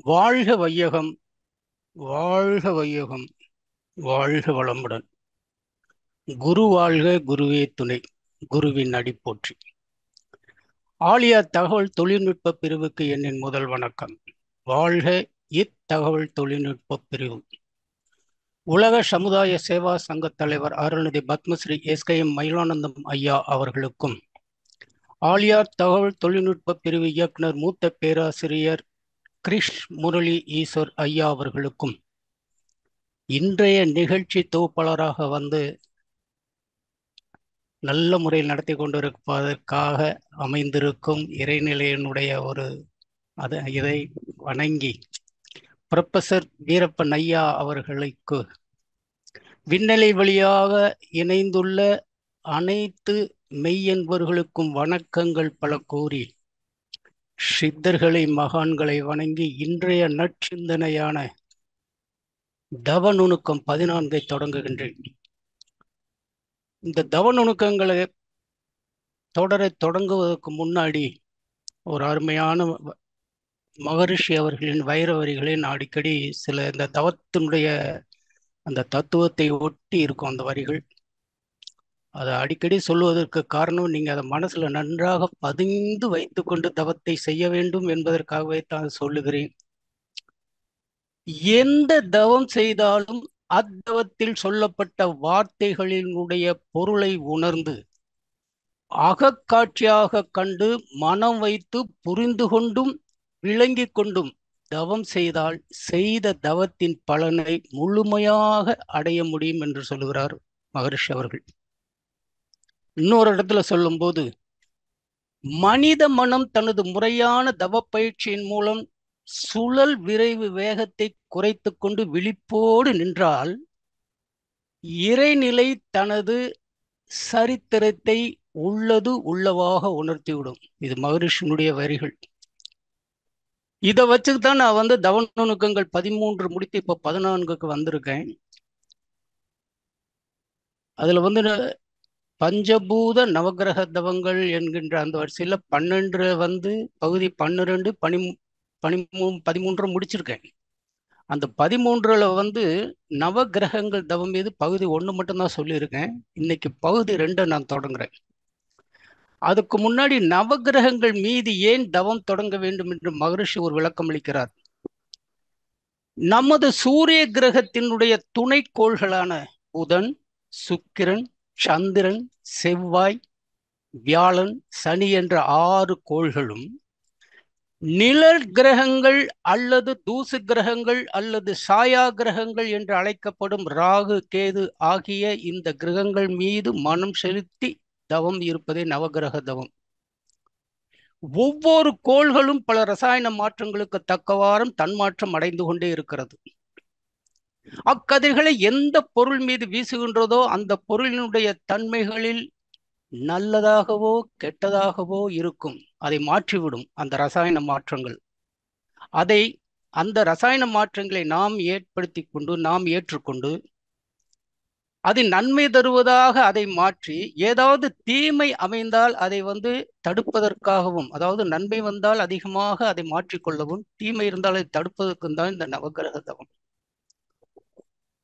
வாழ்க வையகம், வாழ்க வையகம், வாழ்க வளமுடன். குரு வாழ்க, குருவே துணை. குருவின் அடி போற்றி. ஆழியா தகவல் தொழில்நுட்ப பிரிவுக்கு என்னின் முதல் வணக்கம். வாழ்க இத்தகவல் தொழில்நுட்ப பிரிவு. உலக சமுதாய சேவா சங்க தலைவர் அருள்நிதி பத்மஸ்ரீ எஸ்கேஎம் மயிலானந்தம் ஐயா அவர்களுக்கும், ஆழியா தகவல் தொழில்நுட்ப பிரிவு இயக்குனர் மூத்த பேராசிரியர் கிரிஷ் முரளி ஈஸ்வர் ஐயா அவர்களுக்கும், இன்றைய நிகழ்ச்சி தொகுப்பாளராக வந்து நல்ல முறையில் நடத்தி கொண்டிருப்பதற்காக அமைந்திருக்கும் இறைநிலையினுடைய இதை வணங்கி புரொஃபசர் வீரப்பன் ஐயா அவர்களுக்கு விண்ணலை வழியாக இணைந்துள்ள அனைத்து மெய்யன்பர்களுக்கும் வணக்கங்கள் பல கூறி, சித்தர்களை மகான்களை வணங்கி இன்றைய நற்சிந்தனையான தவ நுணுக்கம் 14 தொடங்குகின்றேன். இந்த தவ நுணுக்கங்களை தொடங்குவதற்கு முன்னாடி ஒரு அருமையான மகரிஷி அவர்களின் வைர வரிகளை நான் அடிக்கடி இந்த தவத்தினுடைய அந்த தத்துவத்தை ஒட்டி இருக்கும் அந்த வரிகள். அதை அடிக்கடி சொல்லுவதற்கு காரணம், நீங்க அதை மனசுல நன்றாக பதிந்து வைத்துக்கொண்டு தவத்தை செய்ய வேண்டும் என்பதற்காகவே தான் சொல்லுகிறேன். எந்த தவம் செய்தாலும் அத்தவத்தில் சொல்லப்பட்ட வார்த்தைகளினுடைய பொருளை உணர்ந்து அகக்காட்சியாக கண்டு மனம் வைத்து புரிந்து கொண்டும் விளங்கி கொண்டும் தவம் செய்தால் செய்த தவத்தின் பலனை முழுமையாக அடைய முடியும் என்று சொல்லுகிறார் மகரிஷி அவர்கள். இன்னொரு இடத்துல சொல்லும்போது, மனித மனம் தனது முறையான தவ பயிற்சியின் மூலம் சுழல் விரைவு வேகத்தை குறைத்து கொண்டு விழிப்போடு நின்றால் இறைநிலை தனது சரித்திரத்தை உள்ளது உள்ளவாக உணர்த்திவிடும். இது மகரிஷினுடைய வரிகள். இதை வச்சுதான் நான் வந்து தவ நுணுக்கங்கள் 13 முடித்து இப்போ 14க்கு வந்திருக்கேன். அதுல வந்து பஞ்சபூத நவகிரக தவங்கள் என்கின்ற அந்த வரிசையில் 12 வந்து பகுதி 12 13 முடிச்சிருக்கேன். அந்த 13ல வந்து நவகிரகங்கள் தவம் மீது பகுதி 1 மட்டும்தான் சொல்லியிருக்கேன். இன்னைக்கு பகுதி 2 நான் தொடங்குறேன். அதுக்கு முன்னாடி நவகிரகங்கள் மீது ஏன் தவம் தொடங்க வேண்டும் என்று மகரிஷி ஒரு விளக்கம் அளிக்கிறார். நமது சூரிய கிரகத்தினுடைய துணைக்கோள்களான புதன், சுக்கிரன், சந்திரன், செவ்வாய், வியாழன், சனி என்ற 6 கோள்களும் நிழல் கிரகங்கள் அல்லது தூசு கிரகங்கள் அல்லது சாயா கிரகங்கள் என்று அழைக்கப்படும் ராகு, கேது ஆகிய இந்த கிரகங்கள் மீது மனம் செலுத்தி தவம் இருப்பதே நவகிரக தவம். ஒவ்வொரு கோள்களும் பல ரசாயன மாற்றங்களுக்கு தக்கவாறும் தன்மாற்றம் அடைந்து கொண்டே இருக்கிறது. அக்கதிர்களை எந்த பொருள் மீது வீசுகின்றதோ அந்த பொருளினுடைய தன்மைகளில் நல்லதாகவோ கெட்டதாகவோ இருக்கும். அதை மாற்றிவிடும் அந்த ரசாயன மாற்றங்கள். அந்த ரசாயன மாற்றங்களை நாம் ஏற்றுக்கொண்டு அது நன்மை தருவதாக அதை மாற்றி, ஏதாவது தீமை அமைந்தால் அதை வந்து தடுப்பதற்காகவும், அதாவது நன்மை வந்தால் அதிகமாக அதை மாற்றிக்கொள்ளவும், தீமை இருந்தால் அதை தடுப்பதற்கும் தான் இந்த நவகிரக தவம்.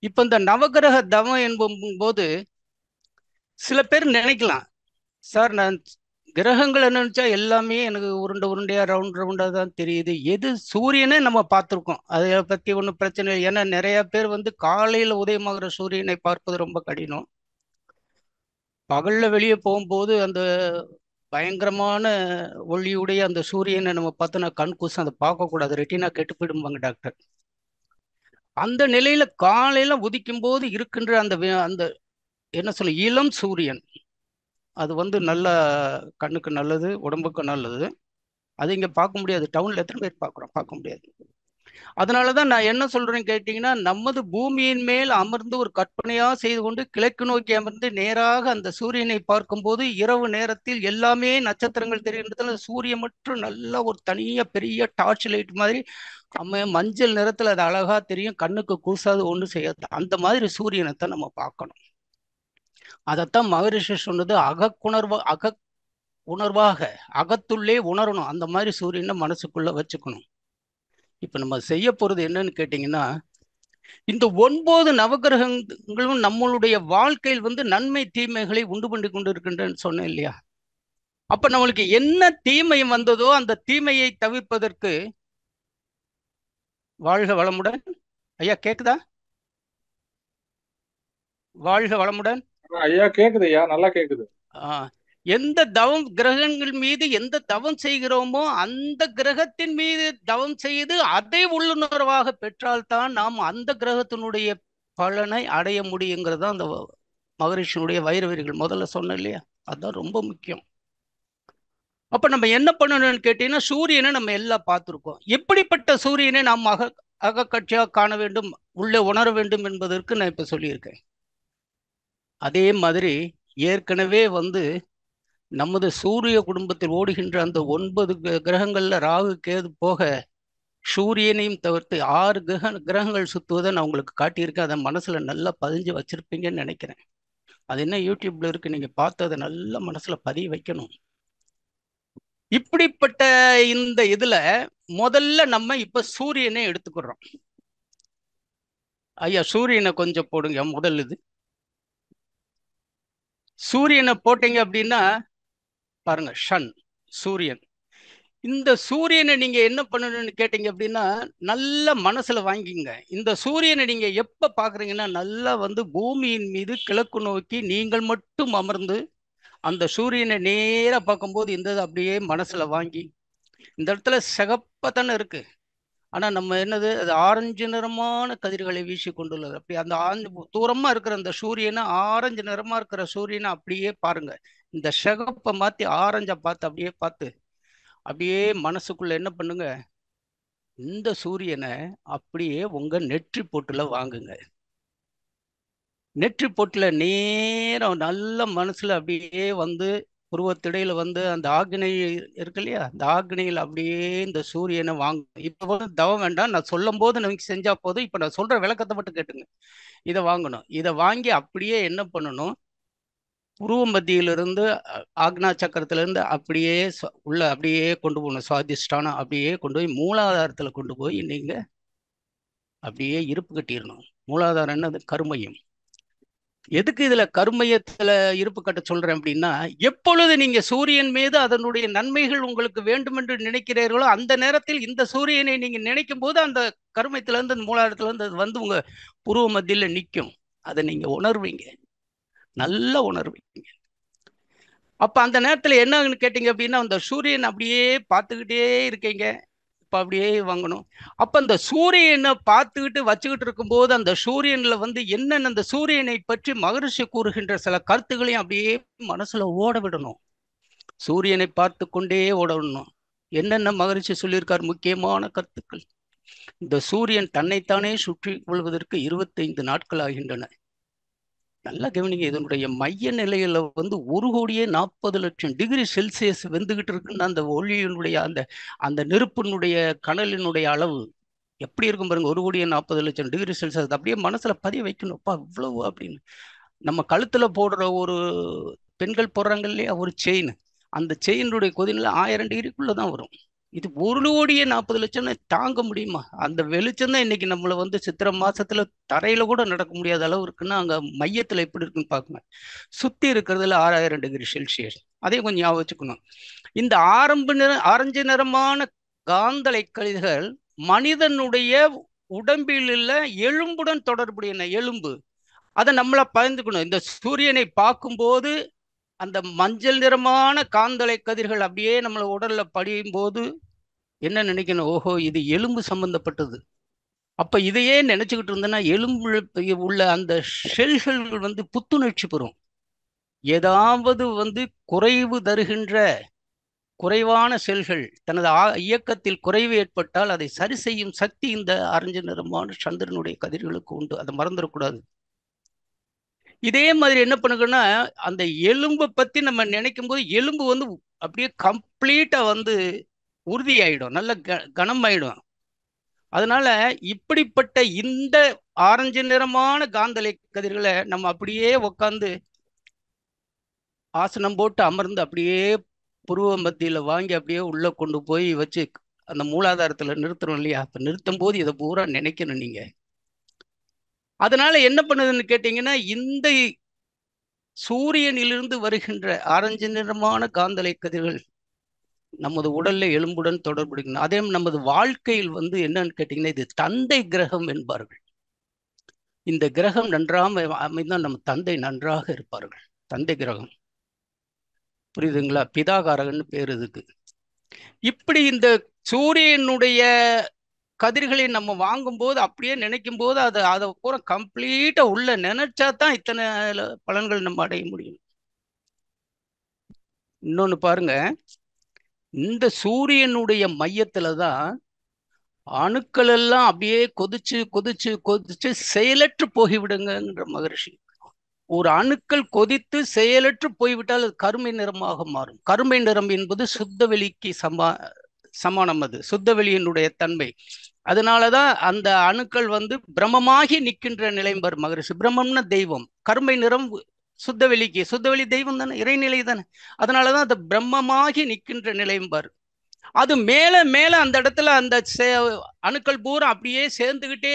இப்ப இந்த நவகிரக தவம் என்பது சில பேர் நினைக்கலாம், சார் நான் கிரகங்களை நினைச்சா எல்லாமே எனக்கு உருண்டையா ரவுண்டா தான் தெரியுது. எது சூரியனே நம்ம பார்த்துருக்கோம், அதை பத்தி ஒன்றும் பிரச்சனை இல்லை. ஏன்னா நிறைய பேர் வந்து காலையில உதயமாகிற சூரியனை பார்ப்பது ரொம்ப கடினம். பகல்ல வெளியே போகும்போது அந்த பயங்கரமான ஒளியுடைய அந்த சூரியனை நம்ம பார்த்தோன்னா கண் கூசம், அதை பார்க்கக்கூடாது, ரெட்டினா கெட்டு போயிடுவாங்க டாக்டர். அந்த நிலையில காலையில உதிக்கும் போது இருக்கின்ற அந்த என்ன சொல்ல இளம் சூரியன், அது வந்து நல்ல கண்ணுக்கு நல்லது, உடம்புக்கு நல்லது. அது இங்க பார்க்க முடியாது. டவுன்ல எத்தனை பேர் பார்க்க முடியாது. அதனாலதான் நான் என்ன சொல்றேன்னு கேட்டீங்கன்னா, நமது பூமியின் மேல் அமர்ந்து ஒரு கற்பனையா செய்து கொண்டு கிழக்கு நோக்கி அமர்ந்து நேராக அந்த சூரியனை பார்க்கும்போது இரவு நேரத்தில் எல்லாமே நட்சத்திரங்கள் தெரிகின்றதுல சூரியன் மட்டும் நல்ல ஒரு தனியா பெரிய டார்ச் லைட் மாதிரி மஞ்சள் நிறத்துல அது அழகா தெரியும், கண்ணுக்கு கூசாது, ஒண்ணு செய்யாது. அந்த மாதிரி சூரியனைத்தான் நம்ம பார்க்கணும். அதைத்தான் மகரிஷி சொன்னது, உணர்வாக அகத்துள்ளே உணரணும். அந்த மாதிரி சூரியனை மனசுக்குள்ள வச்சுக்கணும். இப்ப நம்ம செய்ய போறது என்னன்னு கேட்டீங்கன்னா, இந்த 9 நவகிரகங்களும் நம்மளுடைய வாழ்க்கையில் வந்து நன்மை தீமைகளை உண்டு பண்ணி கொண்டு இருக்கின்றன்னு சொன்னேன் இல்லையா? அப்ப நம்மளுக்கு என்ன தீமை வந்ததோ அந்த தீமையை தவிர்ப்பதற்கு வாழ்க வளமுடன். ஐயா கேக்குதா? வாழ்க வளமுடன். ஐயா கேக்குது ஐயா, நல்லா கேக்குது. ஆஹ் எந்த தவம் கிரகங்கள் மீது எந்த தவம் செய்கிறோமோ அந்த கிரகத்தின் மீது தவம் செய்து அதை உள்ளுணர்வாக பெற்றால்தான் நாம் அந்த கிரகத்தினுடைய பலனை அடைய முடியுங்கிறது அந்த மகரிஷினுடைய வைரவரிகள் முதல்ல சொன்ன இல்லையா? அதுதான் ரொம்ப முக்கியம். அப்ப நம்ம என்ன பண்ணணும்னு கேட்டீங்கன்னா, சூரியனை நம்ம எல்லாம் பார்த்துருக்கோம். எப்படிப்பட்ட சூரியனை நாம் அகக்காட்சியாக காண வேண்டும், உள்ளே உணர வேண்டும் என்பதற்கு நான் இப்ப சொல்லியிருக்கேன். அதே மாதிரி ஏற்கனவே வந்து நமது சூரிய குடும்பத்தில் ஓடுகின்ற அந்த 9 கிரகங்கள்ல ராகு கேது போக சூரியனையும் தவிர்த்து 6 கிரகங்கள் சுத்துவதை நான் உங்களுக்கு காட்டியிருக்கேன். அதை மனசுல நல்லா பதிஞ்சு வச்சிருப்பீங்கன்னு நினைக்கிறேன். அது என்ன யூடியூப்ல இருக்கு, நீங்க பார்த்து அதை நல்லா மனசுல பதிய வைக்கணும். இப்படிப்பட்ட இந்த இதுல முதல்ல நம்ம இப்ப சூரியனை எடுத்துக்கிறோம். ஐயா சூரியனை கொஞ்சம் போடுங்க. முதல் இது சூரியனை போட்டீங்க அப்படின்னா பாருங்க, சன் சூரியன். இந்த சூரியனை நீங்க என்ன பண்ணணும்னு கேட்டீங்க அப்படின்னா, நல்ல மனசுல வாங்கிங்க. இந்த சூரியனை நீங்க எப்ப பாக்குறீங்கன்னா, நல்லா வந்து பூமியின் மீது கிழக்கு நோக்கி நீங்கள் மட்டும் அமர்ந்து அந்த சூரியனை நேரா பார்க்கும்போது இந்த இது அப்படியே மனசுல வாங்கி, இந்த இடத்துல சிகப்பா தானே இருக்கு, ஆனா நம்ம என்னது அது ஆரஞ்சு நிறமான கதிர்களை வீசி கொண்டுள்ளது. அப்படி அந்த தூரமா இருக்கிற அந்த சூரியனை, ஆரஞ்சு நிறமா இருக்கிற சூரியனை அப்படியே பாருங்க. இந்த சிகப்பை மாத்தி ஆரஞ்சா பார்த்து அப்படியே பார்த்து அப்படியே மனசுக்குள்ள என்ன பண்ணுங்க, இந்த சூரியனை அப்படியே உங்க நெற்றி பொட்டுல வாங்குங்க. நெற்றி பொட்டுல நேரம் நல்ல மனசுல அப்படியே வந்து புருவத்திடையில வந்து அந்த ஆக்னை இருக்கு இல்லையா, அந்த ஆக்னையில் அப்படியே இந்த சூரியனை வாங்க. இப்ப வந்து தவம் வேண்டாம், நான் சொல்லும் போது நமக்கு செஞ்சா போதும். இப்ப நான் சொல்ற விளக்கத்தை மட்டும் கேட்டுங்க. இதை வாங்கணும். இதை வாங்கி அப்படியே என்ன பண்ணணும், புருவ மத்தியிலிருந்து ஆக்னா சக்கரத்திலிருந்து அப்படியே உள்ள அப்படியே கொண்டு போகணும். சுவாதிஷ்டானம் அப்படியே கொண்டு போய் மூலாதாரத்துல கொண்டு போய் நீங்க அப்படியே இருப்பு கட்டிடணும். மூலாதாரம் என்னது? கருமையம். எதுக்கு இதுல கருமையத்துல இருப்பு கட்ட சொல்றேன் அப்படின்னா, எப்பொழுது நீங்க சூரியன் மீது அதனுடைய நன்மைகள் உங்களுக்கு வேண்டும் என்று நினைக்கிறீர்களோ அந்த நேரத்தில் இந்த சூரியனை நீங்க நினைக்கும் போது அந்த கருமையத்துல இருந்து அந்த மூலாதாரத்துல இருந்து அது வந்து உங்க புருவ மத்தியில நிற்கும். அதை நீங்க உணர்வீங்க, நல்லா உணர்வீங்க. அப்ப அந்த நேரத்துல என்னன்னு கேட்டீங்க அப்படின்னா, அந்த சூரியன் அப்படியே பார்த்துக்கிட்டே இருக்கீங்க. இப்ப அப்படியே வாங்கணும். அப்ப அந்த சூரியனை பார்த்துக்கிட்டு வச்சுக்கிட்டு இருக்கும்போது அந்த சூரியன்ல வந்து என்னென்ன அந்த சூரியனை பற்றி மகரிஷி கூறுகின்ற சில கருத்துக்களையும் அப்படியே மனசுல ஓட விடணும். சூரியனை பார்த்து கொண்டே ஓட விடணும். என்னென்ன மகரிஷி சொல்லியிருக்கார் முக்கியமான கருத்துக்கள். இந்த சூரியன் தன்னைத்தானே சுற்றி கொள்வதற்கு 25 நாட்கள் ஆகின்றன. நல்லா கவனிங்க. இதனுடைய மைய நிலையில வந்து 1,40,00,000 டிகிரி செல்சியஸ் வெந்துகிட்டு இருக்குன்னு அந்த ஒளியினுடைய அந்த அந்த நெருப்பினுடைய கனலினுடைய அளவு எப்படி இருக்கும் பாருங்க. 1,40,00,000 டிகிரி செல்சியஸ் அப்படியே மனசுல பதிய வைக்கணும்ப்பா இவ்வளவு அப்படின்னு. நம்ம கழுத்துல போடுற ஒரு பெண்கள் போடுறாங்க இல்லையா ஒரு செயின், அந்த செயினுடைய கொதிநிலை 1000 டிகிரிக்குள்ளதான் வரும். இது 1,40,00,000 தாங்க முடியுமா? அந்த வெளிச்சம் தான் இன்னைக்கு நம்மள வந்து சித்திரை மாசத்துல தரையில கூட நடக்க முடியாத அளவு இருக்குன்னா அங்க மையத்துல எப்படி இருக்குன்னு பாக்குங்க. சுத்தி இருக்கிறதுல 6,000 டிகிரி செல்சியஸ். அதையும் கொஞ்சம் ஞாபகம் வச்சுக்கணும். இந்த ஆரஞ்சு நிறமான காந்தலை கழிவுகள் மனிதனுடைய உடம்பில் உள்ள எலும்புடன் தொடர்புடைய எலும்பு, அதை நம்மள பயந்துக்கணும். இந்த சூரியனை பார்க்கும்போது அந்த மஞ்சள் நிறமான காந்தலை கதிர்கள் அப்படியே நம்மள உடல்ல படியும் போது என்ன நினைக்கணும், ஓஹோ இது எலும்பு சம்பந்தப்பட்டது. அப்ப இதையே நினைச்சுக்கிட்டு இருந்தேன்னா எலும்பு உள்ள அந்த செல்கள் வந்து புத்துணர்ச்சி பெறும். ஏதாவது வந்து குறைவு தருகின்ற குறைவான செல்கள் தனது இயக்கத்தில் குறைவு ஏற்பட்டால் அதை சரி செய்யும் சக்தி இந்த ஆரஞ்சு நிறமான சந்திரனுடைய கதிர்களுக்கு உண்டு. அதை மறந்துடக்கூடாது. இதே மாதிரி என்ன பண்ணுங்கன்னா, அந்த எலும்பை பத்தி நம்ம நினைக்கும் போது எலும்பு வந்து அப்படியே கம்ப்ளீட்டா வந்து உறுதியாயிடும், நல்ல கனமாயிடும். அதனால இப்படிப்பட்ட இந்த ஆரஞ்சு நிறமான காந்தலை கதிர்களை நம்ம அப்படியே உக்காந்து ஆசனம் போட்டு அமர்ந்து அப்படியே புருவ மத்தியில வாங்கி அப்படியே உள்ள கொண்டு போய் வச்சு அந்த மூலாதாரத்துல நிறுத்துறோம் இல்லையா? அப்ப நிறுத்தும் போது இதை பூரா நினைக்கணும் நீங்க. அதனால என்ன பண்ணுதுன்னு கேட்டீங்கன்னா, இந்த சூரியனிலிருந்து வருகின்ற ஆரஞ்சு நிறமான காந்தலை கதிர்கள் நமது உடல்ல எலும்புடன் தொடர்புடையது. அதே நமது வாழ்க்கையில் என்னன்னு கேட்டீங்கன்னா, இது தந்தை கிரகம் என்பார்கள். இந்த கிரகம் நன்றாக அமைந்தால் நம்ம தந்தை நன்றாக இருப்பார்கள். தந்தை கிரகம், புரியுதுங்களா? பிதாகாரகன்னு பேர் இதுக்கு. இப்படி இந்த சூரியனுடைய கதிர்களை நம்ம வாங்கும்போது அப்படியே நினைக்கும் போது அதை பூரா கம்ப்ளீட்டா உள்ள நினைச்சா தான் இத்தனை பலன்கள் நம்ம அடைய முடியும். இன்னொன்னு பாருங்க, இந்த சூரியனுடைய மையத்துல தான் அணுக்கள் எல்லாம் அப்படியே கொதிச்சு கொதிச்சு கொதிச்சு செயலற்று போய்விடுங்கன்ற மகரிஷி. ஒரு அணுக்கள் கொதித்து செயலற்று போய்விட்டால் அது கருமை நிறமாக மாறும். கருமை நிறம் என்பது சுத்த வெளிக்கு சமானம். அது சுத்த வெளியினுடைய தன்மை. அதனாலதான் அந்த அணுக்கள் பிரம்மமாகி நிற்கின்ற நிலைம்பர் மகரிஷி. பிரம்மம்னா தெய்வம், கருமை நிறம் சுத்தவெளிக்கு. சுத்தவெளி தெய்வம் தானே, இறைநிலை தானே. அதனாலதான் அது பிரம்மமாகி நிற்கின்ற நிலைம்பர். அது மேல மேல அந்த இடத்துல அந்த அணுக்கள் பூரா அப்படியே சேர்ந்துகிட்டே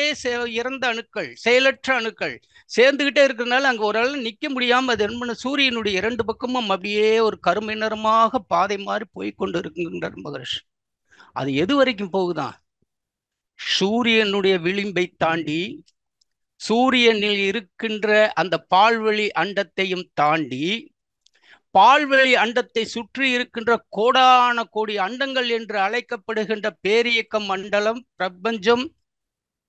இறந்த அணுக்கள், செயலற்ற அணுக்கள் சேர்ந்துகிட்டே இருக்கிறதுனால அங்க ஒரு ஆள் நிக்க முடியாம அது என்ன, சூரியனுடைய இரண்டு பக்கமும் அப்படியே ஒரு கருமை நிறமாக பாதை மாதிரி போய்கொண்டு இருக்குங்கிற மகரிஷி. அது எது வரைக்கும் போகுதான்? சூரியனுடைய விளிம்பை தாண்டி, சூரியனில் இருக்கின்ற அந்த பால்வெளி அண்டத்தையும் தாண்டி, பால்வெளி அண்டத்தை சுற்றி இருக்கின்ற கோடான கோடி அண்டங்கள் என்று அழைக்கப்படுகின்ற பேரியக்க மண்டலம், பிரபஞ்சம்,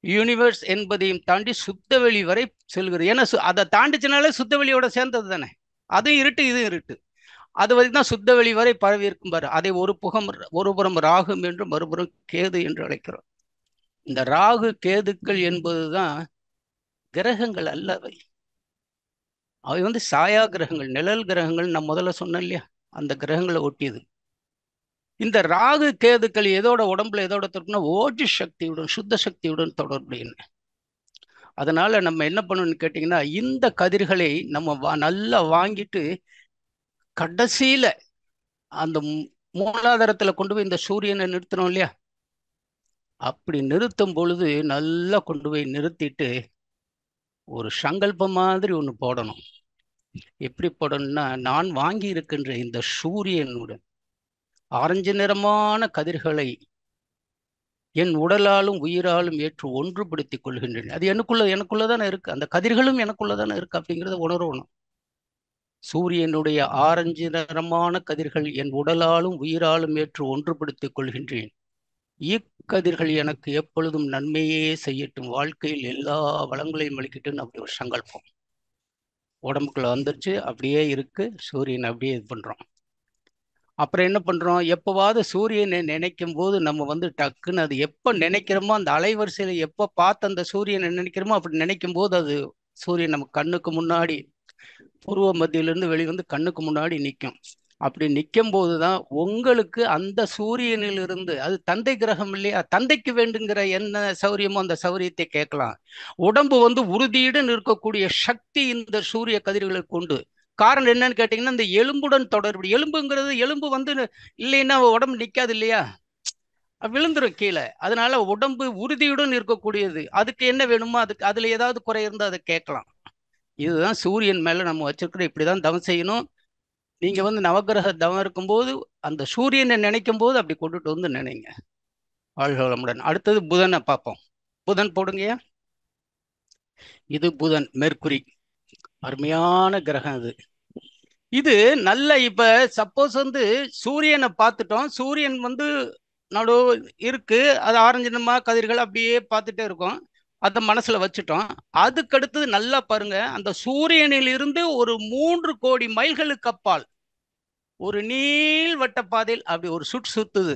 யூனிவர்ஸ் என்பதையும் தாண்டி சுத்தவெளி வரை செல்கிறது. ஏன்னா அதை தாண்டிச்சனாலே சுத்தவெளியோட சேர்ந்தது தானே. அதுவும் இருட்டு, இதுவும் இருட்டு. அது வரைக்கும் தான் சுத்தவெளி வரை பரவி இருக்கும் பாரு. அதை ஒரு புறம் ராகு என்றும் மறுபுறம் கேது என்று அழைக்கிறோம். இந்த ராகு கேதுக்கள் என்பதுதான் கிரகங்கள் அல்ல. அவை சாயா கிரகங்கள், நிழல் கிரகங்கள். நான் முதல்ல சொன்னேன் இல்லையா, அந்த கிரகங்களை ஒட்டியது. இந்த ராகு கேதுக்கள் எதோட உடம்புல எதோட தொடர்புனா ஓஜி சக்தியுடன், சுத்த சக்தியுடன் தொடர்புடையன. அதனால நம்ம என்ன பண்ணணும்னு கேட்டீங்கன்னா, இந்த கதிர்களை நம்ம நல்லா வாங்கிட்டு கடைசியில அந்த மூலாதாரத்துல கொண்டு போய் இந்த சூரியனை நிறுத்தணும் இல்லையா? அப்படி நிறுத்தும் பொழுது நல்லா கொண்டு போய் நிறுத்திட்டு ஒரு சங்கல்பம் மாதிரி ஒன்று போடணும். எப்படி போடணும்னா, நான் வாங்கி இருக்கின்ற இந்த சூரியனுடன் ஆரஞ்சு நிறமான கதிர்களை என் உடலாலும் உயிராலும் ஏற்று ஒன்றுபடுத்திக் கொள்கின்றன. அது எனக்குள்ளதானே இருக்கு, அந்த கதிர்களும் எனக்குள்ளதானே இருக்கு அப்படிங்கிறத உணரணும். சூரியனுடைய ஆரஞ்சு நிறமான கதிர்கள் என் உடலாலும் உயிராலும் ஏற்று ஒன்றுபடுத்திக் கொள்கின்றேன். இக்கதிர்கள் எனக்கு எப்பொழுதும் நன்மையே செய்யட்டும், வாழ்க்கையில் எல்லா வளங்களையும் அளிக்கட்டும். அப்படி ஒரு சங்கல்பம் உடம்புக்குள்ள வந்துருச்சு, அப்படியே இருக்கு. சூரியன் அப்படியே இது பண்றோம். அப்புறம் என்ன பண்றோம், எப்பவாவது சூரியனை நினைக்கும் போது நம்ம டக்குன்னு அது எப்ப நினைக்கிறோமோ, அந்த அலைவரிசையில எப்ப பார்த்து அந்த சூரியனை நினைக்கிறோமோ அப்படி நினைக்கும் போது அது சூரியன் நம்ம கண்ணுக்கு முன்னாடி பூர்வ மத்தியிலிருந்து வெளிவந்து கண்ணுக்கு முன்னாடி நிற்கும். அப்படி நிற்கும் போதுதான் உங்களுக்கு அந்த சூரியனிலிருந்து, அது தந்தை கிரகம் இல்லையா, தந்தைக்கு வேண்டுங்கிற என்ன சௌரியமோ அந்த சௌரியத்தை கேட்கலாம். உடம்பு உறுதியுடன் இருக்கக்கூடிய சக்தி இந்த சூரிய கதிர்களுக்கு உண்டு. காரணம் என்னன்னு கேட்டீங்கன்னா, இந்த எலும்புடன் தொடர்பு. எலும்புங்கிறது இல்லைன்னா உடம்பு நிற்காது இல்லையா, விழுந்துரும் கீழே. அதனால உடம்பு உறுதியுடன் இருக்கக்கூடியது. அதுக்கு என்ன வேணுமோ அதுல ஏதாவது குறை இருந்தால் அதை கேட்கலாம். இதுதான் சூரியன் மேல நம்ம வச்சிருக்கிற. இப்படிதான் தவம் செய்யணும். நீங்க நவகிரக தவம் இருக்கும்போது அந்த சூரியனை நினைக்கும் போது அப்படி கொண்டுட்டு நினைங்க. வாழ்க வளமுடன். அடுத்தது புதனை பார்ப்போம். புதன் போடுங்கயா. இது புதன், மெர்க்குரி. அருமையான கிரகம் இது. இது நல்ல, இப்ப சப்போஸ் சூரியனை பார்த்துட்டோம். சூரியன் நடு இருக்கு, அது ஆரஞ்சு நிறமா கதிர்கள் அப்படியே பார்த்துட்டே இருக்கும். அதை மனசுல வச்சுட்டோம். அதுக்கடுத்தது நல்லா பாருங்க, அந்த சூரியனில் இருந்து ஒரு 3 கோடி மைல்களுக்கு அப்பால் ஒரு நீள்வட்ட பாதையில் அப்படி ஒரு சுத்துது.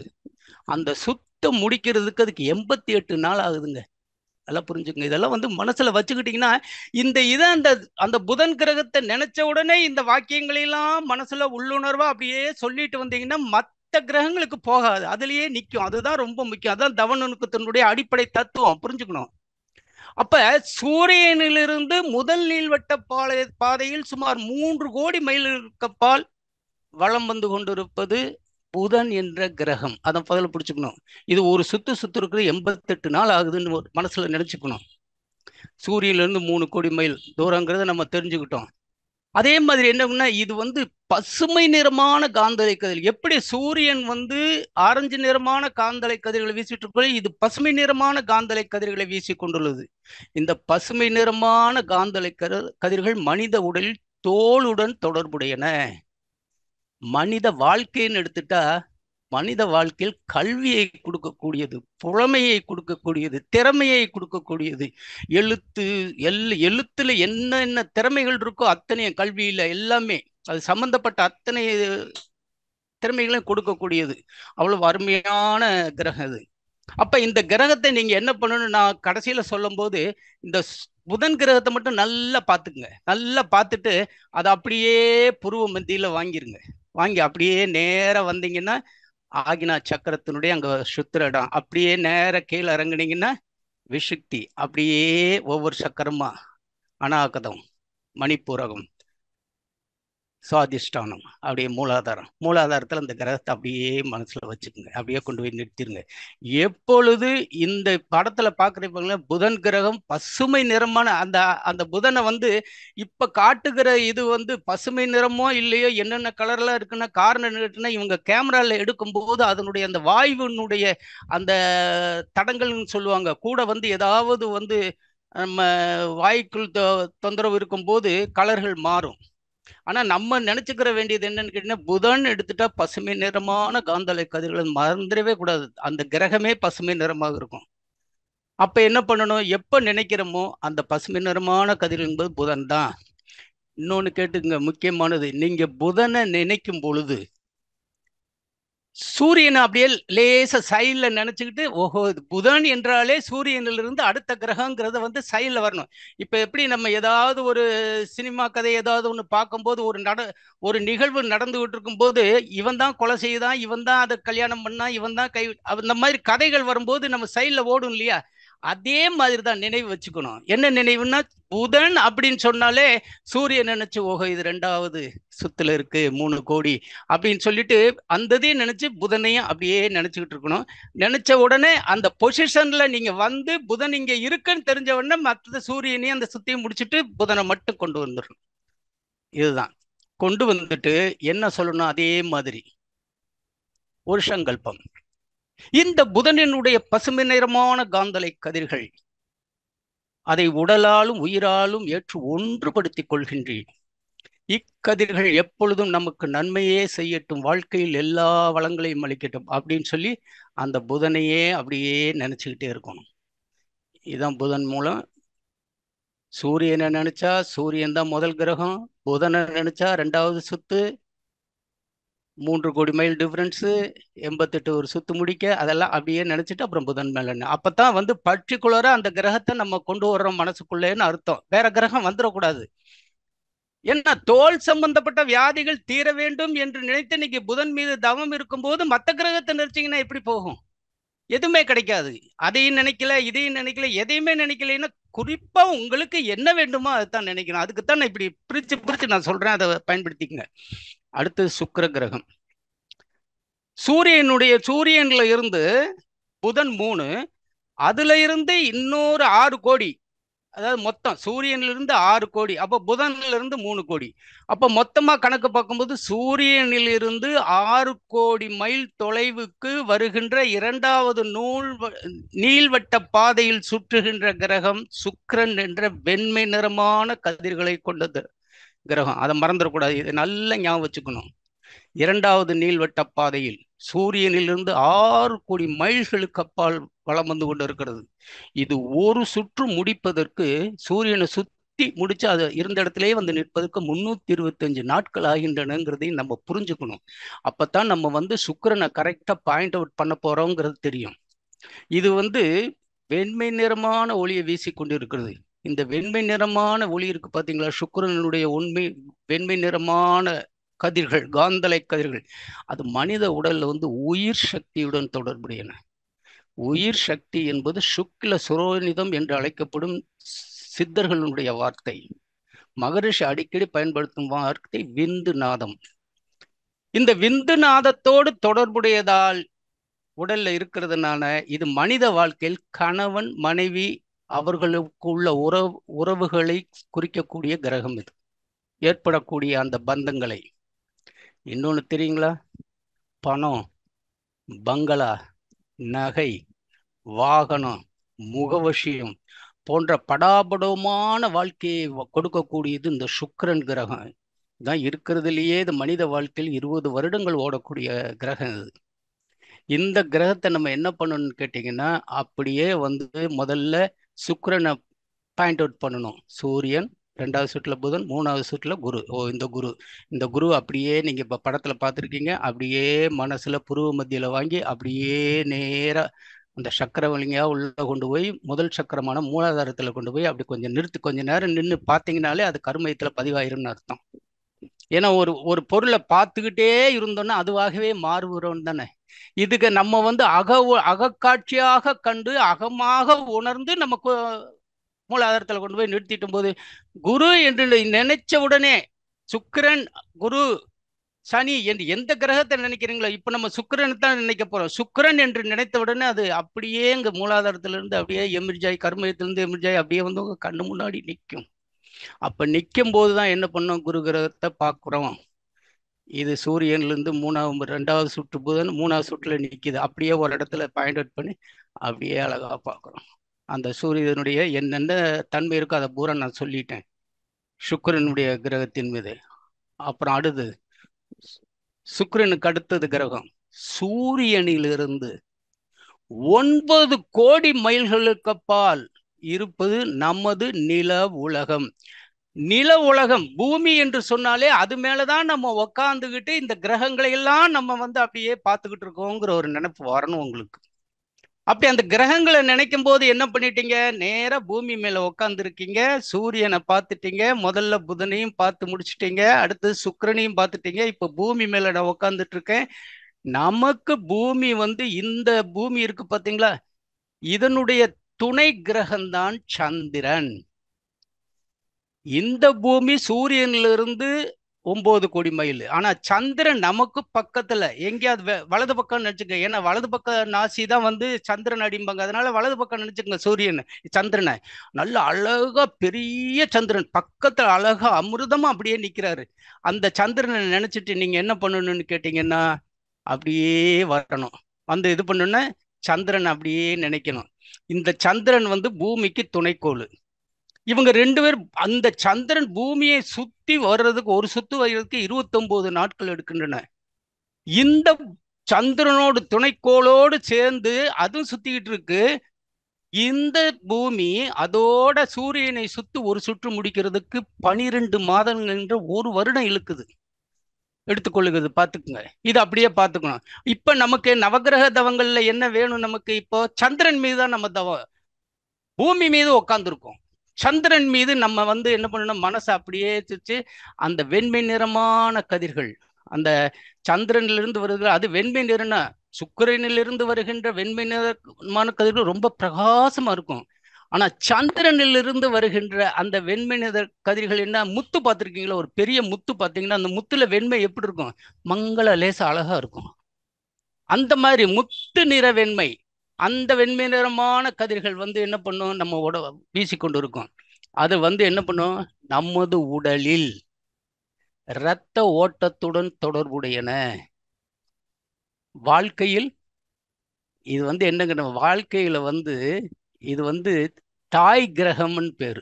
அந்த சுத்த முடிக்கிறதுக்கு அதுக்கு 88 நாள் ஆகுதுங்க. நல்லா புரிஞ்சுக்கங்க. இதெல்லாம் மனசுல வச்சுக்கிட்டீங்கன்னா, அந்த புதன் கிரகத்தை நினைச்ச உடனே இந்த வாக்கியங்களெல்லாம் மனசுல உள்ளுணர்வா அப்படியே சொல்லிட்டு வந்தீங்கன்னா மற்ற கிரகங்களுக்கு போகாது, அதுலயே நிற்கும். அதுதான் ரொம்ப முக்கியம். அதான் தவ நுணுக்கத்தினுடைய அடிப்படை தத்துவம், புரிஞ்சுக்கணும். அப்ப சூரியனிலிருந்து முதல் நீள்வட்ட பாதையில் சுமார் 3 கோடி மைலுக்கு அப்பால் வளம் கொண்டிருப்பது புதன் என்ற கிரகம், அதை முதல்ல பிடிச்சுக்கணும். இது ஒரு சுத்து இருக்கிறது 88 நாள் ஆகுதுன்னு மனசுல நினைச்சுக்கணும். சூரியன்ல இருந்து 3 கோடி மைல் தூரங்கிறத நம்ம தெரிஞ்சுக்கிட்டோம். அதே மாதிரி என்னன்னா, இது பசுமை நிறமான காந்தலை கதிர். எப்படி சூரியன் ஆரஞ்சு நிறமான காந்தலை கதிர்களை வீசிட்டு இருக்கோ, இது பசுமை நிறமான காந்தலை கதிர்களை வீசி கொண்டுள்ளது. இந்த பசுமை நிறமான காந்தலை கதிர்கள் மனித உடலில் தோலுடன் தொடர்புடையன. மனித வாழ்க்கைன்னு எடுத்துட்டா, மனித வாழ்க்கையில் கல்வியை கொடுக்கக்கூடியது, புலமையை கொடுக்கக்கூடியது, திறமையை கொடுக்கக்கூடியது. எழுத்து எழுத்துல என்னென்ன திறமைகள் இருக்கோ அத்தனையும் கல்வியில எல்லாமே அது சம்பந்தப்பட்ட அத்தனை திறமைகளையும் கொடுக்கக்கூடியது. அவ்வளவு அருமையான கிரகம் இது. அப்ப இந்த கிரகத்தை நீங்க என்ன பண்ணணும், நான் கடைசியில சொல்லும் போது இந்த புதன் கிரகத்தை மட்டும் நல்லா பார்த்துக்குங்க. நல்லா பார்த்துட்டு அதை அப்படியே புருவ மத்தியில வாங்கிருங்க. வாங்கி அப்படியே நேரம் வந்தீங்கன்னா ஆகினா சக்கரத்தினுடைய அங்க சுத்துற இடம், அப்படியே நேர கீழே இறங்குனீங்கன்னா விஷுக்தி, அப்படியே ஒவ்வொரு சக்கரமா அநாகதம், மணிப்பூரகம், சுவாதிஷ்டானம், அப்படியே மூலாதாரத்துல அந்த கிரகத்தை அப்படியே மனசுல வச்சுக்கோங்க. அப்படியே கொண்டு போய் நிறுத்திடுங்க. எப்பொழுது இந்த படத்துல பாக்குறீங்களா, புதன் கிரகம் பசுமை நிறமான அந்த அந்த புதனை இப்ப காட்டுகிற இது பசுமை நிறமோ இல்லையோ, என்னென்ன கலர்லாம் இருக்குன்னா காரணம் என்னன்னா, இவங்க கேமரால எடுக்கும் போது அதனுடைய அந்த வாயுனுடைய அந்த தடங்கள்னு சொல்லுவாங்க கூட ஏதாவது நம்ம வாய்க்குள் தொந்தரவு இருக்கும் போது கலர்கள் மாறும். ஆனா நம்ம நினைச்சுக்கிற வேண்டியது என்னன்னு கேட்டீங்கன்னா, புதன் எடுத்துட்டா பசுமை நிறமான காந்தலை கதிர்கள் மறந்துடவே கூடாது. அந்த கிரகமே பசுமை நிறமாக இருக்கும். அப்ப என்ன பண்ணணும், எப்ப நினைக்கிறோமோ அந்த பசுமை நிறமான கதிர் என்பது புதன் தான். இன்னொன்னு கேட்டுங்க, முக்கியமானது, நீங்க புதனை நினைக்கும் பொழுது சூரியனை அப்படியே லேச சைட்ல நினைச்சுக்கிட்டு, ஓஹோ இது புதன் என்றாலே சூரியனிலிருந்து அடுத்த கிரகங்கிறத சைட்ல வரணும். இப்ப எப்படி நம்ம ஏதாவது ஒரு சினிமா கதை ஏதாவது ஒண்ணு பார்க்கும்போது ஒரு நிகழ்வு நடந்துகிட்டு இருக்கும் போது இவன் தான் கொலை செய்தான், இவன் தான் அதை கல்யாணம் பண்ணா, இவன் தான் அந்த மாதிரி கதைகள் வரும்போது நம்ம சைட்ல ஓடும் இல்லையா, அதே மாதிரி தான் நினைவு வச்சுக்கணும். என்ன நினைவுன்னா, புதன் அப்படின்னு சொன்னாலே சூரியன் நினைச்சு, ஓஹோ இது 2வது சுத்துல இருக்கு 3 கோடி அப்படின்னு சொல்லிட்டு அந்த இதையும் நினைச்சு புதனையும் அப்படியே நினைச்சுக்கிட்டு இருக்கணும். நினைச்ச உடனே அந்த பொசிஷன்ல நீங்க புதன் இங்க இருக்குன்னு தெரிஞ்ச உடனே மற்ற சூரியனையும் அந்த சுத்தியும் முடிச்சுட்டு புதனை மட்டும் கொண்டு வந்துடணும். இதுதான் கொண்டு வந்துட்டு என்ன சொல்லணும், அதே மாதிரி ஒரு சங்கல்பம். இந்த புதனினுடைய பசுமை நிறமான காந்தலை கதிர்கள் அதை உடலாலும் உயிராலும் ஏற்று ஒன்றுபடுத்திக் கொள்கின்றேன். இக்கதிர்கள் எப்பொழுதும் நமக்கு நன்மையே செய்யட்டும், வாழ்க்கையில் எல்லா வளங்களையும் அளிக்கட்டும் அப்படின்னு சொல்லி அந்த புதனையே அப்படியே நினைச்சுக்கிட்டே இருக்கணும். இதுதான் புதன் மூலம். சூரியனை நினைச்சா சூரியன் தான் முதல் கிரகம், புதனை நினைச்சா 2வது சுத்து, 3 கோடி மைல் டிஃபரன்ஸு, 88 ஒரு சுத்து முடிக்க, அதெல்லாம் அப்படியே நினைச்சிட்டு அப்புறம் புதன் மேல அப்பதான் பர்டிகுலரா அந்த கிரகத்தை நம்ம கொண்டு வர்றோம் மனசுக்குள்ளேன்னு அர்த்தம். வேற கிரகம் வந்துடக்கூடாது. ஏன்னா தோல் சம்பந்தப்பட்ட வியாதிகள் தீர வேண்டும் என்று நினைத்து இன்னைக்கு புதன் மீது தவம் இருக்கும்போது மற்ற கிரகத்தை நினைச்சீங்கன்னா எப்படி போகும்? எதுவுமே கிடைக்காது. அதையும் நினைக்கல, இதையும் நினைக்கல, எதையுமே நினைக்கலைன்னா குறிப்பா உங்களுக்கு என்ன வேண்டுமோ அதைத்தான் நினைக்கணும். அதுக்குத்தான் நான் இப்படி பிரிச்சு நான் சொல்றேன், அதை பயன்படுத்திக்கங்க. அடுத்தது சுக்கிர கிரகம். சூரியன்ல இருந்து புதன் 3, அதுல இருந்து இன்னொரு 6 கோடி, அதாவது மொத்தம் சூரியனிலிருந்து 6 கோடி, அப்போ புதன்ல இருந்து 3 கோடி, அப்போ மொத்தமா கணக்கு பார்க்கும்போது சூரியனிலிருந்து 6 கோடி மைல் தொலைவுக்கு வருகின்ற 2வது நீள்வட்ட பாதையில் சுற்றுகின்ற கிரகம் சுக்கிரன் என்ற வெண்மை நிறமான கதிர்களை கொண்டது கிரகம். அதை மறந்துடக்கூடாது, இதை நல்லா ஞாபகம் வச்சுக்கணும். 2வது நீள்வட்ட பாதையில் சூரியனிலிருந்து 6 கோடி மைல்களுக்கு அப்பால் வலம் வந்து கொண்டு இருக்கிறது. இது ஒரு சுற்று முடிப்பதற்கு சூரியனை சுத்தி முடிச்சு அது இருந்த இடத்திலே நிற்பதற்கு 325 நாட்கள் ஆகின்றனங்கிறதையும் நம்ம புரிஞ்சுக்கணும். அப்பதான் நம்ம சுக்கிரனை கரெக்டா பாயிண்ட் அவுட் பண்ண போறோங்கிறது தெரியும். இது வெண்மை நிறமான ஒளியை வீசி கொண்டு இருக்கிறது. இந்த வெண்மை நிறமான ஒளி இருக்கு பாத்தீங்களா, சுக்கிரனுடைய வெண்மை நிறமான கதிர்கள், காந்தலை கதிர்கள், அது மனித உடல்ல உயிர் சக்தியுடன் தொடர்புடையன. உயிர் சக்தி என்பது சுக்ல சுரோனிதம் என்று அழைக்கப்படும் சித்தர்களுடைய வார்த்தை. மகரிஷி அடிக்கடி பயன்படுத்தும் வார்த்தை விந்து நாதம். இந்த விந்து நாதத்தோடு தொடர்புடையதால் உடல்ல இருக்கிறதுனால இது மனித வாழ்க்கையில் கணவன் மனைவி அவர்களுக்கு உள்ள உறவுகளை குறிக்கக்கூடிய கிரகம். இது ஏற்படக்கூடிய அந்த பந்தங்களை. இன்னொன்னு தெரியுங்களா? பணம், பங்களா, நகை, வாகனம், முகவசியம் போன்ற படாபடமான வாழ்க்கையை கொடுக்கக்கூடியது இந்த சுக்கிரன் கிரகம் தான். இருக்கிறதுலயே இது மனித வாழ்க்கையில் 20 வருடங்கள் ஓடக்கூடிய கிரகம் இது. இந்த கிரகத்தை நம்ம என்ன பண்ணணும்னு கேட்டிங்கன்னா, அப்படியே வந்து முதல்ல சுக்கிரனை பாயிண்ட் அவுட் பண்ணணும். சூரியன், 2வது சுற்றுல புதன், 3வது சுற்றுல குரு. இந்த குரு அப்படியே நீங்க இப்ப படத்துல பார்த்துருக்கீங்க. அப்படியே மனசுல புருவ மத்தியில வாங்கி அப்படியே நேரா அந்த சக்கரவலிங்கா உள்ள கொண்டு போய் முதல் சக்கரமான மூலாதாரத்துல கொண்டு போய் அப்படி கொஞ்சம் நிறுத்தி கொஞ்ச நேரம் நின்று பார்த்தீங்கனாலே அது கருமையத்துல பதிவாயிரும்னு அர்த்தம். ஏன்னா ஒரு ஒரு பொருளை பார்த்துக்கிட்டே இருந்தோம்னா அதுவாகவே மாறுகிறோம் தானே. இதுக்கு நம்ம வந்து அகக்காட்சியாக கண்டு அகமாக உணர்ந்து நமக்கு மூலாதாரத்துல கொண்டு போய் நிறுத்திட்டும் போது குரு என்று நினைச்ச உடனே சுக்கிரன், குரு, சனி என்று எந்த கிரகத்தை நினைக்கிறீங்களோ, இப்ப நம்ம சுக்கிரன் தான் நினைக்க போறோம். சுக்கிரன் என்று நினைத்த உடனே அது அப்படியே இங்க மூலாதாரத்துல இருந்து அப்படியே எமிர்ஜாய், கர்மயத்திலிருந்து எமிர்ஜாய் அப்படியே வந்து உங்க கண்ணு முன்னாடி நிற்கும். அப்ப நிற்கும் போதுதான் என்ன பண்ணோம், குரு கிரகத்தை பார்க்குறோம். இது சூரியன்ல இருந்து 2வது சுற்று புதன் 3வது சுற்றுல நிற்கிது. அப்படியே ஒரு இடத்துல பாயிண்ட் அவுட் பண்ணி அப்படியே அழகா பார்க்குறோம். அந்த சூரியனுடைய என்னென்ன தன்மை இருக்கோ அதை பூரா நான் சொல்லிட்டேன் சுக்கிரனுடைய கிரகத்தின் மீது. அப்புறம் அடுத்து சுக்கிரனுக்கு அடுத்தது கிரகம் சூரியனிலிருந்து 9 கோடி மைல்களுக்கு அப்பால் இருப்பது நமது நில உலகம். நில உலகம், பூமி என்று சொன்னாலே அது மேலதான் நம்ம உக்காந்துக்கிட்டு இந்த கிரகங்களை எல்லாம் நம்ம வந்து அப்படியே பார்த்துக்கிட்டு இருக்கோங்கிற ஒரு நினைப்பு வரணும் உங்களுக்கு. அப்படி அந்த கிரகங்களை நினைக்கும் போது என்ன பண்ணிட்டீங்க, நேரா பூமி மேல உக்காந்து இருக்கீங்க. சூரியனை பார்த்துட்டீங்க, முதல்ல புதனையும் பார்த்து முடிச்சிட்டீங்க, அடுத்து சுக்கிரனையும் பார்த்துட்டீங்க. இப்ப பூமி மேல நான் உக்காந்துட்டு இருக்கேன். நமக்கு பூமி வந்து இந்த பூமி இருக்கு பாத்தீங்களா, இதனுடைய துணை கிரகம்தான் சந்திரன். இந்த பூமி சூரியனிலிருந்து 9 கோடி மைல். ஆனா சந்திரன் நமக்கு பக்கத்துல எங்கேயாவது வலது பக்கம் நினைச்சுக்க. ஏன்னா வலது பக்க நாசி தான் வந்து சந்திரன் அடிம்பாங்க. அதனால வலது பக்கம் நினைச்சுக்கங்க. சூரியன் சந்திரனை நல்ல அழகா பெரிய சந்திரன் பக்கத்துல அழகா அமிர்தமா அப்படியே நிக்கிறாரு. அந்த சந்திரனை நினைச்சிட்டு நீங்க என்ன பண்ணணும்னு கேட்டீங்கன்னா, அப்படியே வரணும். வந்து இது பண்ணணும்னா சந்திரன் அப்படியே நினைக்கணும். இந்த சந்திரன் வந்து பூமிக்கு துணைக்கோள். இவங்க 2 பேரும் அந்த சந்திரன் பூமியை சுத்தி வர்றதுக்கு, ஒரு சுத்து வர்றதுக்கு 29 நாட்கள் எடுக்கின்றன. இந்த சந்திரனோடு துணைக்கோளோடு சேர்ந்து அதுவும் சுத்திக்கிட்டு இருக்கு. இந்த பூமி அதோட சூரியனை சுத்தி ஒரு சுற்று முடிக்கிறதுக்கு 12 மாதங்கள் என்ற ஒரு வருடம் இழுக்குது, எடுத்துக்கொள்ளுகிறது. பார்த்துக்குங்க, இது அப்படியே பார்த்துக்கணும். இப்ப நமக்கு நவகிரக தவங்கள்ல என்ன வேணும் நமக்கு? இப்போ சந்திரன் மீது தான் நம்ம தவம். பூமி மீது உட்காந்துருக்கோம், சந்திரன் மீது நம்ம வந்து என்ன பண்ணணும், மனசை அப்படியே வச்சு அந்த வெண்மை நிறமான கதிர்கள், அந்த சந்திரனிலிருந்து வருகிற அது வெண்மை நிறம்னா சுக்கிரனிலிருந்து வருகின்ற வெண்மை நிறமான கதிர்கள் ரொம்ப பிரகாசமா இருக்கும். ஆனா சந்திரனிலிருந்து வருகின்ற அந்த வெண்மை நிற கதிர்கள் என்ன, முத்து பார்த்துருக்கீங்களா? ஒரு பெரிய முத்து பார்த்தீங்கன்னா அந்த முத்துல வெண்மை எப்படி இருக்கும், மங்கள லேசா அழகா இருக்கும். அந்த மாதிரி முத்து நிற வெண்மை, அந்த வெண்மை நிறமான கதிர்கள் வந்து என்ன பண்ணும், நம்ம வீசிக்கொண்டு இருக்கும். அது வந்து என்ன பண்ணும், நமது உடலில் இரத்த ஓட்டத்துடன் தொடர்புடையன. வாழ்க்கையில் இது வந்து என்னங்கிற, வாழ்க்கையில வந்து இது வந்து தாய் கிரகம்னு பேரு.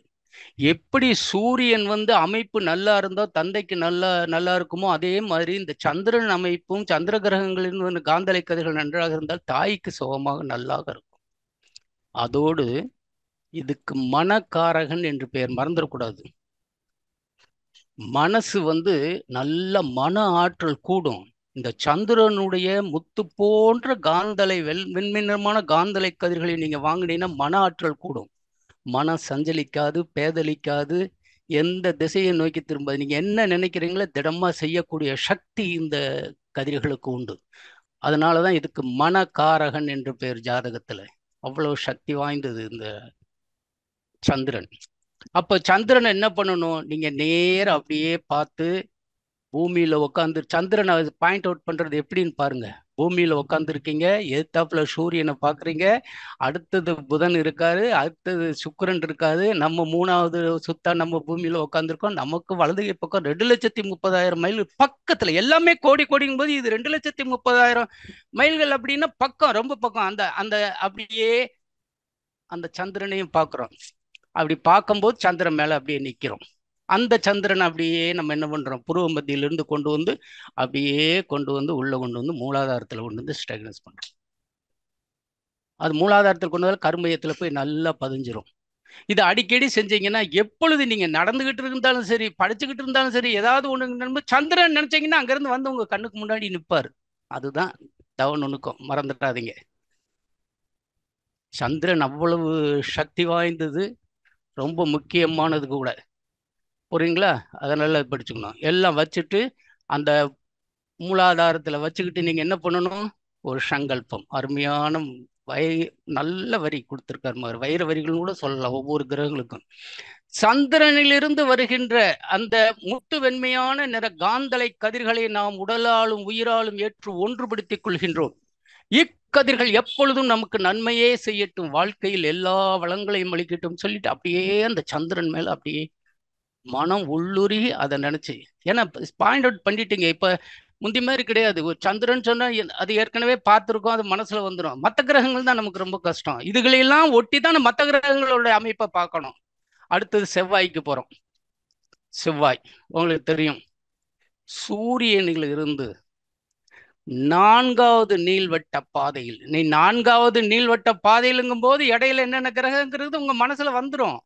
எப்படி சூரியன் வந்து அமைப்பு நல்லா இருந்தோ தந்தைக்கு நல்லா நல்லா இருக்குமோ, அதே மாதிரி இந்த சந்திரன் அமைப்பும் சந்திர கிரகங்களின் வந்து காந்தலை கதிர்கள் நன்றாக இருந்தால் தாய்க்கு சுகமாக நல்லாக இருக்கும். அதோடு இதுக்கு மனக்காரகன் என்று பெயர், மறந்துடக்கூடாது. மனசு வந்து நல்ல மன ஆற்றல் கூடும். இந்த சந்திரனுடைய முத்து போன்ற காந்தலை வெண்மினமான காந்தலை கதிர்களை நீங்க வாங்கினீங்கன்னா மன ஆற்றல் கூடும். மனம் சஞ்சலிக்காது, பேதலிக்காது, எந்த திசையை நோக்கி திரும்பாது. நீங்க என்ன நினைக்கிறீங்களோ திடமா செய்யக்கூடிய சக்தி இந்த கதிர்களுக்கு உண்டு. அதனாலதான் இதுக்கு மனக்காரகன் என்று பெயர் ஜாதகத்துல. அவ்வளவு சக்தி வாய்ந்தது இந்த சந்திரன். அப்ப சந்திரனை என்ன பண்ணணும், நீங்க நேரம் அப்படியே பார்த்து பூமியில உட்காந்து சந்திரனை பாயிண்ட் அவுட் பண்றது எப்படின்னு பாருங்க. பூமியில உட்காந்துருக்கீங்க, எதிர்த்தாப்புல சூரியனை பாக்குறீங்க, அடுத்தது புதன் இருக்காரு, அடுத்தது சுக்கிரன் இருக்காரு, நம்ம 3வது சுத்தா நம்ம பூமியில உட்காந்துருக்கோம். நமக்கு வலது கை பக்கம் 2,30,000 மைல் பக்கத்துல, எல்லாமே கோடி கோடிங்கும் போது இது 2,30,000 மைல்கள் அப்படின்னா பக்கம், ரொம்ப பக்கம். அந்த அந்த அப்படியே அந்த சந்திரனையும் பார்க்குறோம். அப்படி பார்க்கும்போது சந்திரன் மேல அப்படியே நிற்கிறோம். அந்த சந்திரன் அப்படியே நம்ம என்ன பண்றோம், புருவ மத்தியிலிருந்து கொண்டு வந்து அப்படியே கொண்டு வந்து உள்ள கொண்டு வந்து மூலாதாரத்தில் கொண்டு வந்து ஸ்டெக்னஸ் பண்றோம். அது மூலாதாரத்தில் கொண்டு வந்து கருமையத்துல போய் நல்லா பதிஞ்சிரும். இதை அடிக்கடி செஞ்சீங்கன்னா, எப்பொழுது நீங்க நடந்துகிட்டு இருந்தாலும் சரி, படிச்சுக்கிட்டு இருந்தாலும் சரி, ஏதாவது ஒண்ணு சந்திரன் நினைச்சீங்கன்னா அங்கிருந்து வந்து உங்க கண்ணுக்கு முன்னாடி நிற்பாரு. அதுதான் தவ நுணுக்கம், மறந்துடாதீங்க. சந்திரன் அவ்வளவு சக்தி வாய்ந்தது, ரொம்ப முக்கியமானது கூட. புரியுங்களா? அதனால படிச்சுக்கணும். எல்லாம் வச்சுட்டு அந்த மூலாதாரத்தில் வச்சுக்கிட்டு நீங்கள் என்ன பண்ணணும், ஒரு சங்கல்பம். அருமையான வை நல்ல வரி கொடுத்துருக்காரு, வைர வரிகள் கூட சொல்லலாம் ஒவ்வொரு கிரகங்களுக்கும். சந்திரனிலிருந்து வருகின்ற அந்த முத்து வெண்மையான நிற காந்தலை கதிர்களை நாம் உடலாலும் உயிராலும் ஏற்று ஒன்றுபடுத்திக் கொள்கின்றோம். இக்கதிர்கள் எப்பொழுதும் நமக்கு நன்மையே செய்யட்டும், வாழ்க்கையில் எல்லா வளங்களையும் அளிக்கட்டும் சொல்லிட்டு அப்படியே அந்த சந்திரன் மேல அப்படியே மனம் உள்ளுருகி அதை நினைச்சு, ஏன்னா பாயிண்ட் அவுட் பண்ணிட்டீங்க. இப்ப முந்தி மாதிரி கிடையாது. ஒரு சந்திரன் சொன்னா அது ஏற்கனவே பார்த்துருக்கோம், அது மனசுல வந்துடும். மற்ற கிரகங்கள் தான் நமக்கு ரொம்ப கஷ்டம். இதுகளெல்லாம் ஒட்டி தான் மற்ற கிரகங்களோட அமைப்பை பார்க்கணும். அடுத்தது செவ்வாய்க்கு போறோம். செவ்வாய் உங்களுக்கு தெரியும், சூரியனில் இருந்து 4வது நீள்வட்ட பாதையில். நீ 4வது நீள்வட்ட பாதையிலுங்கும் போது இடையில என்னென்ன கிரகங்கிறது உங்க மனசுல வந்துடும்.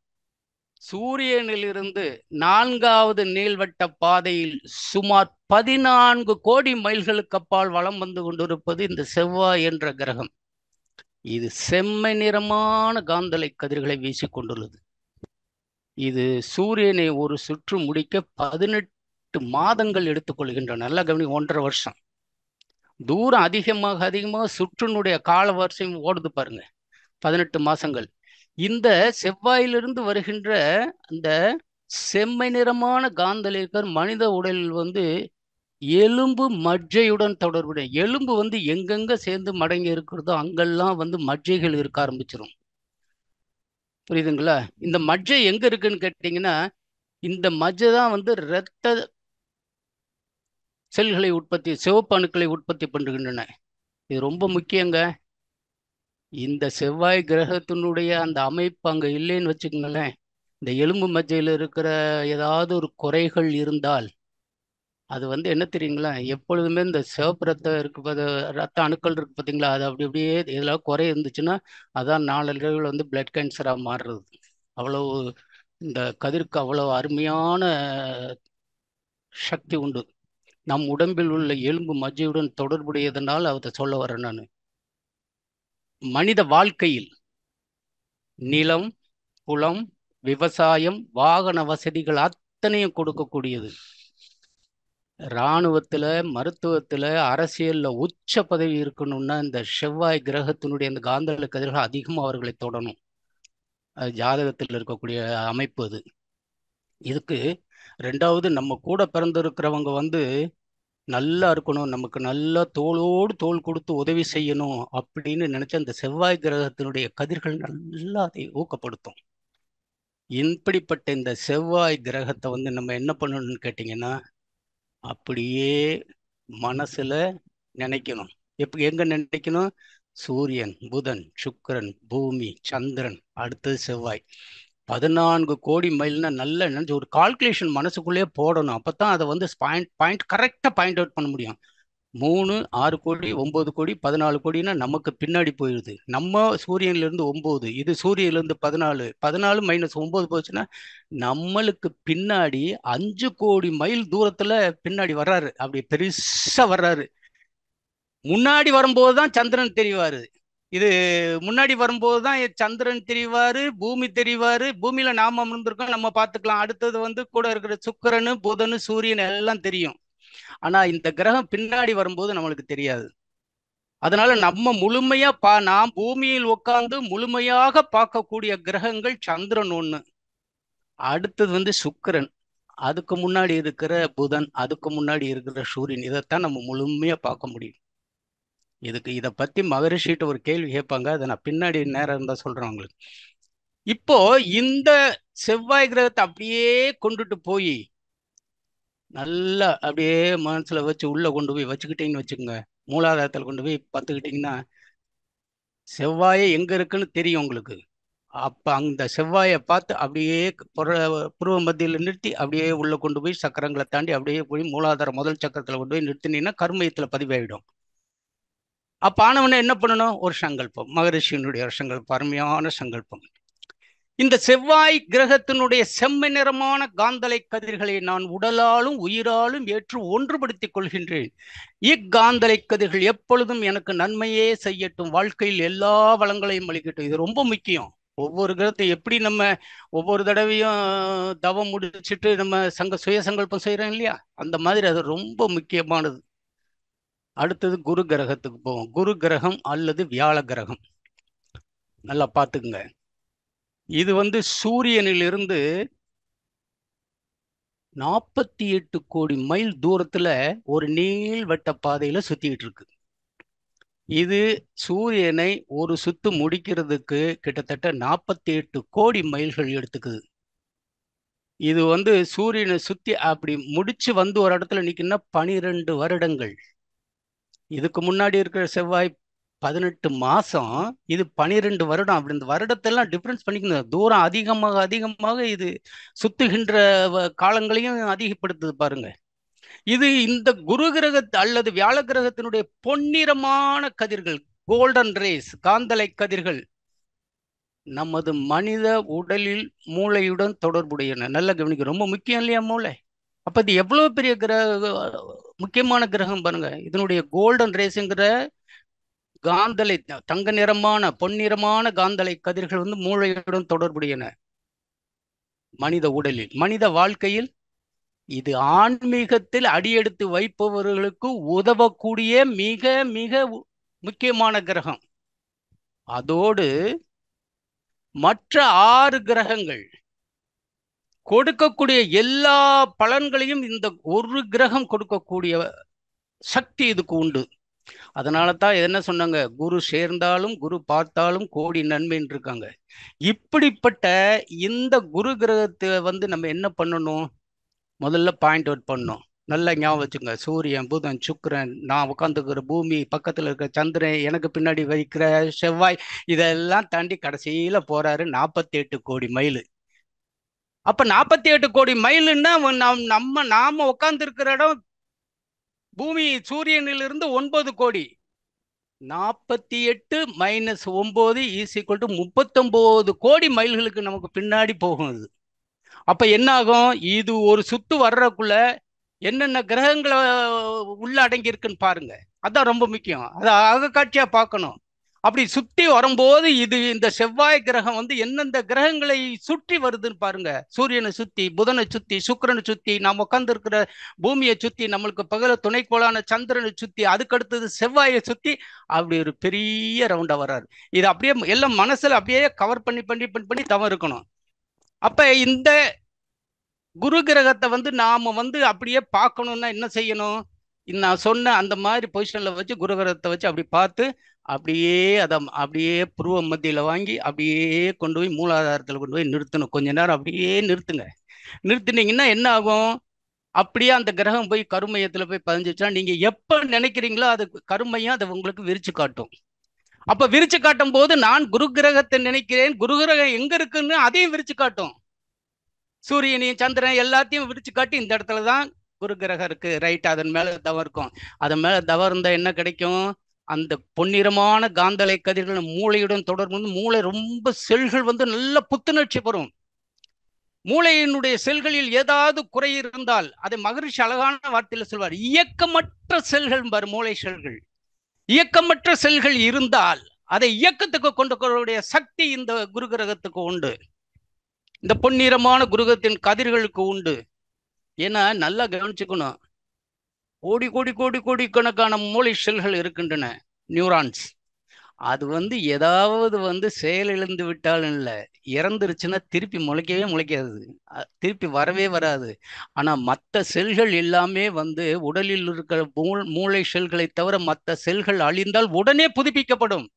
சூரியனிலிருந்து 4வது நீள்வட்ட பாதையில் சுமார் 14 கோடி மைல்களுக்கு அப்பால் வலம் வந்து கொண்டிருப்பது இந்த செவ்வாய் என்ற கிரகம். இது செம்மை நிறமான காந்தலை கதிர்களை வீசிக்கொண்டுள்ளது. இது சூரியனை ஒரு சுற்று முடிக்க 18 மாதங்கள் எடுத்துக்கொள்கின்றன. நல்லா கவனி, 1.5 வருஷம். தூரம் அதிகமாக அதிகமாக சுற்றினுடைய கால வரிசையும் ஓடுது பாருங்க, 18 மாசங்கள். இந்த செவ்வாயிலிருந்து வருகின்ற அந்த செம்மை நிறமான காந்தலேக்கர் மனித உடலில் வந்து எலும்பு மஜ்ஜையுடன் தொடர்புடைய, எலும்பு வந்து எங்கெங்க சேர்ந்து மடங்கி இருக்கிறதோ அங்கெல்லாம் வந்து மஜ்ஜைகள் இருக்க ஆரம்பிச்சிடும். புரியுதுங்களா? இந்த மஜ்ஜை எங்க இருக்குன்னு கேட்டீங்கன்னா, இந்த மஜ்ஜை தான் வந்து இரத்த செல்களை உற்பத்தி, சிவப்பு அணுக்களை உற்பத்தி பண்ணுகின்றன. இது ரொம்ப முக்கியங்க. இந்த செவ்வாய் கிரகத்தினுடைய அந்த அமைப்பு அங்க இல்லைன்னு வச்சுக்கோங்களேன், இந்த எலும்பு மஜ்ஜையில் இருக்கிற ஏதாவது ஒரு குறைகள் இருந்தால் அது வந்து என்ன தெரியுங்களா, எப்பொழுதுமே இந்த சிவப்பு ரத்தம் இருக்கு, ரத்த அணுக்கள் இருக்கு பார்த்தீங்களா, அது அப்படி அப்படியே இதெல்லாம் குறை இருந்துச்சுன்னா அதான் நாளடைவில் வந்து பிளட் கேன்சராக மாறுறது. அவ்வளவு இந்த கதிருக்கு அவ்வளவு அருமையான சக்தி உண்டு. நம் உடம்பில் உள்ள எலும்பு மஜ்ஜையுடன் தொடர்புடையதனால் அதை சொல்ல வரேன் நான். மனித வாழ்க்கையில் நிலம், குளம், விவசாயம், வாகன வசதிகள் அத்தனையும் கொடுக்கக்கூடியது. இராணுவத்துல, மருத்துவத்துல, அரசியல்ல உச்ச பதவி இருக்கணும்னா இந்த செவ்வாய் கிரகத்தினுடைய அந்த காந்தள கதிர்கள் அதிகமாக அவர்களை தொடணும். அது ஜாதகத்தில் இருக்கக்கூடிய அமைப்பு அது. இதுக்கு 2வது, நம்ம கூட பிறந்திருக்கிறவங்க வந்து நல்லா இருக்கணும், நமக்கு நல்லா தோளோடு தோள் கொடுத்து உதவி செய்யணும் அப்படின்னு நினைச்ச அந்த செவ்வாய் கிரகத்தினுடைய கதிர்கள் நல்லா அதை ஊக்கப்படுத்தும். இப்படிப்பட்ட இந்த செவ்வாய் கிரகத்தை வந்து நம்ம என்ன பண்ணணும்னு கேட்டிங்கன்னா, அப்படியே மனசுல நினைக்கணும். எங்க நினைக்கணும்? சூரியன், புதன், சுக்கிரன், பூமி, சந்திரன், அடுத்தது செவ்வாய். 14 கோடி மைல்னா நல்லா நினைச்சு ஒரு கால்குலேஷன் மனசுக்குள்ளேயே போடணும். அப்பதான் அதை வந்து பாயிண்ட் கரெக்டா பாயிண்ட் அவுட் பண்ண முடியும். 3, 6 கோடி, 9 கோடி, 14 கோடினா நமக்கு பின்னாடி போயிடுது. நம்ம சூரியன்ல இருந்து 9, இது சூரியன்ல இருந்து 14, 14 மைனஸ் 9 போச்சுன்னா நம்மளுக்கு பின்னாடி 5 கோடி மைல் தூரத்துல பின்னாடி வர்றாரு. அப்படி பெருசா வர்றாரு. முன்னாடி வரும்போது தான் சந்திரன் தெரிவாரு. இது முன்னாடி வரும்போது தான் சந்திரன் தெரிவாரு, பூமி தெரிவாரு. பூமியில நாம அமர்ந்திருக்கோம், நம்ம பார்த்துக்கலாம். அடுத்தது வந்து கூட இருக்கிற சுக்கிரனு, புதனு, சூரியன் எல்லாம் தெரியும். ஆனா இந்த கிரகம் பின்னாடி வரும்போது நம்மளுக்கு தெரியாது. அதனால நம்ம முழுமையா நாம் பூமியில் உட்கார்ந்து முழுமையாக பார்க்கக்கூடிய கிரகங்கள் சந்திரன் ஒண்ணு, அடுத்தது வந்து சுக்கிரன், அதுக்கு முன்னாடி இருக்கிற புதன், அதுக்கு முன்னாடி இருக்கிற சூரியன், இதைத்தான் நம்ம முழுமையா பார்க்க முடியும். இதை பத்தி மகரிஷிட்ட ஒரு கேள்வி கேட்பாங்க, அதை நான் பின்னாடி நேரம் இருந்தா சொல்றேன் உங்களுக்கு. இப்போ இந்த செவ்வாய் கிரகத்தை அப்படியே கொண்டுட்டு போய் நல்லா அப்படியே மனசுல வச்சு உள்ள கொண்டு போய் வச்சுக்கிட்டீங்கன்னு வச்சுக்கோங்க, மூலாதாரத்தில் கொண்டு போய் பார்த்துக்கிட்டீங்கன்னா செவ்வாயே எங்க இருக்குன்னு தெரியும் உங்களுக்கு. அப்ப அந்த செவ்வாயை பார்த்து அப்படியே புருவ மத்தியில நிறுத்தி அப்படியே உள்ள கொண்டு போய் சக்கரங்களை தாண்டி அப்படியே போய் மூலாதார முதல் சக்கரத்துல கொண்டு போய் நிறுத்தினீங்கன்னா கர்மயத்துல பதிவாயிடும். அப்ப ஆனவன என்ன பண்ணணும்? ஒரு சங்கல்பம், மகரிஷியினுடைய ஒரு சங்கல்பம், அருமையான சங்கல்பம். இந்த செவ்வாய் கிரகத்தினுடைய செம்மை நிறமான காந்தலை கதிர்களை நான் உடலாலும் உயிராலும் ஏற்று ஒன்றுபடுத்திக் கொள்கின்றேன். இக்காந்தலை கதிர்கள் எப்பொழுதும் எனக்கு நன்மையே செய்யட்டும், வாழ்க்கையில் எல்லா வளங்களையும் அளிக்கட்டும். இது ரொம்ப முக்கியம். ஒவ்வொரு கிரகத்தை எப்படி நம்ம ஒவ்வொரு தடவையும் தவம் முடிச்சுட்டு நம்ம சுய சங்கல்பம் செய்யறோம் இல்லையா, அந்த மாதிரி அது ரொம்ப முக்கியமானது. அடுத்தது குரு கிரகத்துக்கு போவோம். குரு கிரகம் அல்லது வியாழ கிரகம், நல்லா பார்த்துக்குங்க. இது சூரியனிலிருந்து 48 கோடி மைல் தூரத்துல ஒரு நீள்வட்ட பாதையில சுத்திட்டு இருக்கு. இது சூரியனை ஒரு சுத்து முடிக்கிறதுக்கு கிட்டத்தட்ட 48 கோடி மைல்கள் எடுத்துக்குது. இது சூரியனை சுத்தி அப்படி முடிச்சு ஒரு இடத்துல நிக்குன்னா 12 வருடங்கள். இதுக்கு முன்னாடி இருக்கிற செவ்வாய் 18 மாசம், இது 12 வருடம். அப்படி இந்த வருடத்தெல்லாம் டிஃபரன்ஸ் பண்ணிக்கணும். தூரம் அதிகமாக அதிகமாக இது சுத்துகின்ற காலங்களையும் அதிகப்படுத்துது பாருங்க. இது இந்த குரு கிரகத்து அல்லது வியாழ கிரகத்தினுடைய பொன்னிறமான கதிர்கள், கோல்டன் ரேஸ், காந்தலை கதிர்கள் நமது மனித உடலில் மூளையுடன் தொடர்புடையன. நல்ல கவனிக்க, ரொம்ப முக்கியம் இல்லையா மூளை? அப்ப இது எவ்வளவு பெரிய முக்கியமான கிரகம் பாருங்க. இதனுடைய கோல்டன் ரேஸுங்கிற காந்தலை, தங்க நிறமான பொன்னிறமான காந்தலை கதிர்கள் மூளையுடன் தொடர்புடையன. மனித உடலில், மனித வாழ்க்கையில் இது ஆன்மீகத்தில் அடியெடுத்து வைப்பவர்களுக்கு உதவக்கூடிய மிக மிக முக்கியமான கிரகம். அதோடு மற்ற 6 கிரகங்கள் கொடுக்கக்கூடிய எல்லா பலன்களையும் இந்த ஒரு கிரகம் கொடுக்கக்கூடிய சக்தி இதுக்கு உண்டு. அதனால தான் என்ன சொன்னாங்க, குரு சேர்ந்தாலும் குரு பார்த்தாலும் கோடி நன்மைன்னு இருக்காங்க. இப்படிப்பட்ட இந்த குரு கிரகத்தை நம்ம என்ன பண்ணணும்? முதல்ல பாயிண்ட் அவுட் பண்ணணும். நல்லா ஞாபகம் வச்சுங்க. சூரியன், புதன், சுக்கிரன், நான் உட்காந்துக்கிற பூமி, பக்கத்துல இருக்க சந்திரன், எனக்கு பின்னாடி வைக்கிற செவ்வாய், இதெல்லாம் தாண்டி கடைசியில போறாரு 48 கோடி மைல். அப்ப 48 கோடி மைலுன்னா நாம உட்கார்ந்து இருக்கிற இடம் பூமி சூரியனிலிருந்து 9 கோடி. 48 - 9 = 39 கோடி மைல்களுக்கு நமக்கு பின்னாடி போகும் இது. அப்ப என்ன ஆகும்? இது ஒரு சுத்து வர்றதுக்குள்ள என்னென்ன கிரகங்களை உள்ள அடங்கி இருக்குன்னு பாருங்க. அதான் ரொம்ப முக்கியம். அதை அகக்காட்சியா பார்க்கணும். அப்படி சுத்தி வரும்போது இந்த செவ்வாய் கிரகம் எந்தெந்த கிரகங்களை சுற்றி வருதுன்னு பாருங்க. சூரியனை சுத்தி, புதனை சுத்தி, சுக்கிரனை சுத்தி, நாம் உட்கார்ந்து இருக்கிற பூமியை சுத்தி, நம்மளுக்கு பகல துணைக்கோளான சந்திரனை சுத்தி, அதுக்கடுத்தது செவ்வாயை சுத்தி, அப்படி ஒரு பெரிய ரவுண்டா வர்றாரு. இது அப்படியே எல்லாம் மனசுல அப்படியே கவர் பண்ணி பண்ணி பண்ணி பண்ணி தவம் இருக்கணும். அப்ப இந்த குரு கிரகத்தை நாம அப்படியே பார்க்கணும்னா என்ன செய்யணும்? நான் சொன்ன அந்த மாதிரி பொசிஷன்ல வச்சு குரு கிரகத்தை வச்சு அப்படி பார்த்து அப்படியே அதை அப்படியே புருவ மத்தியில வாங்கி அப்படியே கொண்டு போய் மூலாதாரத்தில் கொண்டு போய் நிறுத்தணும். கொஞ்ச நேரம் அப்படியே நிறுத்துங்க. நிறுத்தினீங்கன்னா என்ன ஆகும்? அப்படியே அந்த கிரகம் போய் கருமையத்துல போய் பதிஞ்சிச்சா, நீங்க எப்ப நினைக்கிறீங்களோ அது கருமையா அதை உங்களுக்கு விரிச்சு காட்டும். அப்ப விரிச்சு காட்டும் போது நான் குரு கிரகத்தை நினைக்கிறேன், குரு கிரகம் எங்க இருக்குன்னு அதையும் விரிச்சு காட்டும். சூரியனையும் சந்திரன் எல்லாத்தையும் விரிச்சு காட்டி இந்த இடத்துலதான் குரு கிரகம் இருக்கு, ரைட், அதன் மேல தவம் இருக்கும். அதன் மேல தவம் இருந்தா என்ன கிடைக்கும்? அந்த பொன்னிறமான காந்தலை கதிர்கள் மூளையுடன் தொடர்பு மூளை ரொம்ப செல்கள் நல்ல புத்துணர்ச்சி பெறும். மூளையினுடைய செல்களில் ஏதாவது குறை இருந்தால் அதை மகரிஷி அழகான வார்த்தையில சொல்வார், இயக்கமற்ற செல்கள் பாரு, மூளை செல்கள். இயக்கமற்ற செல்கள் இருந்தால் அதை இயக்கத்துக்கு கொண்டு வரக்கூடிய சக்தி இந்த குரு கிரகத்துக்கு உண்டு, இந்த பொன்னிறமான குருகத்தின் கதிர்களுக்கு உண்டு. ஏன்னா நல்லா கவனிச்சுக்கணும், கோடி கோடி கோடி கோடி கணக்கான மூளை செல்கள் இருக்கின்றன, நியூரான்ஸ். அது ஏதாவது செயலிழந்து விட்டாலும் இல்ல, இறந்துருச்சுன்னா திருப்பி முளைக்கவே முளைக்காது. திருப்பி வரவே வராது. ஆனா மற்ற செல்கள் எல்லாமே உடலில் இருக்கிற மூளை செல்களை தவிர மற்ற செல்கள் அழிந்தால் உடனே புதுப்பிக்கப்படும்.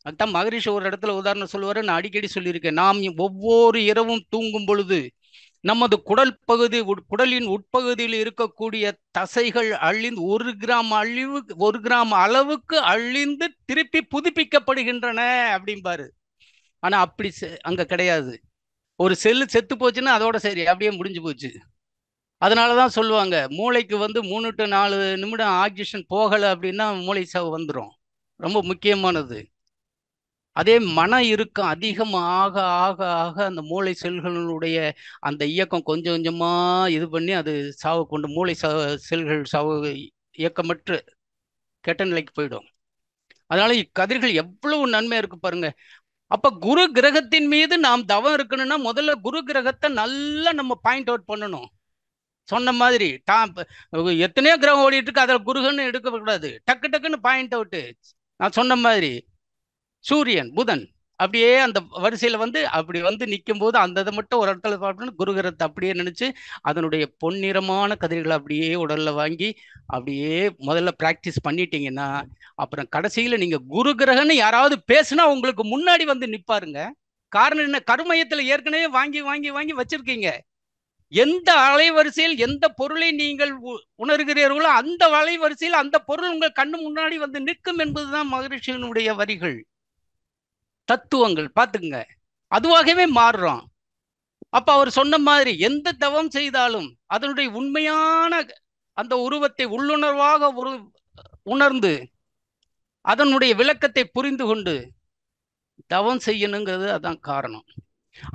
அதான் மகரிஷி ஒரு இடத்துல உதாரணம் சொல்லுவாரு, நான் அடிக்கடி சொல்லியிருக்கேன். நாம் ஒவ்வொரு இரவும் தூங்கும் பொழுது நமது குடலின் உட்பகுதியில் இருக்கக்கூடிய தசைகள் அழிந்து 1 கிராம் அளவுக்கு அழிந்து திருப்பி புதுப்பிக்கப்படுகின்றன அப்படிம்பாரு. ஆனா அப்படி அங்க கிடையாது. ஒரு செல்லு செத்து போச்சுன்னா அதோட சரி, அப்படியே முடிஞ்சு போச்சு. அதனாலதான் சொல்லுவாங்க, மூளைக்கு 3 to 4 நிமிடம் ஆக்சிஜன் போகலை அப்படின்னா மூளை சாவு வந்துடும். ரொம்ப முக்கியமானது. அதே மன இறுக்கம் அதிகம் ஆக ஆக ஆக அந்த மூளை செல்களுடைய அந்த இயக்கம் கொஞ்சம் கொஞ்சமா இது பண்ணி அது சாவு கொண்டு செல்கள் சாவு இயக்கமற்று கெட்ட நிலைக்கு போயிடும். அதனால இக்கதிர்கள் எவ்வளவு நன்மை இருக்கு பாருங்க. அப்ப குரு கிரகத்தின் மீது நாம் தவம் இருக்கணும்னா முதல்ல குரு கிரகத்தை நல்லா நம்ம பாயிண்ட் அவுட் பண்ணணும். சொன்ன மாதிரி எத்தனையோ கிரகம் ஓடிட்டு இருக்கு, அதில் குருகன்னு எடுக்கக்கூடாது. டக்கு டக்குன்னு பாயிண்ட் அவுட்டு. நான் சொன்ன மாதிரி சூரியன், புதன் அப்படியே அந்த வரிசையில் அப்படி நிற்கும் போது அந்த இதை மட்டும் ஒரு இடத்துல பார்க்கணும். குருகிரகத்தை அப்படியே நினைச்சு அதனுடைய பொன்னிறமான கதிர்களை அப்படியே உடல்ல வாங்கி அப்படியே முதல்ல பிராக்டிஸ் பண்ணிட்டீங்கன்னா அப்புறம் கடைசியில நீங்க குரு கிரகம்னு யாராவது பேசுனா உங்களுக்கு முன்னாடி நிப்பாருங்க. காரணம் என்ன? கருமையத்துல ஏற்கனவே வாங்கி வாங்கி வாங்கி வச்சிருக்கீங்க. எந்த அலைவரிசையில் எந்த பொருளை நீங்கள் உணர்கிறீர்களோ அந்த அலைவரிசையில் அந்த பொருள் உங்கள் கண்ணு முன்னாடி நிற்கும் என்பதுதான் மகரிஷியினுடைய வரிகள், தத்துவங்கள். பார்த்துக்குங்க, அதுவாகவே மாறுறோம். அப்ப அவர் சொன்ன மாதிரி எந்த தவம் செய்தாலும் அதனுடைய உண்மையான அந்த உருவத்தை உள்ளுணர்வாக உணர்ந்து அதனுடைய விளக்கத்தை புரிந்து கொண்டு தவம் செய்யணுங்கிறது அதான் காரணம்.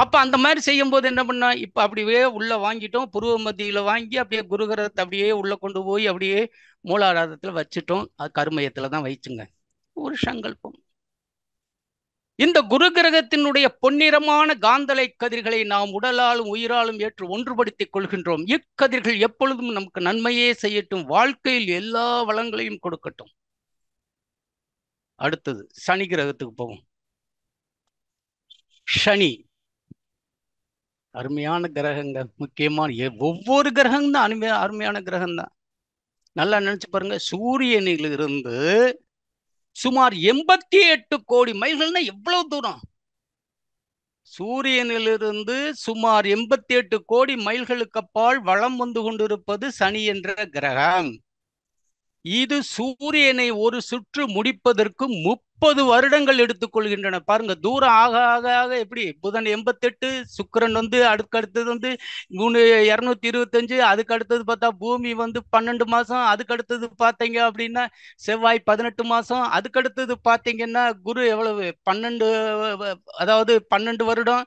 அப்ப அந்த மாதிரி செய்யும் போது என்ன பண்ணா, இப்ப அப்படியே உள்ள வாங்கிட்டோம், புருவ மத்தியில வாங்கி அப்படியே குருகரத்தை அப்படியே உள்ள கொண்டு போய் அப்படியே மூலாதாரத்துல வச்சுட்டோம். அது கருமையத்துல தான் வைச்சுங்க. ஒரு சங்கல்பம். இந்த குரு கிரகத்தினுடைய பொன்னிறமான காந்தலை கதிர்களை நாம் உடலாலும் உயிராலும் ஏற்று ஒன்றுபடுத்திக் கொள்கின்றோம். இக்கதிர்கள் எப்பொழுதும் நமக்கு நன்மையே செய்யட்டும், வாழ்க்கையில் எல்லா வளங்களையும் கொடுக்கட்டும். அடுத்தது சனி கிரகத்துக்கு போவோம். சனி அருமையான கிரகங்க, முக்கியமான ஒவ்வொரு கிரகம் தான் அருமையான கிரகம் தான். நல்லா நினைச்சு பாருங்க, சூரியனிலிருந்து சுமார் 88 கோடி மைல்கள்னா எவ்வளவு தூரம்? சூரியனிலிருந்து சுமார் 88 கோடி மைல்களுக்கு அப்பால் வலம் வந்து கொண்டிருப்பது சனி என்ற கிரகம். இது சூரியனை ஒரு சுற்று முடிப்பதற்கு 30 வருடங்கள் எடுத்துக்கொள்கின்றன. பாருங்க, தூரம் ஆக ஆக ஆக எப்படி புதன் 88, சுக்கிரன் அடுத்தது 225, அதுக்கு அடுத்தது பார்த்தா பூமி 12 மாசம், அதுக்கு அடுத்தது பார்த்தீங்க அப்படின்னா செவ்வாய் 18 மாசம், அதுக்கு அடுத்தது பார்த்தீங்கன்னா குரு எவ்வளவு 12, அதாவது 12 வருடம்.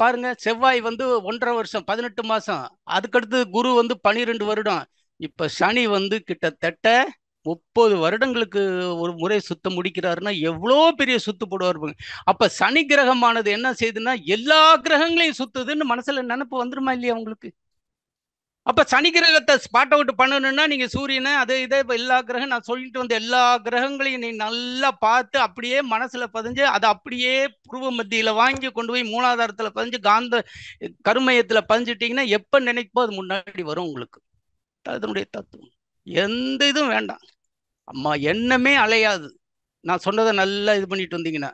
பாருங்க, செவ்வாய் 1.5 வருஷம் 18 மாசம், அதுக்கடுத்தது குரு 12 வருடம். இப்ப சனி கிட்டத்தட்ட 30 வருடங்களுக்கு ஒரு முறை சுத்த முடிக்கிறாருன்னா எவ்வளோ பெரிய சுத்து போடுவார். அப்ப சனி கிரகமானது என்ன செய்யுதுன்னா எல்லா கிரகங்களையும் சுத்துதுன்னு மனசுல நினைப்பு வந்துருமா இல்லையா உங்களுக்கு? அப்ப சனி கிரகத்தை ஸ்பாட் அவுட் பண்ணணும்னா நீங்க சூரியனை இதே எல்லா கிரகம் நான் சொல்லிட்டு வந்த எல்லா கிரகங்களையும் நீ நல்லா பார்த்து அப்படியே மனசுல பதிஞ்சு அதை அப்படியே புருவ மத்தியில வாங்கி கொண்டு போய் மூலாதாரத்துல பதிஞ்சு காந்த கருமையத்துல பதிஞ்சிட்டீங்கன்னா எப்ப நினைப்போ அது முன்னாடி வரும் உங்களுக்கு. அதனுடைய தத்துவம். எந்த இதுவும் வேண்டாம், அம்மா எண்ணமே அலையாது. நான் சொன்னதை நல்லா இது பண்ணிட்டு வந்தீங்கன்னா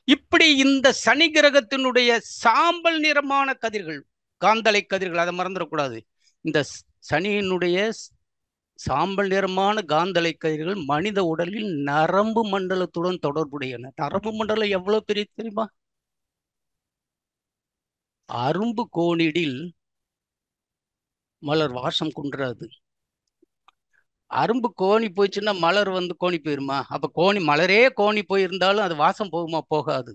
இப்படி இந்த சனி கிரகத்தினுடைய சாம்பல் நிறமான கதிர்கள், காந்தலை கதிர்கள், அதை மறந்துடக்கூடாது. இந்த சனியினுடைய சாம்பல் நிறமான காந்தலை கதிர்கள் மனித உடலில் நரம்பு மண்டலத்துடன் தொடர்புடையன. நரம்பு மண்டலம் எவ்வளவு பெரிய தெரியுமா? அரும்பு கோணிடில் மலர் வாசம் குன்றாது. அரும்பு கோணி போயிடுச்சுன்னா மலர் கோணி போயிருமா? அப்ப மலரே கோணி போயிருந்தாலும் அது வாசம் போகுமா? போகாது.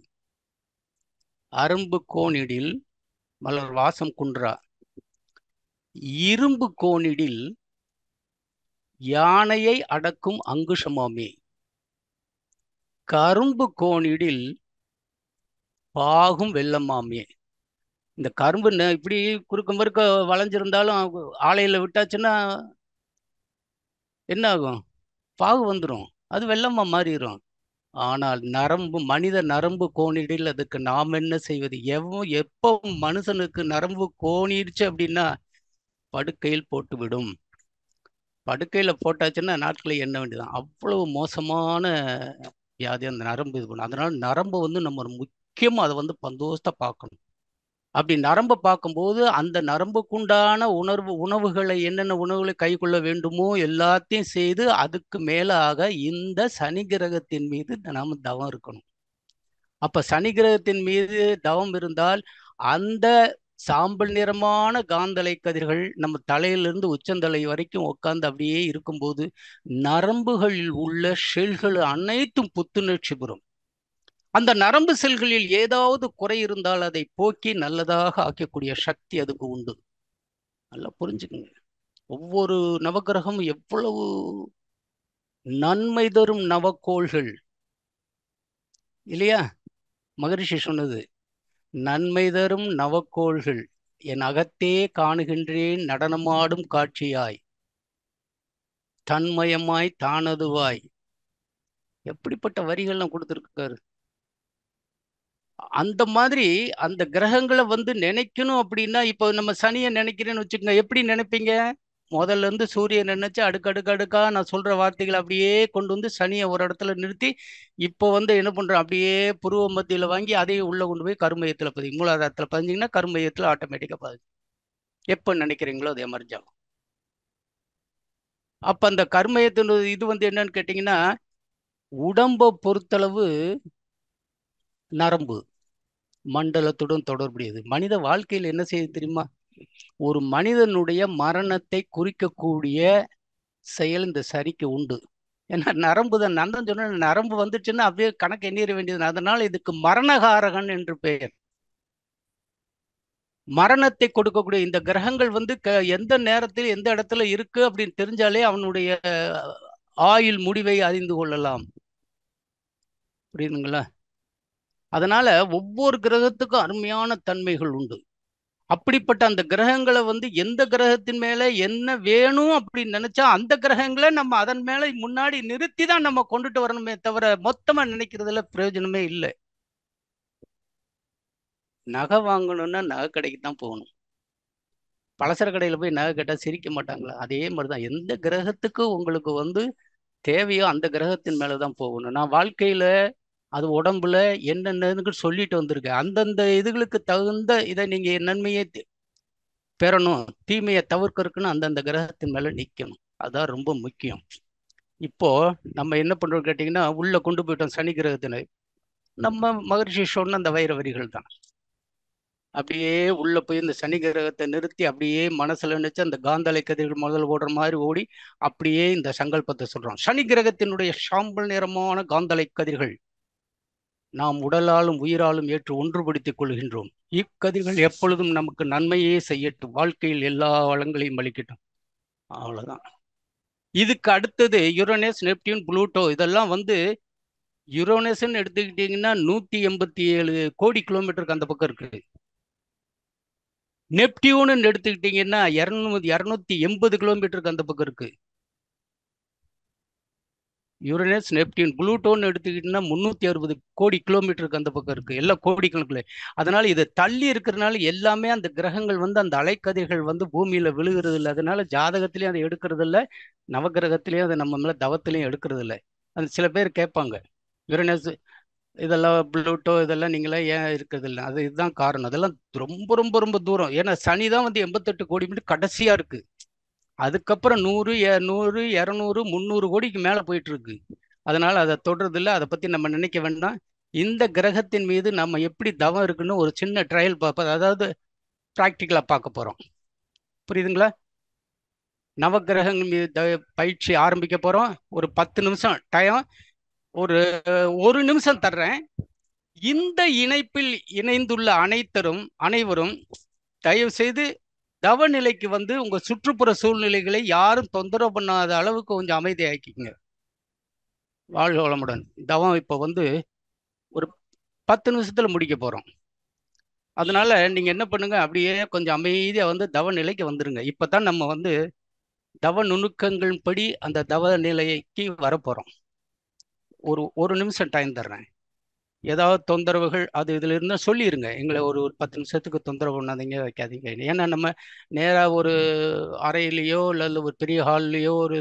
அரும்பு கோணிடில் மலர் வாசம் குன்றா. இரும்பு கோணிடில் யானையை அடக்கும் அங்குஷமாமே. கரும்பு கோணிடில் பாகும் வெள்ளமாமே. இந்த கரும்பு இப்படி குறுக்க மறுக்க வளைஞ்சிருந்தாலும் ஆலையில விட்டாச்சுன்னா என்ன ஆகும்? பாகு வந்துடும், அது வெள்ளமா மாறிடும். ஆனால் மனித நரம்பு கோணிடில் அதுக்கு நாம் என்ன செய்வது? எப்போ மனுஷனுக்கு நரம்பு கோணிடுச்சு அப்படின்னா படுக்கையில் போட்டுவிடும். படுக்கையில போட்டாச்சுன்னா நாட்களை எண்ண வேண்டியதான். அவ்வளவு மோசமான வியாதி அந்த நரம்பு இது பண்ணும். அதனால நரம்பு வந்து நம்ம ஒரு முக்கியமா அதை வந்து பந்தோஸ்தா பார்க்கணும். அப்படி நரம்பை பார்க்கும்போது அந்த நரம்புக்குண்டான உணவுகளை என்னென்ன உணவுகளை கை கொள்ள வேண்டுமோ எல்லாத்தையும் செய்து அதுக்கு மேலாக இந்த சனி கிரகத்தின் மீது நாம தவம் இருக்கணும். அப்ப சனி கிரகத்தின் மீது தவம் இருந்தால் அந்த சாம்பல் நிறமான காந்தலை கதிர்கள் நம்ம தலையிலிருந்து உச்சந்தலை வரைக்கும் உட்கார்ந்து அப்படியே இருக்கும்போது நரம்புகளில் உள்ள செல்கள் அனைத்தும் புத்துணர்ச்சி பெறும். அந்த நரம்பு செல்களில் ஏதாவது குறை இருந்தால் அதை போக்கி நல்லதாக ஆக்கக்கூடிய சக்தி அதுக்கு உண்டு. நல்லா புரிஞ்சுக்குங்க. ஒவ்வொரு நவகிரகம் எவ்வளவு நன்மை தரும் நவக்கோள்கள் இல்லையா? மகரிஷி சொன்னது நன்மை தரும் நவக்கோள்கள் என் அகத்தே காணுகின்றேன் நடனமாடும் காட்சியாய் தன்மயமாய் தானதுவாய். எப்படிப்பட்ட வரிகள்லாம் கொடுத்துருக்காரு. அந்த மாதிரி அந்த கிரகங்களை வந்து நினைக்கணும் அப்படின்னா இப்போ நம்ம சனியை நினைக்கிறேன்னு வச்சுக்கோங்க. எப்படி நினைப்பீங்க? முதல்ல இருந்து சூரியன் நினைச்சு அடுக்கடுக்கா நான் சொல்ற வார்த்தைகளை அப்படியே கொண்டு வந்து சனியை ஒரு இடத்துல நிறுத்தி இப்போ வந்து என்ன பண்றோம், அப்படியே புருவ மத்தியில வாங்கி அதையும் உள்ள கொண்டு போய் கருமையத்துல பதிவு, மூலாதாரத்துல பதிஞ்சிங்கன்னா கருமையத்துல ஆட்டோமேட்டிக்கா பதிவு. எப்போ நினைக்கிறீங்களோ அது எமர்ஜ் ஆகும். அப்ப அந்த கர்மயத்தின் இது வந்து என்னன்னு கேட்டீங்கன்னா உடம்பை பொறுத்தளவு நரம்பு மண்டலத்துடன் தொடர்புடையது. மனித வாழ்க்கையில் என்ன செய்யுது தெரியுமா? ஒரு மனிதனுடைய மரணத்தை குறிக்கக்கூடிய செயல் இந்த சரிக்கு உண்டு. ஏன்னா நரம்பு தான். நான் தான் சொன்னேன், நரம்பு வந்துச்சுன்னா அப்படியே கணக்கு எண்ணிட வேண்டியது. அதனால இதுக்கு மரணகாரகன் என்று பெயர். மரணத்தை கொடுக்கக்கூடிய இந்த கிரகங்கள் வந்து எந்த நேரத்தில் எந்த இடத்துல இருக்கு அப்படின்னு தெரிஞ்சாலே அவனுடைய ஆயுள் முடிவை அறிந்து கொள்ளலாம். புரியுதுங்களா? அதனால ஒவ்வொரு கிரகத்துக்கும் அருமையான தன்மைகள் உண்டு. அப்படிப்பட்ட அந்த கிரகங்களை வந்து எந்த கிரகத்தின் மேல என்ன வேணும் அப்படின்னு நினைச்சா அந்த கிரகங்களை நம்ம அதன் மேல முன்னாடி நிறுத்தி தான் நம்ம கொண்டுட்டு வரணுமே தவிர மொத்தமா நினைக்கிறதுல பிரயோஜனமே இல்லை. நகை வாங்கணும்னா நகை கடைக்கு தான் போகணும். பலசர கடையில போய் நகை கேட்டா சிரிக்க மாட்டாங்களா? அதே மாதிரிதான் எந்த கிரகத்துக்கு உங்களுக்கு வந்து தேவையோ அந்த கிரகத்தின் மேலதான் போகணும். நான் வாழ்க்கையில அது உடம்புல என்னென்னு சொல்லிட்டு வந்திருக்கேன். அந்தந்த இதுகளுக்கு தகுந்த இதை நீங்க நன்மையை பெறணும், தீமையை தவிர்க்கறதுக்குன்னு அந்தந்த கிரகத்தின் மேல நிக்கணும். அதான் ரொம்ப முக்கியம். இப்போ நம்ம என்ன பண்றோம் கேட்டீங்கன்னா உள்ள கொண்டு போயிட்டோம் சனி கிரகத்தினை. நம்ம மகரிஷி சொன்ன அந்த வைர வரிகள் தான் அப்படியே உள்ள போய் இந்த சனி கிரகத்தை நிறுத்தி அப்படியே மனசுல நினைச்சு அந்த காந்தலை கதிர்கள் முதல் ஓடுற மாதிரி ஓடி அப்படியே இந்த சங்கல்பத்தை சொல்றோம். சனி கிரகத்தினுடைய சாம்பல் நிறமான காந்தலை கதிர்கள் நாம் உடலாலும் உயிராலும் ஏற்று ஒன்றுபடுத்திக் கொள்கின்றோம். இக்கதிர்கள் எப்பொழுதும் நமக்கு நன்மையே செய்யட்டும், வாழ்க்கையில் எல்லா வளங்களையும் அளிக்கட்டும். அவ்வளவுதான். இதுக்கு அடுத்தது யுரேனஸ், நெப்டியூன், புளூட்டோ. இதெல்லாம் வந்து யுரேனஸ்ன்னு எடுத்துக்கிட்டீங்கன்னா 187 கோடி கிலோமீட்டருக்கு அந்த பக்கம் இருக்கு. நெப்டியூன்னு எடுத்துக்கிட்டீங்கன்னா 280 கிலோமீட்டருக்கு அந்த பக்கம் இருக்கு. யுரேனஸ், நெப்டியூன், புளூட்டோன்னு எடுத்துக்கிட்டீங்கன்னா 360 கோடி கிலோமீட்டருக்கு அந்த பக்கம் இருக்கு. எல்லாம் கோடி கணக்குல. அதனால இது தள்ளி இருக்கிறதுனால எல்லாமே அந்த கிரகங்கள் வந்து அந்த அலைக்கதிர்கள் வந்து பூமியில விழுகிறது இல்லை. அதனால ஜாதகத்திலையும் அதை எடுக்கிறது இல்லை, நவகிரகத்திலையும் அதை நம்ம மேல தவத்திலையும் எடுக்கிறது இல்லை. அது சில பேர் கேட்பாங்க, யுரேனஸ் இதெல்லாம் புளூட்டோ இதெல்லாம் நீங்களே ஏன் இருக்கிறது இல்லை? அது இதுதான் காரணம். அதெல்லாம் ரொம்ப ரொம்ப ரொம்ப தூரம். ஏன்னா சனி தான் வந்து 88 கோடி மீட்டர் கடைசியா இருக்கு. அதுக்கப்புறம் 100, 100, 200, 300 கோடிக்கு மேல போயிட்டு இருக்கு. அதனால அதை தொடுறது இல்லை, அதை பத்தி நம்ம நினைக்க வேண்டாம். இந்த கிரகத்தின் மீது நம்ம எப்படி தவம் இருக்குன்னு ஒரு சின்ன ட்ரையல் பார்ப்போம். அதாவது ப்ராக்டிக்கலா பார்க்க போறோம். புரியுதுங்களா? நவகிரகங்கள் மீது பயிற்சி ஆரம்பிக்க போறோம். ஒரு 10 நிமிஷம் டைம், ஒரு 1 நிமிஷம் தர்றேன். இந்த இணைப்பில் இணைந்துள்ள அனைவரும் தயவு செய்து தவ நிலைக்கு வந்து உங்க சுற்றுப்புற சூழ்நிலைகளை யாரும் தொந்தரவு பண்ணாத அளவுக்கு கொஞ்சம் அமைதியாக்கிங்க. வாழ்க வளமுடன். தவம் இப்போ வந்து ஒரு 10 நிமிஷத்துல முடிக்க போறோம். அதனால நீங்க என்ன பண்ணுங்க, அப்படியே கொஞ்சம் அமைதியா வந்து தவ நிலைக்கு வந்துருங்க. இப்பதான் நம்ம வந்து தவ நுணுக்கங்கள் படி அந்த தவ நிலைக்கு வரப்போறோம். ஒரு ஒரு நிமிஷம் டைம் தர்றேன். ஏதாவது தொந்தரவுகள் அது இதில் இருந்தால் சொல்லிடுங்க. எங்களை ஒரு 10 நிமிஷத்துக்கு தொந்தரவு பண்ணாதீங்க, வைக்காதீங்க. ஏன்னா நம்ம நேராக ஒரு அறையிலையோ இல்லை ஒரு பெரிய ஹால்லையோ ஒரு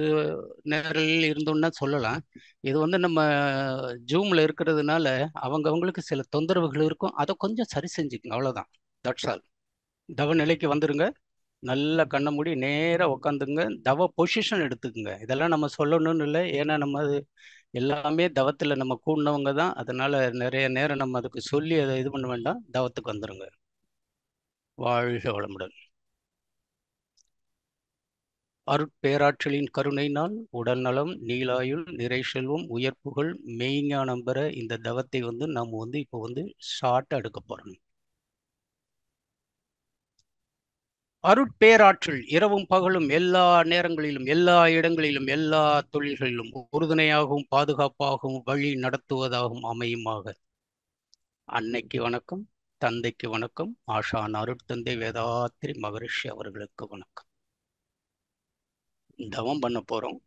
நேரில் இருந்தோம்னா சொல்லலாம். இது வந்து நம்ம ஜூமில் இருக்கிறதுனால அவங்கவங்களுக்கு சில தொந்தரவுகள் இருக்கும். அதை கொஞ்சம் சரி செஞ்சுக்குங்க, அவ்வளோதான். That's all. தவ நிலைக்கு வந்துருங்க. நல்ல கண்ணை மூடி நேராக உக்காந்துங்க. தவ பொசிஷன் எடுத்துக்குங்க. இதெல்லாம் நம்ம சொல்லணும்னு இல்லை, ஏன்னா நம்ம அது எல்லாமே தவத்தில் நம்ம கூடினவங்க தான். அதனால நிறைய நேரம் நம்ம அதுக்கு சொல்லி அதை இது பண்ண வேண்டாம். தவத்துக்கு வந்துருங்க. வாழ்க வளமுடன். அருட்பேராற்றலின் கருணையினால் உடல் நலம், நீலாயுள், நிறை செல்வம், உயர்ப்புகள், மெய்ஞானம் பெற இந்த தவத்தை வந்து நம்ம வந்து இப்போ வந்து ஷார்ட்டாக எடுக்க போறோம். அருட்பேராற்றல் இரவும் பகலும் எல்லா நேரங்களிலும் எல்லா இடங்களிலும் எல்லா தொழில்களிலும் உறுதுணையாகவும் பாதுகாப்பாகவும் வழி நடத்துவதாகவும் அமையுமாக. அன்னைக்கு வணக்கம், தந்தைக்கு வணக்கம், ஆஷான் அருட்தந்தை வேதாத்திரி மகரிஷி அவர்களுக்கு வணக்கம். தவம் பண்ண போறோம்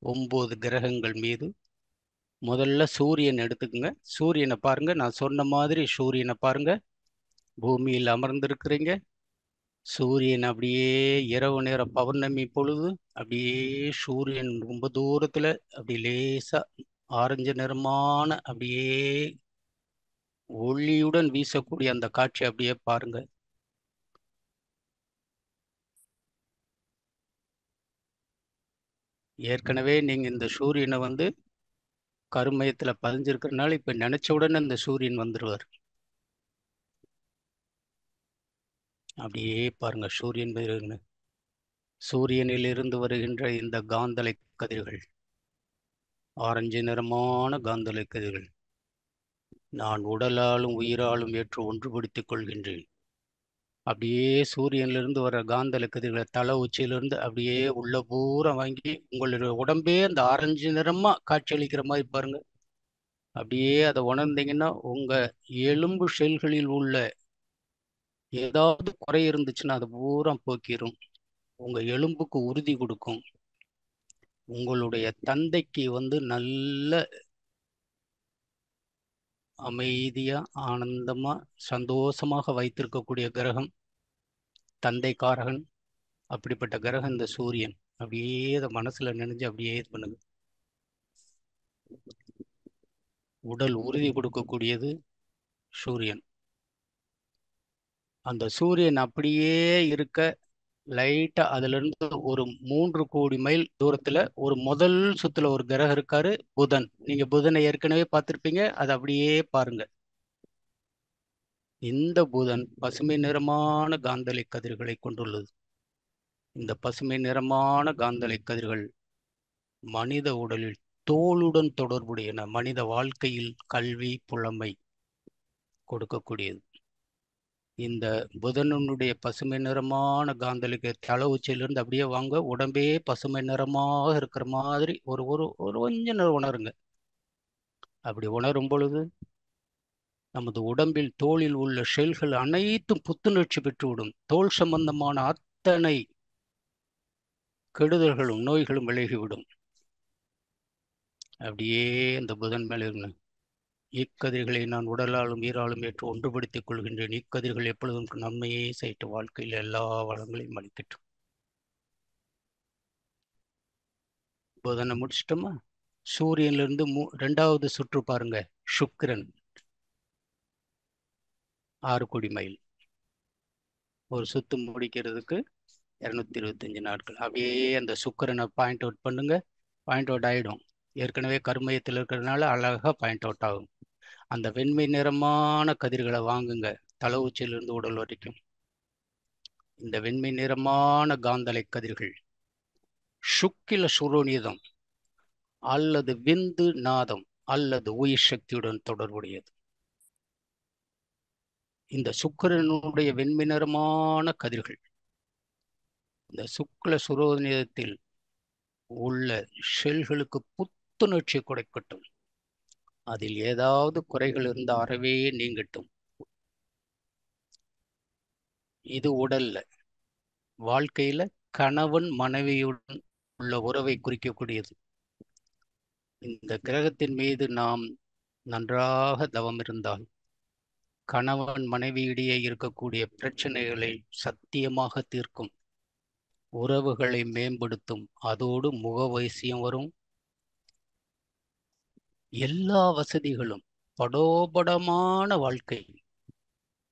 9 கிரகங்கள் மீது. முதல்ல சூரியன் எடுத்துக்கங்க. சூரியனை பாருங்க. நான் சொன்ன மாதிரி சூரியனை பாருங்க. பூமியில் அமர்ந்திருக்கிறீங்க. சூரியன் அப்படியே இரவு நேர பௌர்ணமி பொழுது அப்படியே சூரியன் ரொம்ப தூரத்துல அப்படி லேசா ஆரஞ்சு நிறமான அப்படியே ஒளியுடன் வீசக்கூடிய அந்த காட்சி அப்படியே பாருங்க. ஏற்கனவே நீங்க இந்த சூரியனை வந்து கருமையத்துல பதிஞ்சிருக்கிறதுனால இப்ப நினைச்ச உடனே இந்த சூரியன் வந்துருவார். அப்படியே பாருங்க சூரியன் வருகின்ற சூரியனில் இருந்து வருகின்ற இந்த காந்தலை கதிர்கள், ஆரஞ்சு நிறமான காந்தலை கதிர்கள் நான் உடலாலும் உயிராலும் ஏற்று ஒன்றுபடுத்திக் கொள்கின்றேன். அப்படியே சூரியனிலிருந்து வர காந்தல கதிர்களை தலை உச்சியிலிருந்து அப்படியே உள்ள பூரா வாங்கி உங்களுடைய உடம்பே அந்த ஆரஞ்சு நிறமா காட்சியளிக்கிற மாதிரி பாருங்க. அப்படியே அதை உணர்ந்தீங்கன்னா உங்க எலும்பு செல்களில் உள்ள ஏதாவது குறை இருந்துச்சுன்னா அது பூரா போக்கிரும். உங்க எலும்புக்கு உறுதி கொடுக்கும். உங்களுடைய தந்தைக்கு வந்து நல்ல அமைதியா ஆனந்தமா சந்தோஷமாக வைத்திருக்கக்கூடிய கிரகம் தந்தைக்காரகன். அப்படிப்பட்ட கிரகம் இந்த சூரியன். அப்படியே அதை மனசுல நினைஞ்சு அப்படியே இது பண்ணுங்க. உடல் உறுதி கொடுக்கக்கூடியது சூரியன். அந்த சூரியன் அப்படியே இருக்க லைட்டா அதுல இருந்து ஒரு 3 கோடி மைல் தூரத்துல ஒரு முதல் சுத்துல ஒரு கிரகம் இருக்காரு, புதன். நீங்க புதனை ஏற்கனவே பார்த்திருப்பீங்க. அதை அப்படியே பாருங்க. இந்த புதன் பசுமை நிறமான காந்தலை கதிர்களை கொண்டுள்ளது. இந்த பசுமை நிறமான காந்தலை கதிர்கள் மனித உடலில் தோலுடன் தொடர்புடையன. மனித வாழ்க்கையில் கல்வி புலமை கொடுக்கக்கூடியது. இந்த புதனுடைய பசுமை நிறமான காந்தலுக்கு தலை உச்சியிலிருந்து அப்படியே வாங்க. உடம்பே பசுமை நிறமாக இருக்கிற மாதிரி ஒரு ஒரு ஒரு கொஞ்ச நேரம் உணருங்க. அப்படி உணரும் பொழுது நமது உடம்பில் தோலில் உள்ள செல்கள் அனைத்தும் புத்துணர்ச்சி பெற்றுவிடும். தோல் சம்பந்தமான அத்தனை கெடுதல்களும் நோய்களும் விலகிவிடும். அப்படியே இந்த புதன் மேல இருங்க. இக்கதிர்களை நான் உடலாலும் ஈராலும் ஏற்று ஒன்றுபடுத்திக் கொள்கின்றேன். இக்கதிர்கள் எப்பொழுதும் நன்மையே செய்து வாழ்க்கையில் எல்லா வளங்களையும் அளிக்கட்டும். புதனை முடிச்சிட்டோமா? சூரியன்ல இருந்து 2வது சுற்று பாருங்க. சுக்கிரன் 6 கோடி மைல். ஒரு சுத்து முடிக்கிறதுக்கு 225 நாட்கள். அப்படியே அந்த சுக்கிரனை பாயிண்ட் அவுட் பண்ணுங்க. பாயிண்ட் அவுட் ஆயிடும். ஏற்கனவே கருமையத்தில் இருக்கிறதுனால அழகா பாயிண்ட் அவுட் ஆகும். அந்த வெண்மை நிறமான கதிர்களை வாங்குங்க தலை உச்சியிலிருந்து உடல் வரைக்கும். இந்த வெண்மை நிறமான காந்தலை கதிர்கள் சுக்கில சுரோனிதம் அல்லது விந்து நாதம் அல்லது உயிர் சக்தியுடன் தொடர்புடையது. இந்த சுக்கிரனுடைய வெண்மை நிறமான கதிர்கள் இந்த சுக்ல சுரோனிதத்தில் உள்ள செல்களுக்கு புத்துணர்ச்சி கொடுக்கட்டும். அதில் ஏதாவது குறைகள் இருந்த அறவே நீங்கட்டும். இது உடல்ல. வாழ்க்கையில கணவன் மனைவியுடன் உள்ள உறவை குறிக்கக்கூடியது. இந்த கிரகத்தின் மீது நாம் நன்றாக தவம் இருந்தால் கணவன் மனைவியிடையே இருக்கக்கூடிய பிரச்சனைகளை சத்தியமாக தீர்க்கும், உறவுகளை மேம்படுத்தும், அதோடு முகவசியம் வரும், எல்லா வசதிகளும், படோபடமான வாழ்க்கை,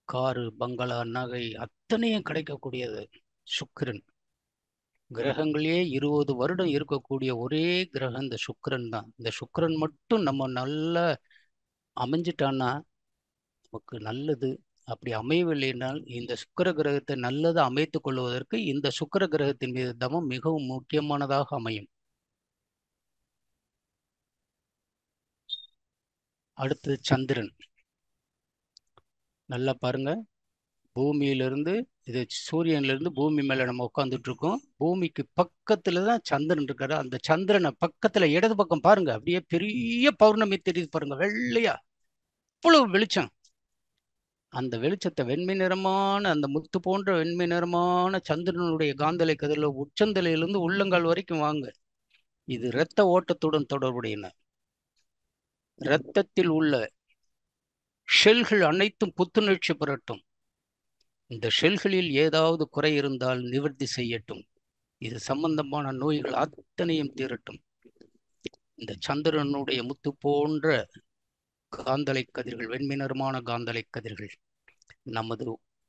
காரு பங்களா நகை அத்தனையும் கிடைக்கக்கூடியது சுக்கிரன். கிரகங்களே 20 வருடம் இருக்கக்கூடிய ஒரே கிரகம் இந்த சுக்கிரன் தான். இந்த சுக்கிரன் மட்டும் நம்ம நல்லா அமைஞ்சிட்டான்னா நமக்கு நல்லது. அப்படி அமையவில்லைனால் இந்த சுக்கிர கிரகத்தை நல்லது அமைத்துக் கொள்வதற்கு இந்த சுக்கிர கிரகத்தின் மீது தவம் மிகவும் முக்கியமானதாக அமையும். அடுத்து சந்திரன். நல்லா பாருங்க, பூமியிலிருந்து இது சூரியன்லேருந்து பூமி மேலே நம்ம உட்காந்துட்டு இருக்கோம். பூமிக்கு பக்கத்துல தான் சந்திரன் இருக்காரு. அந்த சந்திரனை பக்கத்துல இடது பக்கம் பாருங்க, அப்படியே பெரிய பௌர்ணமி தெரியுது பாருங்க, வெள்ளையா இவ்வளவு வெளிச்சம். அந்த வெளிச்சத்தை வெண்மை நிறமான அந்த முத்து போன்ற வெண்மை நிறமான சந்திரனுடைய காந்தலை கதிரில் உச்சந்தலையிலிருந்து உள்ளங்கால் வரைக்கும் வாங்க. இது இரத்த ஓட்டத்துடன் தொடர்புடையன. இரத்தத்தில் உள்ள ஷெல்கள் அனைத்தும் புத்துணர்ச்சி பெறட்டும். இந்த ஷெல்களில் ஏதாவது குறை இருந்தால் நிவர்த்தி செய்யட்டும். இது சம்பந்தமான நோய்கள் அத்தனையும் தீரட்டும். இந்த சந்திரனுடைய முத்து போன்ற காந்தலை கதிர்கள், வெண்மை நிறமான காந்தலை கதிர்கள் நமது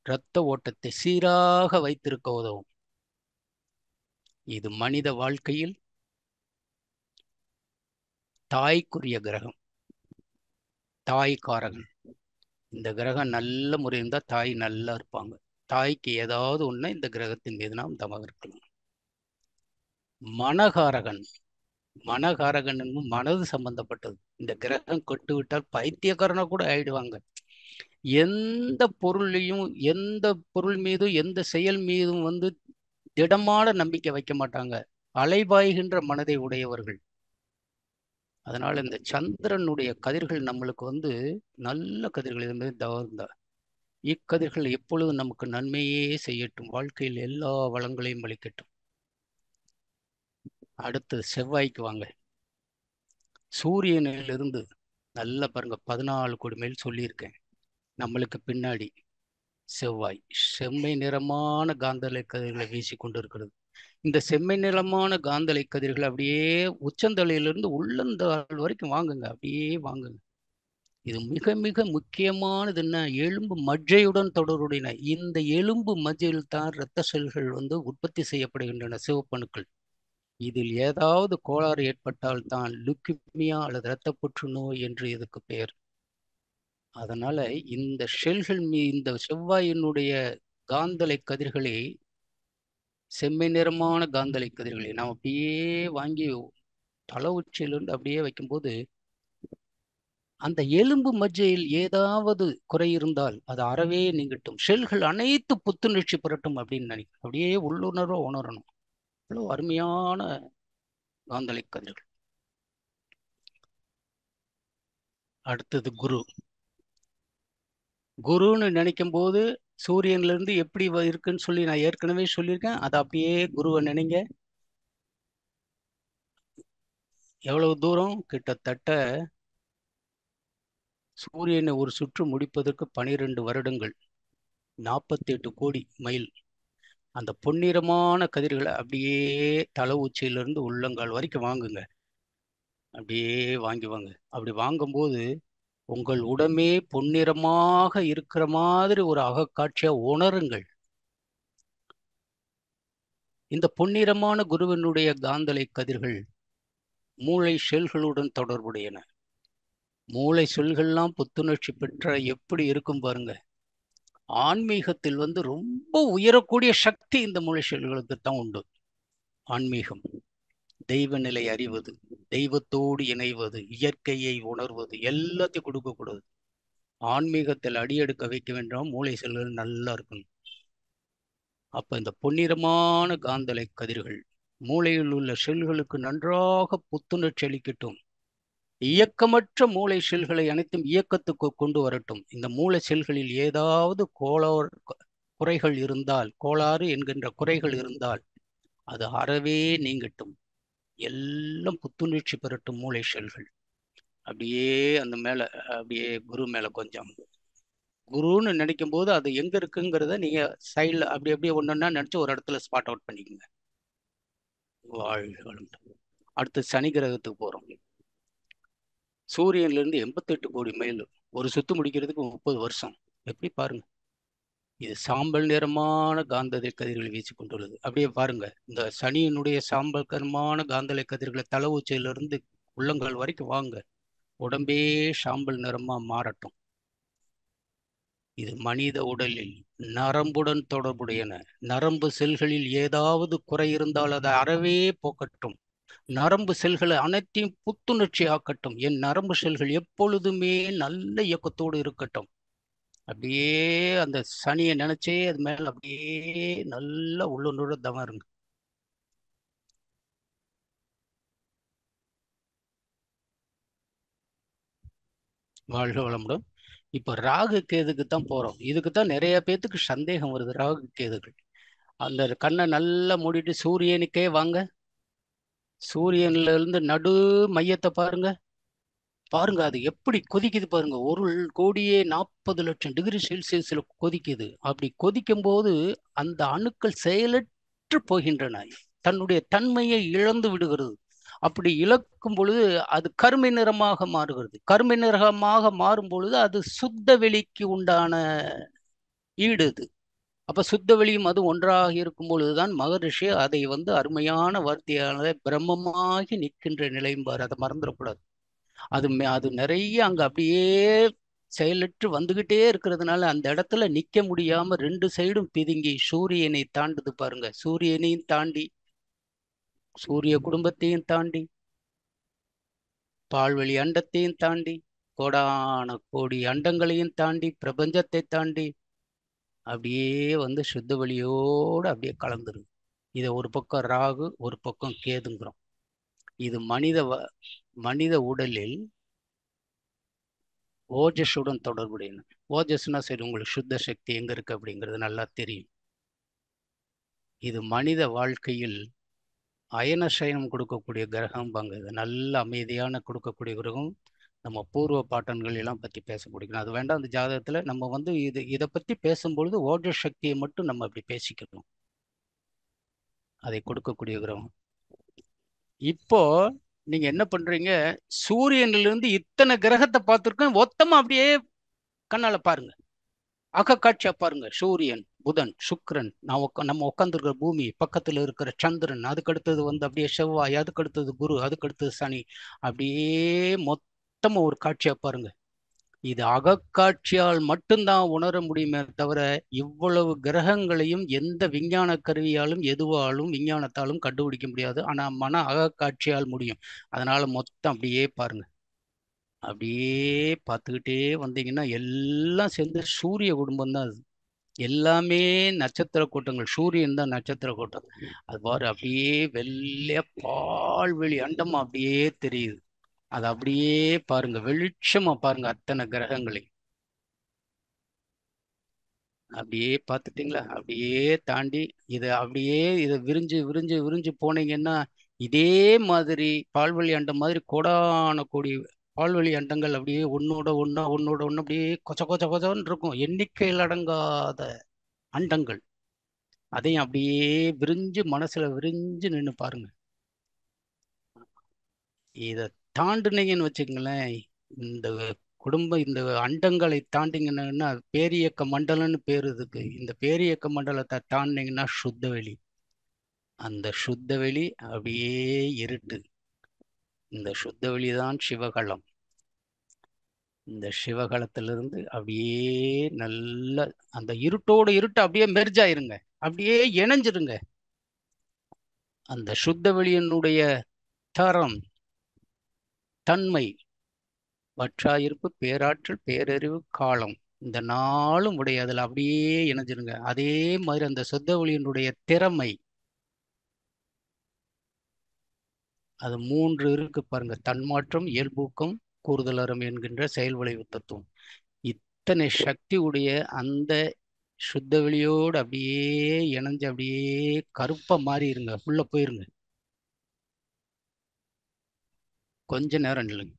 இரத்த ஓட்டத்தை சீராக வைத்திருக்க உதவும். இது மனித வாழ்க்கையில் தாய்க்குரிய கிரகம், தாய் காரகன். இந்த கிரகம் நல்ல முறை இருந்தால் தாய் நல்லா இருப்பாங்க. தாய்க்கு ஏதாவது ஒண்ணு இந்த கிரகத்தின் மீது நாம் தவம் இருக்கலாம். மனகாரகன். மனகாரகன் என்பது மனது சம்பந்தப்பட்டது. இந்த கிரகம் கொட்டு விட்டால் பைத்தியக்காரனா கூட ஆயிடுவாங்க. எந்த பொருளையும், எந்த பொருள் மீதும், எந்த செயல் மீதும் திடமான நம்பிக்கை வைக்க மாட்டாங்க. அலைபாய்கின்ற மனதை உடையவர்கள். அதனால இந்த சந்திரனுடைய கதிர்கள் நம்மளுக்கு நல்ல கதிர்கள் இருந்தது தவிர்த்தா இக்கதிர்கள் எப்பொழுதும் நமக்கு நன்மையே செய்யட்டும். வாழ்க்கையில் எல்லா வளங்களையும் அளிக்கட்டும். அடுத்து செவ்வாய்க்கு வாங்க. சூரியனிலிருந்து நல்லா பாருங்க, 14 கோடி மைல் சொல்லியிருக்கேன். நம்மளுக்கு பின்னாடி செவ்வாய் செம்மை நிறமான காந்தலை கதிர்களை வீசி கொண்டிருக்கிறது. இந்த செம்மை நிறமான காந்தலை கதிர்கள் அப்படியே உச்சந்தலையிலிருந்து உள்ளந்தாள் வரைக்கும் வாங்குங்க, அப்படியே வாங்குங்க. இது மிக மிக முக்கியமானது. என்ன? எலும்பு மஜ்ஜையுடன் தொடர்புடைய இந்த எலும்பு மஜ்ஜையில் தான் இரத்த செல்கள் உற்பத்தி செய்யப்படுகின்றன, சிவப்பணுக்கள். இதில் ஏதாவது கோளாறு ஏற்பட்டால் தான் லுக்கிமியா அல்லது இரத்த புற்றுநோய் என்று இதுக்கு பெயர். அதனால இந்த ஷெல்கள் இந்த செவ்வாயினுடைய காந்தலை கதிர்களை, செம்மை நிறமான காந்தலை கதிர்களை நாம் அப்படியே வாங்கி தலை உச்சியிலிருந்து அப்படியே வைக்கும்போது அந்த எலும்பு மஜ்ஜையில் ஏதாவது குறை இருந்தால் அது அறவே நீங்கட்டும். ஷெல்கள் அனைத்து புத்துணர்ச்சி பெறட்டும் அப்படின்னு நினைக்கிறேன். அப்படியே உள்ளுணர்வா உணரணும். அவ்வளோ அருமையான காந்தலை கதிர்கள். அடுத்தது குரு. குருன்னு நினைக்கும் போது சூரியன்ல இருந்து எப்படி இருக்குன்னு சொல்லி நான் ஏற்கனவே சொல்லியிருக்கேன். அதை அப்படியே குருவை நினைங்க. எவ்வளவு தூரம்? கிட்டத்தட்ட சூரியனை ஒரு சுற்று முடிப்பதற்கு 12 வருடங்கள், 48 கோடி மைல். அந்த பொன்னிறமான கதிர்களை அப்படியே தலை உச்சியிலிருந்து உள்ளங்கால் வரைக்கும் வாங்குங்க. அப்படியே வாங்க. அப்படி வாங்கும்போது உங்கள் உடம்பே பொன்னிறமாக இருக்கிற மாதிரி ஒரு அகக்காட்சியா உணருங்கள். இந்த பொன்னிறமான குருவினுடைய காந்தலை கதிர்கள் மூளை செல்களுடன் தொடர்புடையன. மூளை செல்கள்லாம் புத்துணர்ச்சி பெற்ற எப்படி இருக்கும் பாருங்க. ஆன்மீகத்தில் ரொம்ப உயரக்கூடிய சக்தி இந்த மூளை செல்களுக்கு தான் உண்டு. ஆன்மீகம், தெய்வ நிலை அறிவது, தெய்வத்தோடு இணைவது, இயற்கையை உணர்வது எல்லாத்தையும் கொடுக்கக்கூடாது. ஆன்மீகத்தில் அடியெடுக்க வைக்க வேண்டாம், மூளை செல்கள் நல்லா இருக்கணும். அப்ப இந்த பொன்னிறமான காந்தலை கதிர்கள் மூளையில் உள்ள செல்களுக்கு நன்றாக புத்துணர்ச்சி அளிக்கட்டும். இயக்கமற்ற மூளை செல்களை அனைத்தும் இயக்கத்துக்கு கொண்டு வரட்டும். இந்த மூளை செல்களில் ஏதாவது கோளாறு என்கின்ற குறைகள் இருந்தால் அது அறவே நீங்கட்டும். எல்லாம் புத்துணர்ச்சி பெறட்டும் மூளை செல்கள். அப்படியே அந்த மேல, அப்படியே குரு மேல கொஞ்சம் குருன்னு நினைக்கும் போது அது எங்க இருக்குங்கிறத நீங்க சைடில் அப்படி அப்படியே ஒன்னொன்னா நினைச்சு ஒரு இடத்துல ஸ்பாட் அவுட் பண்ணிக்கோங்க. வாழ்க வளமுடன். அடுத்து சனி கிரகத்துக்கு போறோம். சூரியன்ல இருந்து 88 கோடி மைல், ஒரு சுத்து முடிக்கிறதுக்கு 30 வருஷம். எப்படி பாருங்க. இது சாம்பல் நிறமான காந்தலை கதிர்கள் வீசி கொண்டுள்ளது. அப்படியே பாருங்க, இந்த சனியினுடைய சாம்பல் கரமான காந்தலை கதிர்களை தலை உச்சியிலிருந்து உள்ளங்கால் வரைக்கும் வாங்க, உடம்பே சாம்பல் நிறமா மாறட்டும். இது மனித உடலில் நரம்புடன் தொடர்புடையன. நரம்பு செல்களில் ஏதாவது குறை இருந்தால் அதை அறவே போக்கட்டும். நரம்பு செல்களை அனைத்தையும் புத்துணர்ச்சி ஆக்கட்டும். என் நரம்பு செல்கள் எப்பொழுதுமே நல்ல இயக்கத்தோடு இருக்கட்டும். அப்படியே அந்த சனியை நினைச்சே அது மேல அப்படியே நல்ல உள்ளுணர்வு தவம் இருங்க. வாழ்க வளமுடன். இப்ப ராகு கேதுக்கு தான் போறோம். இதுக்கு தான் நிறைய பேத்துக்கு சந்தேகம் வருது. ராகு கேதுகள் அந்த கண்ணை நல்லா மூடிட்டு சூரியனுக்கே வாங்க. சூரியன்ல இருந்து நடு மையத்தை பாருங்க. பாருங்க அது எப்படி கொதிக்குது பாருங்க. 1,40,00,000 டிகிரி செல்சியஸ்ல கொதிக்குது. அப்படி கொதிக்கும் போது அந்த அணுக்கள் செயலற்று போகின்றன. தன்னுடைய தன்மையை இழந்து விடுகிறது. அப்படி இழக்கும் பொழுது அது கருமை நிறமாக மாறுகிறது. கருமை நிறமாக மாறும் பொழுது அது சுத்த வெளிக்கு உண்டான ஈடு இது. அப்ப சுத்த வெளியும் அது ஒன்றாக இருக்கும் பொழுதுதான் மகரிஷி அதை அருமையான வார்த்தையானதை பிரம்மமாகி நிற்கின்ற நிலைம்பார். அதை மறந்துடக்கூடாது. அது நிறைய அங்க அப்படியே செயலற்று வந்துகிட்டே இருக்கிறதுனால அந்த இடத்துல நிக்க முடியாம ரெண்டு சைடும் பிதுங்கி சூரியனை தாண்டுது பாருங்க. சூரியனையும் தாண்டி, சூரிய குடும்பத்தையும் தாண்டி, பால்வெளி அண்டத்தையும் தாண்டி, கோடான கோடி அண்டங்களையும் தாண்டி, பிரபஞ்சத்தை தாண்டி அப்படியே சுத்த வெளியோடு அப்படியே கலந்துருது. இதை ஒரு பக்கம் ராகு, ஒரு பக்கம் கேதுங்கிறோம். இது மனித உடலில் ஓஜஸுடன் தொடர்புடையன. ஓஜஸ்னா சரி, உங்களுக்கு சுத்த சக்தி எங்க இருக்கு அப்படிங்கிறது நல்லா தெரியும். இது மனித வாழ்க்கையில் அயனசயனம் கொடுக்கக்கூடிய கிரகம் பாங்க. இது நல்ல அமைதியான கொடுக்கக்கூடிய கிரகம். நம்ம பூர்வ பாட்டன்கள் எல்லாம் பத்தி பேச பிடிக்கணும். அது வேண்டாம். அந்த ஜாதகத்துல நம்ம இதை பத்தி பேசும்பொழுது ஓஜஸ் சக்தியை மட்டும் நம்ம அப்படி பேசிக்கணும். அதை கொடுக்கக்கூடிய கிரகம். இப்போ நீங்க என்ன பண்றீங்க? சூரியனிலிருந்து இத்தனை கிரகத்தை பார்த்துருக்கோம். மொத்தமா அப்படியே கண்ணால பாருங்க. அகக்காட்சியா பாருங்க. சூரியன், புதன், சுக்கிரன், நம்ம உட்காந்துருக்கிற பூமி, பக்கத்துல இருக்கிற சந்திரன், அதுக்கு அடுத்தது அப்படியே செவ்வாய், அதுக்கு அடுத்தது குரு, அதுக்கு அடுத்தது சனி. அப்படியே மொத்தமா ஒரு காட்சியா பாருங்க. இது அகக்காட்சியால் மட்டும்தான் உணர முடியுமே தவிர இவ்வளவு கிரகங்களையும் எந்த விஞ்ஞான கருவியாலும் எதுவாலும் விஞ்ஞானத்தாலும் கண்டுபிடிக்க முடியாது. ஆனா மன அகக்காட்சியால் முடியும். அதனால மொத்தம் அப்படியே பாருங்க. அப்படியே பார்த்துக்கிட்டே வந்தீங்கன்னா எல்லாம் சேர்ந்து சூரிய குடும்பம் தான் அது. எல்லாமே நட்சத்திர கூட்டங்கள். சூரியன் தான் நட்சத்திர கூட்டம். அது பாரு அப்படியே வெள்ளைய பால்வெளி அண்டமா அப்படியே தெரியுது. அது அப்படியே பாருங்க, வெளிச்சமா பாருங்க அத்தனை கிரகங்களை. அப்படியே பார்த்துட்டீங்களா? அப்படியே தாண்டி இதை விரிஞ்சு விரிஞ்சு விரிஞ்சு போனீங்கன்னா இதே மாதிரி பால்வழி அண்டம் மாதிரி கோடான கோடி பால்வழி அண்டங்கள் அப்படியே ஒன்னோட ஒண்ணு அப்படியே கொச்ச கொச்ச கொச்சன்னு இருக்கும். எண்ணிக்கையில் அடங்காத அண்டங்கள். அதையும் அப்படியே விரிஞ்சு மனசுல விரிஞ்சு நின்று பாருங்க. இதை தாண்டுனீங்கன்னு வச்சுக்கங்களேன், இந்த இந்த அண்டங்களை தாண்டிங்கன்னா பேரியக்க மண்டலம்னு பேர் இதுக்கு. இந்த பேரியக்க மண்டலத்தை தாண்டினீங்கன்னா சுத்த வெளி. அந்த சுத்த வெளி அப்படியே இருட்டு. இந்த சுத்த வெளிதான் சிவகளம். இந்த சிவகளத்திலிருந்து அப்படியே நல்ல அந்த இருட்டோடு இருட்டு அப்படியே மெர்ஜ் ஆயிருங்க. அப்படியே இணைஞ்சிருங்க. அந்த சுத்த வெளியினுடைய தரம், தன்மை, வற்றாயிருப்பு, பேராற்றல், பேரறிவு, காலம், இந்த நாளும் உடைய அதில் அப்படியே இணைஞ்சிருங்க. அதே மாதிரி அந்த சுத்த ஒளியினுடைய திறமை, அது மூன்று இருக்கு பாருங்க. தன்மாற்றம், இயல்பூக்கம், கூறுதலறம் என்கின்ற செயல் விளைவு தத்துவம். இத்தனை சக்தி உடைய அந்த சுத்த வெளியோடு அப்படியே இணைஞ்சு அப்படியே கருப்பா மாறி இருங்க. உள்ள போயிருங்க. கொஞ்ச நேரம் நில்லுங்க.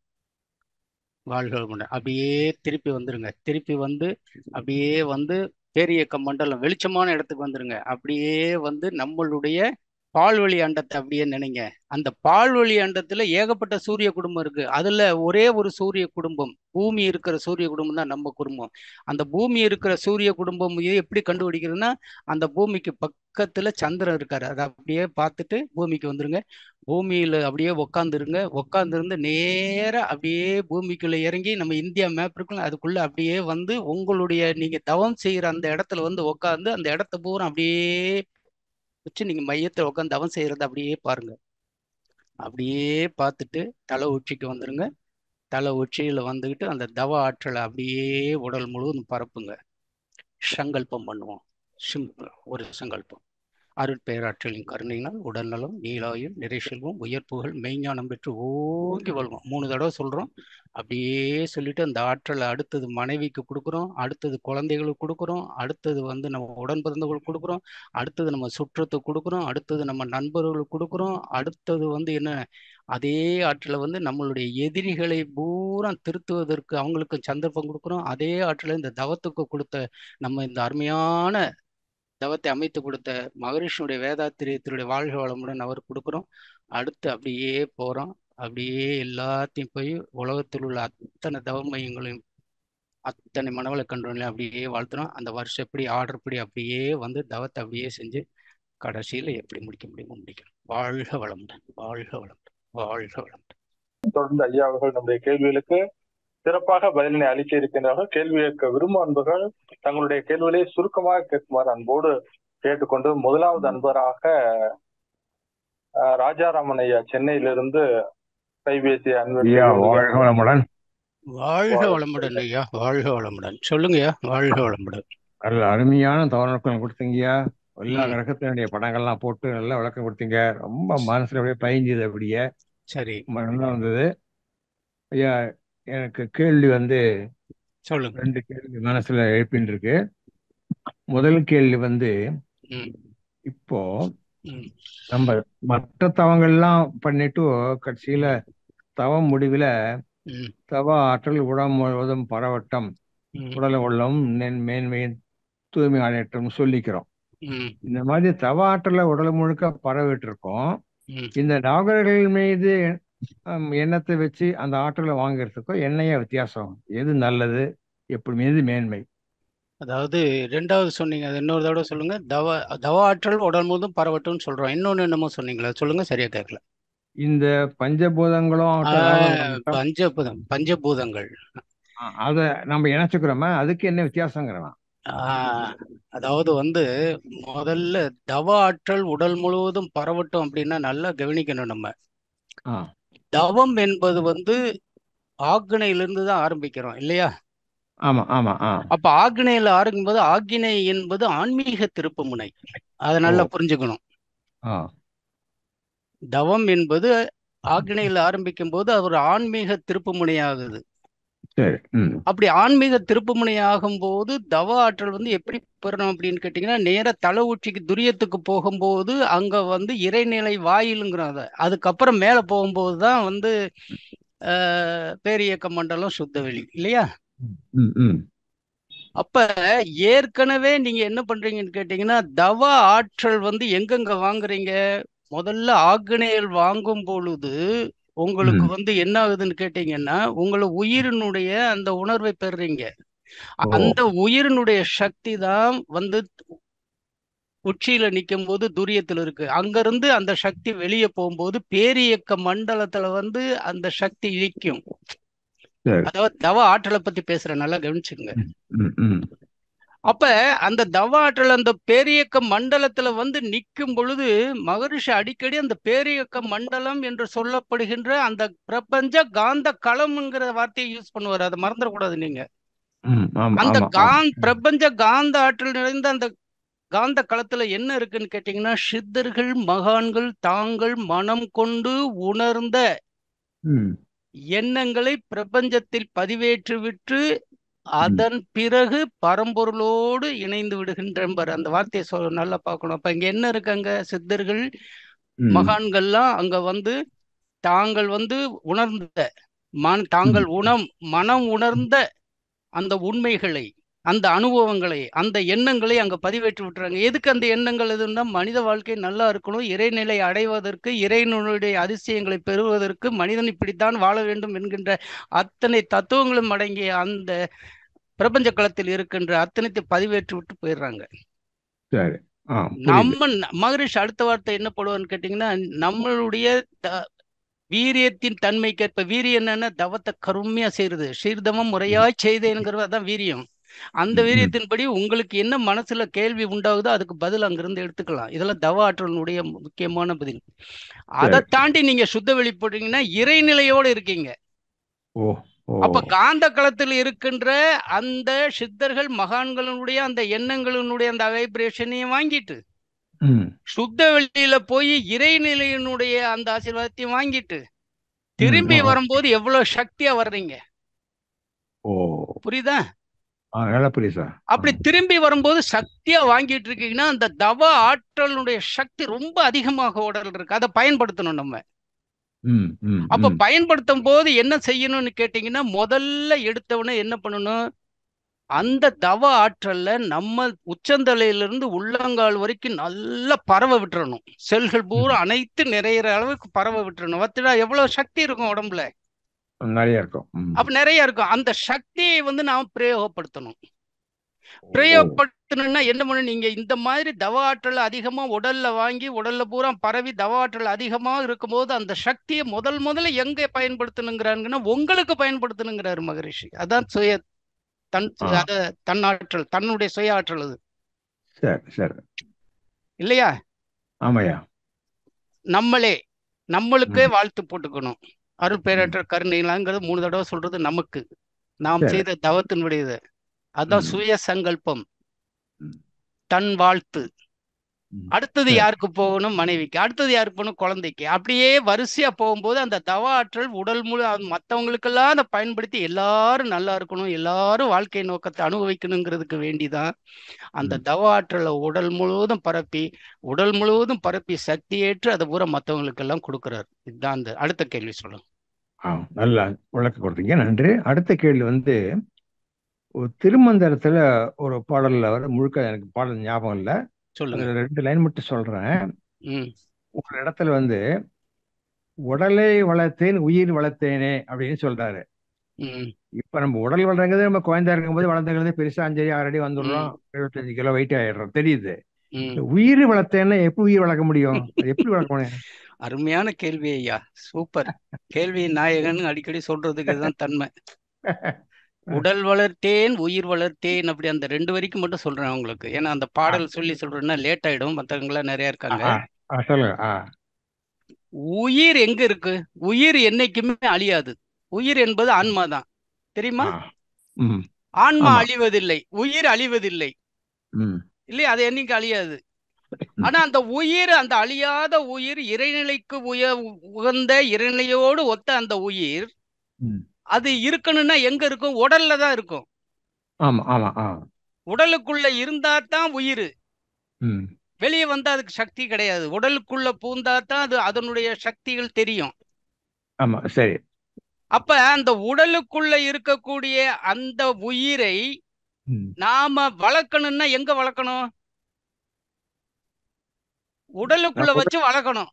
வாழ்க வளமுடன். அப்படியே திருப்பி வந்துருங்க. திருப்பி வந்து அப்படியே வந்து பேரியக்க மண்டலம் வெளிச்சமான இடத்துக்கு வந்துருங்க. அப்படியே வந்து நம்மளுடைய பால்வழி அண்டத்தை அப்படியே நினைங்க. அந்த பால்வழி அண்டத்துல ஏகப்பட்ட சூரிய குடும்பம் இருக்கு. அதுல ஒரே ஒரு சூரிய குடும்பம், பூமி இருக்கிற சூரிய குடும்பம் தான் நம்ம குடும்பம். அந்த பூமி இருக்கிற சூரிய குடும்பம் இது எப்படி கண்டுபிடிக்கிறதுன்னா, அந்த பூமிக்கு பக்கத்துல சந்திரன் இருக்காரு. அதை அப்படியே பார்த்துட்டு பூமிக்கு வந்துருங்க. பூமியில அப்படியே உக்காந்துருங்க. உக்காந்துருந்து நேரா அப்படியே பூமிக்குள்ள இறங்கி நம்ம இந்தியா மேப் இருக்குல்ல, அதுக்குள்ள அப்படியே வந்து உங்களுடைய நீங்க தவம் செய்யற அந்த இடத்துல வந்து உக்காந்து அந்த இடத்த பூரா அப்படியே வச்சு நீங்க மையத்துல உட்காந்து தவம் செய்யறத அப்படியே பாருங்க. அப்படியே பார்த்துட்டு தலை உச்சிக்கு வந்துருங்க. தலை உச்சியில வந்துக்கிட்டு அந்த தவ ஆற்றலை அப்படியே உடல் முழுவதும் பரப்புங்க. சங்கல்பம் பண்ணுவோம். சிம்பிள் ஒரு சங்கல்பம். அருட்பேராற்றலின் கருணையினால் உடல்நலம், நீளாயுள், நிறை செல்வம், உயர்ப்புகள், மெய்ஞானம் பெற்று ஓங்கி வளரும். 3 தடவை சொல்றோம். அப்படியே சொல்லிட்டு அந்த ஆற்றலை அடுத்தது மனைவிக்கு கொடுக்குறோம், அடுத்தது குழந்தைகளுக்கு கொடுக்குறோம், அடுத்தது வந்து நம்ம உடன் பிறந்தவர்களுக்கு கொடுக்குறோம், அடுத்தது நம்ம சுற்றத்துக்கு கொடுக்குறோம், அடுத்தது நம்ம நண்பர்களுக்கு கொடுக்குறோம், அடுத்தது வந்து என்ன, அதே ஆற்றலை வந்து நம்மளுடைய எதிரிகளை பூரா திருத்துவதற்கு அவங்களுக்கு சந்தர்ப்பம் கொடுக்குறோம். அதே ஆற்றலை இந்த தவத்துக்கு கொடுத்த நம்ம இந்த அருமையான தவத்தை அமைத்து கொடுத்த மகரிஷியுடைய வேதாத்திரியத்தினுடைய வாழ்க வளமுடன் அவர் கொடுக்குறோம். அடுத்து அப்படியே போகிறோம். அப்படியே எல்லாத்தையும் போய் உலகத்தில் உள்ள அத்தனை தவ மையங்களையும் அத்தனை மனவள கன்றோங்களையும் அப்படியே வாழ்த்துறோம். அந்த வருஷப்படி ஆர்டர்படி அப்படியே வந்து தவத்தை அப்படியே செஞ்சு கடைசியில் எப்படி முடிக்க முடியுமோ முடிக்கணும். வாழ்க வளமுடன், வாழ்க வளமுடன், வாழ்க வளமுடன். தொடர்ந்து ஐயா அவர்கள் நம்முடைய கேள்விகளுக்கு சிறப்பாக பதிலினை அளிக்க இருக்கின்றார்கள். கேள்வி கேட்க விரும்பும் அன்பர்கள் தங்களுடைய கேள்விகளை சுருக்கமாக கேட்குமாறு அன்போடு கேட்டுக்கொண்டு, முதலாவது அன்பராக ராஜாராமன் ஐயா சென்னையிலிருந்து கைபேசி வாழ்க வளமுடன். வாழ்க வளமுடன் ஐயா, வாழ்க வளமுடன். சொல்லுங்கய்யா. வாழ்க வளமுடன். நல்ல அருமையான தவறுக்கம் கொடுத்தீங்கய்யா. எல்லா கிரகத்தினுடைய படங்கள்லாம் போட்டு நல்லா விளக்கம் கொடுத்தீங்க. ரொம்ப மனசுல அப்படியே பயஞ்சுது. அப்படியே சரி, நல்லா இருந்தது ஐயா. எனக்கு கேள்வி வந்து சொல்லுங்க. 2 கேள்வி மனசுல எழுப்பின்னு இருக்கு. முதல் கேள்வி வந்து, இப்போ நம்ம மற்ற தவங்கள்லாம் பண்ணிட்டு கடைசியில தவம் முடிவுல தவ ஆற்றல் உடல் முழுவதும் பரவட்டம், உடல் உள்ளம் மேன்மையின் தூய்மை அடையட்டும் சொல்லிக்கிறோம். இந்த மாதிரி தவ ஆற்றலை உடல் முழுக்க பரவிட்டு இருக்கோம். இந்த நாகர்கள் மீது எண்ணத்தை வச்சு அந்த ஆற்றலை வாங்குறதுக்கும் என்னைய வித்தியாசம்? எது நல்லது? எப்படி மீது மேன்மை? அதாவது 2வது சொன்னீங்க, அது இன்னொரு தடவை சொல்லுங்க. தவ ஆற்றல் உடல் முழுவதும் பரவட்டும்னு சொல்றோம். இன்னொன்னு என்னமோ சொன்னீங்களா? சொல்லுங்க, சரியா கேட்கல. இந்த பஞ்சபூதங்களும் பஞ்சபூதங்கள் அத நம்ம இணைச்சுக்கிறோமா? அதுக்கு என்ன வித்தியாசங்கிறோம்? அதாவது வந்து முதல்ல தவ ஆற்றல் உடல் முழுவதும் பரவட்டும் அப்படின்னா நல்லா கவனிக்கணும். நம்ம தவம் என்பது வந்து ஆக்னையிலிருந்து தான் ஆரம்பிக்கிறோம் இல்லையா? ஆமா ஆமா. அப்ப ஆக்னையில ஆரம்பிக்கும்போது ஆக்னை என்பது ஆன்மீக திருப்பு முனை. அதை நல்லா புரிஞ்சுக்கணும். தவம் என்பது ஆக்னையில ஆரம்பிக்கும் போது அது ஒரு ஆன்மீக திருப்பு முனையாகுது. அப்படி ஆன்மீக திருப்பு முனை ஆகும் போது தவ ஆற்றல் வந்து எப்படி பெறணும் அப்படின்னு கேட்டீங்கன்னா, நேர தலை உச்சிக்கு துரியத்துக்கு போகும்போது அங்க வந்து இறைநிலை வாயிலுங்கிறத, அதுக்கப்புறம் மேல போகும்போது தான் வந்து பேரியக்க மண்டலம் சுத்தவெளி இல்லையா? அப்ப ஏற்கனவே நீங்க என்ன பண்றீங்கன்னு கேட்டீங்கன்னா, தவ ஆற்றல் வந்து எங்கெங்க வாங்குறீங்க? முதல்ல ஆக்னேயல் வாங்கும் பொழுது உங்களுக்கு வந்து என்ன ஆகுதுன்னு கேட்டீங்கன்னா, உங்களை உயிரினுடைய அந்த உணர்வை பெறுறீங்க. அந்த உயிரினுடைய சக்தி தான் வந்து உச்சியில நிற்கும் போது துரியத்துல இருக்கு. அங்கிருந்து அந்த சக்தி வெளியே போகும்போது பேரியக்க மண்டலத்துல வந்து அந்த சக்தி இழிக்கும். அதாவது தவ ஆற்றலை பத்தி பேசுற, நல்லா கவனிச்சுங்க. அப்ப அந்த தவ ஆற்றல் அந்த பேரியக்க மண்டலத்துல வந்து நிற்கும் பொழுது மகரிஷி அடிக்கடி அந்த பேரியக்க மண்டலம் என்று சொல்லப்படுகின்ற அந்த பிரபஞ்ச காந்த களம்ங்கிற வார்த்தையை யூஸ் பண்ணுவார். அதை மறந்துடக்கூடாது நீங்க. அந்த பிரபஞ்ச காந்த ஆற்றல் நிறைந்த அந்த காந்த களத்துல என்ன இருக்குன்னு கேட்டீங்கன்னா, சித்தர்கள் மகான்கள் தாங்கள் மனம் கொண்டு உணர்ந்த எண்ணங்களை பிரபஞ்சத்தில் பதிவேற்று விட்டு அதன் பிறகு பரம்பொருளோடு இணைந்து விடுகின்ற அந்த வார்த்தையை நல்லா பார்க்கணும். அப்ப இங்க என்ன இருக்காங்க? சித்தர்கள் மகான்கள்லாம் அங்க வந்து தாங்கள் உணர்ந்த தாங்கள் மனம் உணர்ந்த அந்த உண்மைகளை, அந்த அனுபவங்களை, அந்த எண்ணங்களை அங்க பதிவேற்றி விட்டுறாங்க. எதுக்கு அந்த எண்ணங்கள்? எதுன்னா மனித வாழ்க்கை நல்லா இருக்கணும், இறைநிலை அடைவதற்கு, இறைவனுடைய அதிசயங்களை பெறுவதற்கு மனிதன் இப்படித்தான் வாழ வேண்டும் என்கின்ற அத்தனை தத்துவங்களும் அடங்கிய அந்த பிரபஞ்ச களத்தில் இருக்கின்ற அத்தனைத்தை பதிவேற்றி விட்டு போயிடுறாங்க. நம்ம மகரிஷி அடுத்த வார்த்தை என்ன போடுவான்னு கேட்டீங்கன்னா, நம்மளுடைய வீரியத்தின் தன்மைக்கேற்ப, வீரியம் என்னன்னா தவத்தை கருமையா செய்யறது, சீர்தமம் முறையாய் செய்தேங்கிறது அதான் வீரியம். அந்த வீரியத்தின்படி உங்களுக்கு என்ன மனசுல கேள்வி உண்டாகுதோ அதுக்கு பதில் அங்கிருந்து எடுத்துக்கலாம். இதெல்லாம் தவ ஆற்றலினுடைய முக்கியமான பதில். அதை தாண்டி நீங்க சுத்த வெளி போட்டீங்கன்னா இறைநிலையோடு இருக்கீங்க. அப்ப காந்த களத்தில் இருக்கின்ற அந்த சித்தர்கள் மகான்களுடைய அந்த எண்ணங்களினுடைய அந்த வைப்ரேஷனையும் வாங்கிட்டு சுத்த வெளியில போய் இறைநிலையினுடைய அந்த ஆசீர்வாதத்தையும் வாங்கிட்டு திரும்பி வரும்போது எவ்வளவு சக்தியா வர்றீங்க. புரியுதா? அப்படி திரும்பி வரும்போது சக்தியா வாங்கிட்டு இருக்கீங்கன்னா அந்த தவ ஆற்றலுடைய சக்தி ரொம்ப அதிகமாக உடல் இருக்கு. அதை பயன்படுத்தணும் நம்ம. அப்ப பயன்படுத்தும் போது என்ன செய்யணும்னு கேட்டீங்கன்னா, முதல்ல எடுத்தவன என்ன பண்ணணும், அந்த தவ ஆற்றல்ல நம்ம உச்சந்தலையிலிருந்து உள்ளங்கால் வரைக்கும் நல்லா பரவ விட்டுறணும். செல்கள் பூரா அனைத்து நிறைய அளவுக்கு பரவ விட்டுறணும். எவ்வளவு சக்தி இருக்கும் உடம்புல? நிறைய இருக்கும். அப்ப நிறைய இருக்கும். அந்த சக்தியை நாம பிரயோகப்படுத்தணும். பிரயோகப்படுத்தணும்னா என்ன பண்ணணும், நீங்க இந்த மாதிரி தவ ஆற்றல் அதிகமா உடல்ல வாங்கி உடல்ல பூரா பரவி தவ ஆற்றல் அதிகமா இருக்கும்போது அந்த சக்தியை முதல்ல எங்க பயன்படுத்தணுங்கிறாங்கன்னா உங்களுக்கு பயன்படுத்தணுங்கிறாரு மகரிஷி. அதான் தன்னாற்றல், தன்னுடைய சுய ஆற்றல். அது இல்லையா? ஆமாயா. நம்மளுக்கே வாழ்த்து போட்டுக்கணும். அருள் பேரற்ற கருணைங்கிறது 3 தடவை சொல்றது நமக்கு, நாம் செய்த தவத்தினுடையது. அதான் சுய சங்கல்பம், தன் வாழ்த்து. அடுத்தது யாருக்கு போகணும்? மனைவிக்கு. அடுத்தது யாருக்கு போகணும்? குழந்தைக்கு. அப்படியே வரிசையா போகும்போது அந்த தவ ஆற்றல் உடல் முழு மற்றவங்களுக்கெல்லாம் அதை பயன்படுத்தி எல்லாரும் நல்லா இருக்கணும், எல்லாரும் வாழ்க்கை நோக்கத்தை அனுபவிக்கணுங்கிறதுக்கு வேண்டிதான் அந்த தவ ஆற்றலை உடல் முழுவதும் பரப்பி சக்தி ஏற்று அதை பூரா மற்றவங்களுக்கெல்லாம் கொடுக்குறாரு. இதுதான் அந்த அடுத்த கேள்வி. சொல்லுங்க. நல்லா விளக்க கொடுத்தீங்க, நன்றி. அடுத்த கேள்வி திருமந்திரத்துல ஒரு பாடல்ல முழுக்க எனக்கு பாடல் ஞாபகம் இல்லை, சொல்லுங்க. 2 லைன் மட்டும் சொல்றேன். ஒரு இடத்துல உடலை வளர்த்தேன் உயிர் வளர்த்தேனே அப்படின்னு சொல்றாரு. இப்ப நம்ம உடல் வளர்றது நம்ம குழந்தை இருக்கும்போது வளர்ந்துங்கிறது பெருசா 5 அடி 6 அடி வந்துடுறோம், 75 கிலோ வெயிட் ஆயிடுறோம், தெரியுது. உயிர் வளர்த்தேன்னா எப்படி உயிர் வளர்க்க முடியும்? எப்படி வளர்க்க முடியும்? அருமையான கேள்வி ஐயா, சூப்பர் கேள்வி. நாயகன் அடிக்கடி சொல்றதுக்கு இதுதான் தன்மை. உடல் வளர்த்தேன் உயிர் வளர்த்தேன், அப்படி அந்த 2 வரைக்கும் மட்டும் சொல்றேன் உங்களுக்கு. ஏன்னா அந்த பாடல் சொல்றேன்னா லேட் ஆயிடும், மற்றவங்களாம் நிறைய இருக்காங்க. உயிர் எங்க இருக்கு? உயிர் என்னைக்குமே அழியாது. உயிர் என்பது ஆன்மா தான், தெரியுமா? ஆன்மா அழிவதில்லை, உயிர் அழிவதில்லை, இல்லையா? அது என்னைக்கு அழியாது. ஆனா அந்த உயிர், அந்த அழியாத உயிர், இறைநிலைக்கு உகந்த இறைநிலையோடு ஒத்த அந்த உயிர் அது இருக்கணும்னா எங்க இருக்கும்? உடல்ல தான் இருக்கும். உடலுக்குள்ள இருந்தா தான் உயிர். வெளியே வந்தா அதுக்கு சக்தி கிடையாது. உடலுக்குள்ள பூந்தா தான் அது அதனுடைய சக்திகள் தெரியும். சரி. அப்ப அந்த உடலுக்குள்ள இருக்கக்கூடிய அந்த உயிரை நாம வளர்க்கணும்னா எங்க வளர்க்கணும்? உடலுக்குள்ள வச்சு வளர்க்கணும்.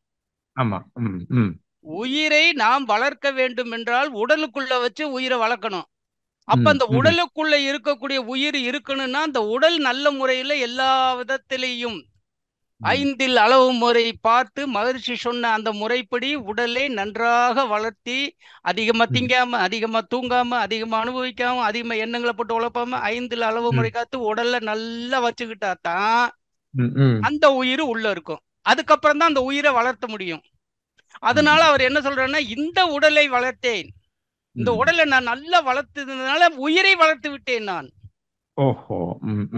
உயிரை நாம் வளர்க்க வேண்டும் என்றால் உடலுக்குள்ள வச்சு உயிரை வளர்க்கணும். அப்ப அந்த உடலுக்குள்ள இருக்கக்கூடிய உயிர் இருக்கணும்னா அந்த உடல் நல்ல முறையில எல்லா விதத்திலையும் 5 அளவு முறை பார்த்து மகரிஷி சொன்ன அந்த முறைப்படி உடலை நன்றாக வளர்த்தி, அதிகமா திங்காம, அதிகமா தூங்காம, அதிகமா அனுபவிக்காம, அதிகமா எண்ணங்களை போட்டு உழப்பாம 5 அளவு முறை காத்து உடல்ல நல்லா வச்சுக்கிட்டா தான் அந்த உயிர் உள்ள இருக்கும். அதுக்கப்புறம் தான் அந்த உயிரை வளர்த்த முடியும். அதனால அவர் என்ன சொல்றாருன்னா, இந்த உடலை வளர்த்தேன், இந்த உடலை நான் நல்லா வளர்த்ததுனால உயிரை வளர்த்து விட்டேன் நான்.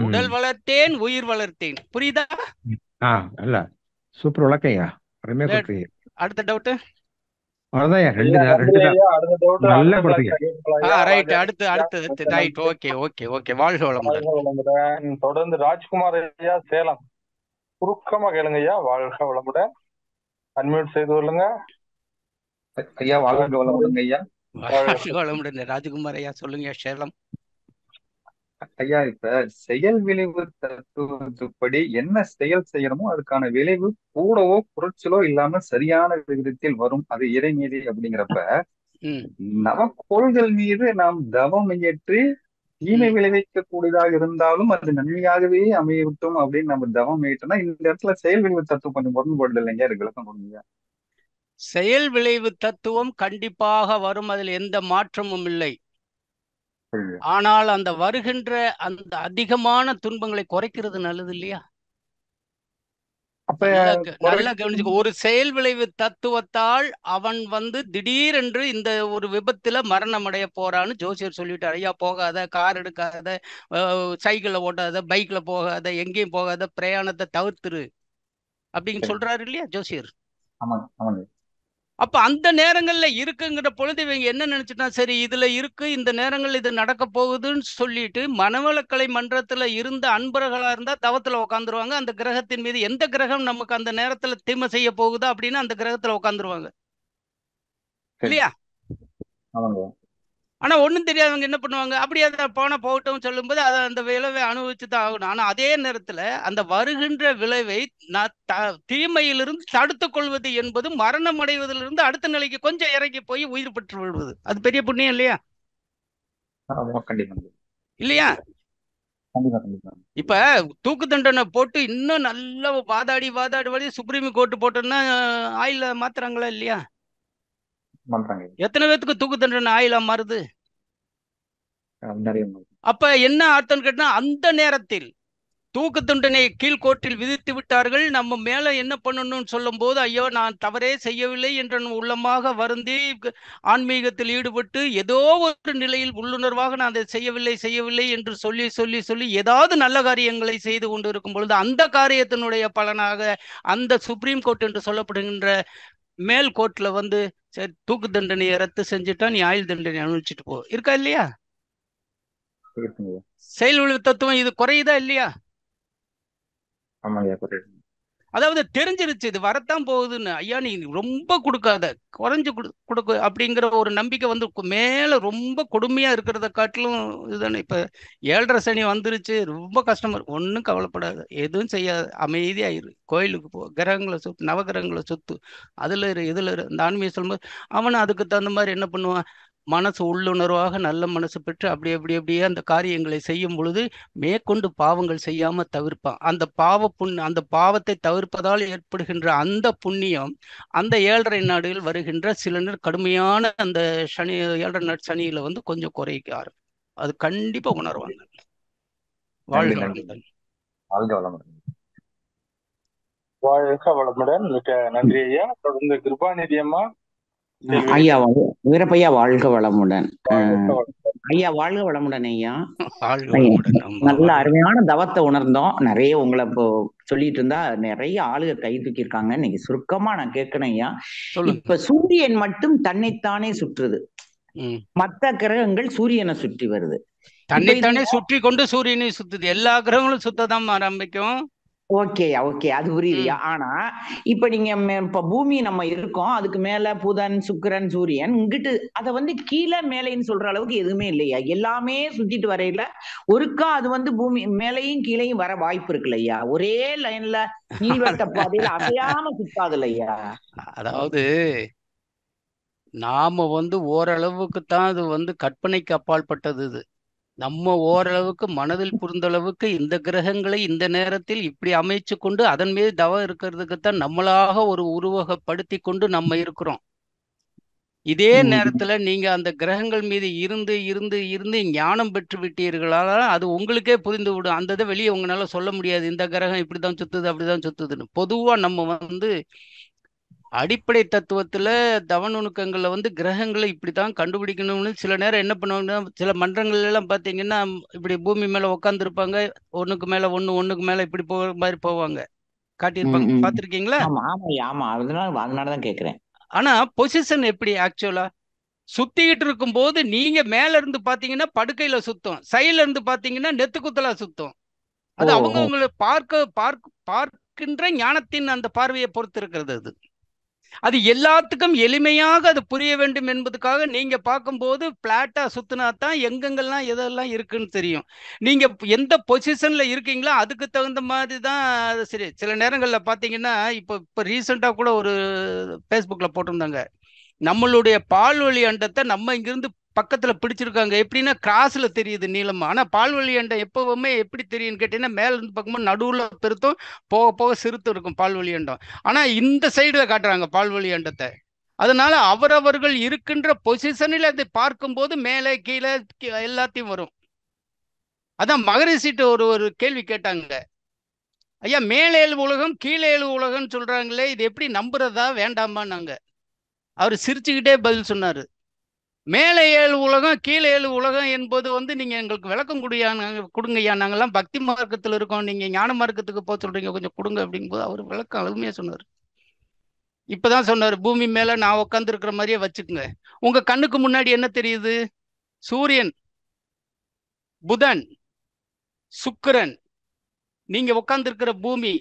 உடல் வளர்த்தேன் உயிர் வளர்த்தேன். புரியுதா? சூப்பர் விளக்கையா. அடுத்த டவுட்? வாழ்க வளமுடன். தொடர்ந்து ராஜ்குமார் ஐயா சேலம், சுருக்கமா கேளுங்க ஐயா. வாழ்க வளமுடன். அன்மியூட் செய்து கொள்ளுங்க. ஐயா வாழ்க வளமுடன் ஐயா. வாழ்க வளமுடன். ராஜகுமார் ஐயா சொல்லுங்க. சேலம் ஐயா, இப்ப செயல் விளைவு தத்துவத்துப்படி என்ன செயல் செய்யணுமோ அதுக்கான விளைவு கூடவோ குறைச்சலோ இல்லாம சரியான விகிதத்தில் வரும், அது இறைநீதி. அப்படிங்கிறப்ப நவக்கோள்கள் மீது நாம் தவம் இயற்றி தீமை விளைவிக்க கூடியதாக இருந்தாலும் அது நன்மையாகவே அமையட்டும் அப்படின்னு நம்ம தவம் இயற்றினா இந்த இடத்துல செயல் விளைவு தத்துவம் கொஞ்சம் முரண்பாடு இல்லைங்க, இருக்கு விளக்கம் கொடுங்க. செயல் விளைவு தத்துவம் கண்டிப்பாக வரும், அதில் எந்த மாற்றமும் இல்லை. ஆனால் அந்த வருகின்ற அந்த அதிகமான துன்பங்களை குறைக்கிறது நல்லது இல்லையா? நல்லா கவனிச்சுக்க. ஒரு செயல் விளைவு தத்துவத்தால் அவன் திடீரென்று இந்த ஒரு விபத்துல மரணம் அடைய போறான்னு ஜோசியர் சொல்லிட்டார். ஐயா போகாத, கார் எடுக்காத, சைக்கிள்ல ஓட்டாத, பைக்ல போகாத, எங்கேயும் போகாத, பிரயாணத்தை தவிர்த்துரு அப்படின்னு சொல்றாரு இல்லையா ஜோசியர்? அப்ப அந்த நேரங்கள்ல இருக்குங்கிற பொழுது இவங்க என்ன நினைச்சுட்டா, சரி இதுல இருக்கு, இந்த நேரங்கள் இது நடக்க போகுதுன்னு சொல்லிட்டு மனவளக்கலை மன்றத்துல இருந்த அன்பர்களா இருந்தா தவத்துல உட்காந்துருவாங்க. அந்த கிரகத்தின் மீது எந்த கிரகம் நமக்கு அந்த நேரத்துல தீமை செய்ய போகுதா அப்படின்னு அந்த கிரகத்துல உட்காந்துருவாங்க இல்லையா? ஆனா ஒண்ணும் தெரியாதவங்க என்ன பண்ணுவாங்க, அப்படியே போன போகட்டும் சொல்லும்போது அதை அந்த விளைவை அனுபவிச்சுதான் ஆகணும். ஆனா அதே நேரத்துல அந்த வருகின்ற விளைவை தீமையிலிருந்து தடுத்து கொள்வது என்பது மரணம் அடைவதிலிருந்து அடுத்த நிலைக்கு கொஞ்சம் இறங்கி போய் உயிர் பெற்று விடுவது, அது பெரிய புண்ணியம் இல்லையா? இல்லையா? இப்ப தூக்கு தண்டனை போட்டு இன்னும் நல்ல வாதாடி வாதாடி சுப்ரீம் கோர்ட் போட்டோம்னா ஆயில மாத்துறாங்களா இல்லையா? எத்தனை பேத்துக்கு தூக்கு தண்டனை ஆயிலா மாறுது? அப்ப என்ன அர்த்தம் கேட்டா, அந்த நேரத்தில் தூக்கு தண்டனை கீழ்கோர்ட்டில் விதித்து விட்டார்கள், நம்ம மேல என்ன பண்ணணும்னு சொல்லும் போது ஐயோ நான் தவறே செய்யவில்லை என்ற உள்ளமாக வருந்தி ஆன்மீகத்தில் ஈடுபட்டு ஏதோ ஒரு நிலையில் உள்ளுணர்வாக நான் அதை செய்யவில்லை என்று சொல்லி சொல்லி சொல்லி ஏதாவது நல்ல காரியங்களை செய்து கொண்டு இருக்கும் பொழுது அந்த காரியத்தினுடைய பலனாக அந்த சுப்ரீம் கோர்ட் என்று சொல்லப்படுகின்ற மேல் கோர்ட்ல சரி தூக்கு தண்டனையை ரத்து செஞ்சுட்டா நீ ஆயுள் தண்டனை அனுபவிச்சுட்டு போ இருக்கா இல்லையா? செயல் விளைவு தத்துவம் இது குறையுதா இல்லையா? அதாவது தெரிஞ்சிருச்சு இது வரத்தான் போகுதுன்னு. ஐயா நீ ரொம்ப கொடுக்காத, குறைஞ்சு கொடுக்க அப்படிங்கிற ஒரு நம்பிக்கை மேல ரொம்ப கொடுமையா இருக்கிறத காட்டிலும் இதுதானே. இப்ப 7.5 சனி வந்துருச்சு, ரொம்ப கஷ்டமா இருக்கு. ஒன்றும் கவலைப்படாத, எதுவும் செய்யாது, அமைதியாயிரு, கோயிலுக்கு போ, கிரகங்களை சுத்து, நவகிரகங்களை சுத்து, அதுல இரு இதுல இரு. இந்த ஆன்மீக சொல்லும்போது அவன் அதுக்கு தகுந்த மாதிரி என்ன பண்ணுவான், மனசு உள்ளுணர்வாக நல்ல மனசு பெற்று அப்படியே அந்த காரியங்களை செய்யும் பொழுது மேற்கொண்டு பாவங்கள் செய்யாம தவிர்ப்பான். அந்த பாவத்தை தவிர்ப்பதால் ஏற்படுகின்ற அந்த புண்ணியம் அந்த 7.5 நாடுகள் வருகின்ற சில நேரம் கடுமையான அந்த சனி 7.5 நாடு சனியில கொஞ்சம் குறைக்க ஆரம்பிக்கும். அது கண்டிப்பா உணர்வாங்க. வாழ்க வளமுடன். வாழ்க வளமுடன். மிக நன்றி ஐயா. தொடர்ந்து கிருபாநிதி அம்மா. ஐயா வீரப்பையா வாழ்க வளமுடன். ஐயா வாழ்க வளமுடன் ஐயா. நல்ல அருமையான தவத்தை உணர்ந்தோம். நிறைய உங்களை இப்போ சொல்லிட்டு இருந்தா நிறைய ஆளுக கை தூக்கி இருக்காங்க. இன்னைக்கு சுருக்கமா நான் கேட்கணும் ஐயா. இப்ப சூரியன் மட்டும் தன்னைத்தானே சுற்றுது, மற்ற கிரகங்கள் சூரியனை சுற்றி வருது. தன்னைத்தானே சுற்றி கொண்டு சூரியனை சுத்துது, எல்லா கிரகங்களும் சுத்ததான் ஆரம்பிக்கும். ஓகேயா ஓகே, அது புரியுதுயா. ஆனா இப்ப நீங்க இப்ப பூமி நம்ம இருக்கோம், அதுக்கு மேல புதன் சுக்கிரன் சூரியன், இங்கிட்டு அத கீழே மேலைன்னு சொல்ற அளவுக்கு எதுவுமே இல்லையா? எல்லாமே சுத்திட்டு வரையில ஒருக்கா அது பூமி மேலையும் கீழையும் வர வாய்ப்பு இருக்கு இல்லையா? ஒரே லைன்ல நீள்வட்ட பாதையில அசையாம சுத்தாது இல்லையா? அதாவது நாம ஓரளவுக்கு தான் அது கற்பனைக்கு அப்பாற்பட்டது. இது நம்ம ஓரளவுக்கு மனதில் புரிந்தளவுக்கு இந்த கிரகங்களை இந்த நேரத்தில் இப்படி அமைச்சு கொண்டு அதன் மீது தவம் இருக்கிறதுக்குத்தான் நம்மளாக ஒரு உருவகப்படுத்தி கொண்டு நம்ம இருக்கிறோம். இதே நேரத்துல நீங்க அந்த கிரகங்கள் மீது இருந்து இருந்து இருந்து ஞானம் பெற்று விட்டீர்களால அது உங்களுக்கே புரிந்து விடும். அந்த இதை வெளியே உங்களால சொல்ல முடியாது, இந்த கிரகம் இப்படிதான் சுத்துது அப்படிதான் சுத்துதுன்னு. பொதுவா நம்ம அடிப்படை தத்துவத்துல தவ நுணுக்கங்கள்ல கிரகங்களை இப்படித்தான் கண்டுபிடிக்கணும்னு சில நேரம் என்ன பண்ணுவாங்கன்னா, சில மன்றங்கள் எல்லாம் பாத்தீங்கன்னா இப்படி பூமி மேல உட்காந்துருப்பாங்க, ஒண்ணுக்கு மேல இப்படி போற மாதிரி போவாங்க, காட்டியிருப்பாங்க. பாத்திருக்கீங்களா? அதனாலதான் கேக்குறேன். ஆனா பொசிஷன் எப்படி ஆக்சுவலா சுத்திக்கிட்டு இருக்கும் போது நீங்க மேல இருந்து பாத்தீங்கன்னா படுக்கையில சுத்தும், சைட்ல இருந்து பாத்தீங்கன்னா நெத்துக்குத்தலா சுத்தும். அது அவங்க பார்க்கின்ற ஞானத்தின் அந்த பார்வையை பொறுத்து இருக்கிறது. அது அது எல்லாத்துக்கும் எளிமையாக அது புரிய வேண்டும் என்பதுக்காக நீங்க பார்க்கும்போது பிளாட்டா சுத்தினா தான் எங்கெங்கெல்லாம் எதெல்லாம் இருக்குன்னு தெரியும். நீங்க எந்த பொசிஷன்ல இருக்கீங்களோ அதுக்கு தகுந்த மாதிரி தான். சரி, சில நேரங்கள்ல பாத்தீங்கன்னா இப்ப ரீசெண்டா கூட ஒரு ஃபேஸ்புக்ல போட்டிருந்தாங்க, நம்மளுடைய பால்வழி அண்டத்தை நம்ம இங்கிருந்து பக்கத்துல பிடிச்சிருக்காங்க. எப்படின்னா கிராஸ்ல தெரியுது நீளமா. ஆனா பால்வழி அண்டம் எப்பவுமே எப்படி தெரியும்னு கேட்டீங்கன்னா மேல இருந்து பார்க்கும்போது நடுவுல பெருத்தும் போக போக சிறுத்து இருக்கும் பால்வழி அண்டம். ஆனா இந்த சைடுல காட்டுறாங்க பால்வழி அண்டத்தை. அதனால அவரவர்கள் இருக்கின்ற பொசிஷனில் அதை பார்க்கும்போது மேலே கீழே எல்லாத்தையும் வரும். அதான் மகரிஷிட்ட ஒரு கேள்வி கேட்டாங்க, ஐயா மேலே ஏழு உலகம் கீழே ஏழு உலகம்னு சொல்றாங்களே, இது எப்படி நம்புறதா வேண்டாமான்னாங்க. அவர் சிரிச்சுக்கிட்டே பதில் சொன்னாரு, மேலே ஏழு உலகம் கீழே ஏழு உலகம் என்பது நீங்க எங்களுக்கு விளக்கம் கொடுங்கய்யா, நாங்கெல்லாம் பக்தி மார்க்கத்தில் இருக்கோம், நீங்க ஞான மார்க்கத்துக்கு போக சொல்றீங்க, கொஞ்சம் கொடுங்க அப்படிங்கும்போது அவர் விளக்கம் அழுமையா சொன்னார். இப்பதான் சொன்னார், பூமி மேல நான் உட்கார்ந்து இருக்கிற மாதிரியே வச்சுக்குங்க. உங்க கண்ணுக்கு முன்னாடி என்ன தெரியுது? சூரியன், புதன், சுக்கிரன், நீங்க உட்கார்ந்து இருக்கிற பூமி,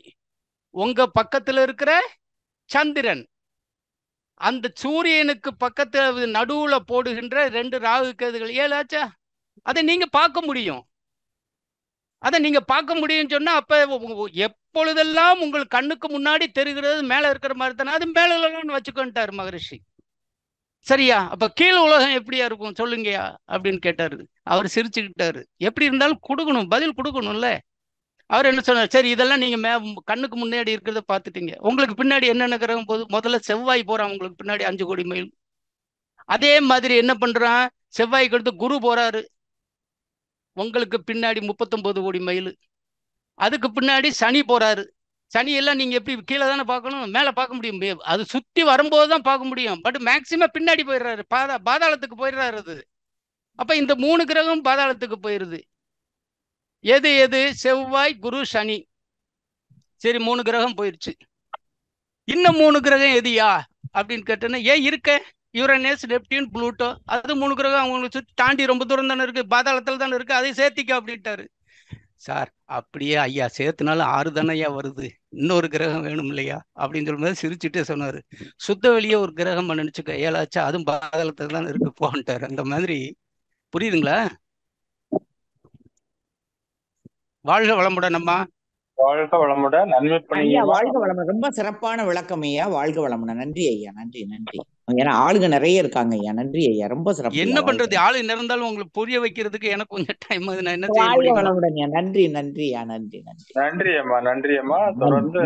உங்க பக்கத்துல இருக்கிற சந்திரன், அந்த சூரியனுக்கு பக்கத்துல நடுவுல போடுகின்ற 2 ராகு கேதுகள் 7 ஆச்சா? அதை நீங்க பார்க்க முடியும். அதை நீங்க பார்க்க முடியும்னு சொன்னா அப்ப எப்பொழுதெல்லாம் உங்கள் கண்ணுக்கு முன்னாடி தெரிகிறது மேல இருக்கிற மாதிரி தானே, அது மேல உலகம்னு வச்சுக்கொண்டாரு மகரிஷி. சரியா? அப்ப கீழ் உலகம் எப்படியா இருக்கும் சொல்லுங்கயா அப்படின்னு கேட்டாரு. அவர் சிரிச்சுக்கிட்டாரு. எப்படி இருந்தாலும் கொடுக்கணும், பதில் கொடுக்கணும்ல. அவர் என்ன சொன்னார், சரி இதெல்லாம் நீங்க கண்ணுக்கு முன்னாடி இருக்கிறத பார்த்துட்டீங்க, உங்களுக்கு பின்னாடி என்னென்ன கிரகம் போது? முதல்ல செவ்வாய் போறான் உங்களுக்கு பின்னாடி 5 கோடி மைல். அதே மாதிரி என்ன பண்றான், செவ்வாய்க்கு அடுத்து குரு போறாரு உங்களுக்கு பின்னாடி 39 கோடி மைல். அதுக்கு பின்னாடி சனி போறாரு. சனி எல்லாம் நீங்க எப்படி கீழே தானே பார்க்கணும், மேல பார்க்க முடியும். அது சுத்தி வரும்போது தான் பார்க்க முடியும். பட் மேக்சிமம் பின்னாடி போயிடுறாரு, பாதாளத்துக்கு போயிடுறாரு அது. அப்ப இந்த 3 கிரகம் பாதாளத்துக்கு போயிருது. எது எது? செவ்வாய், குரு, சனி. சரி, 3 கிரகம் போயிருச்சு. இன்னும் 3 கிரகம் எதுயா அப்படின்னு கேட்டேன்னா, ஏன் இருக்க, யுரேனஸ், நெப்டியூன், புளூட்டோ, அது 3 கிரகம் அவங்களுக்கு சுற்றி தாண்டி ரொம்ப தூரம் தானே இருக்கு, பாதாளத்துல தானே இருக்கு, அதை சேர்த்திக்க அப்படின்ட்டாரு. சார் அப்படியே ஐயா சேர்த்துனாலும் 6 தானே ஐயா வருது, இன்னொரு கிரகம் வேணும் இல்லையா அப்படின்னு சொல்லும்போது சிரிச்சுட்டே சொன்னாரு, சுத்த வெளியே ஒரு கிரகம் நினைச்சுக்க 7 ஆச்சா, அதுவும் பாதாளத்துல தான் இருக்கு போன்ட்டாரு. அந்த மாதிரி புரியுதுங்களா? வாழ்க வளமுடன் அம்மா. வாழ்க வளமுடன். ஐயா வாழ்க வளமுடன். ரொம்ப சிறப்பான விளக்கம் ஐயா. வாழ்க வளமுடன். நன்றி ஐயா. நன்றி நன்றி. ஏன்னா ஆளுங்க நிறைய இருக்காங்க ஐயா. நன்றி ஐயா, ரொம்ப சிறப்பு. என்ன பண்றது, ஆளு இருந்தாலும் உங்களுக்கு புரிய வைக்கிறதுக்கு எனக்கு கொஞ்சம் டைம். நான் என்ன செய்ய வாழ்க வளமுடன் ஐயா. நன்றி நன்றி ஐயா. நன்றி நன்றி. நன்றி அம்மா, நன்றி அம்மா. தொடர்ந்து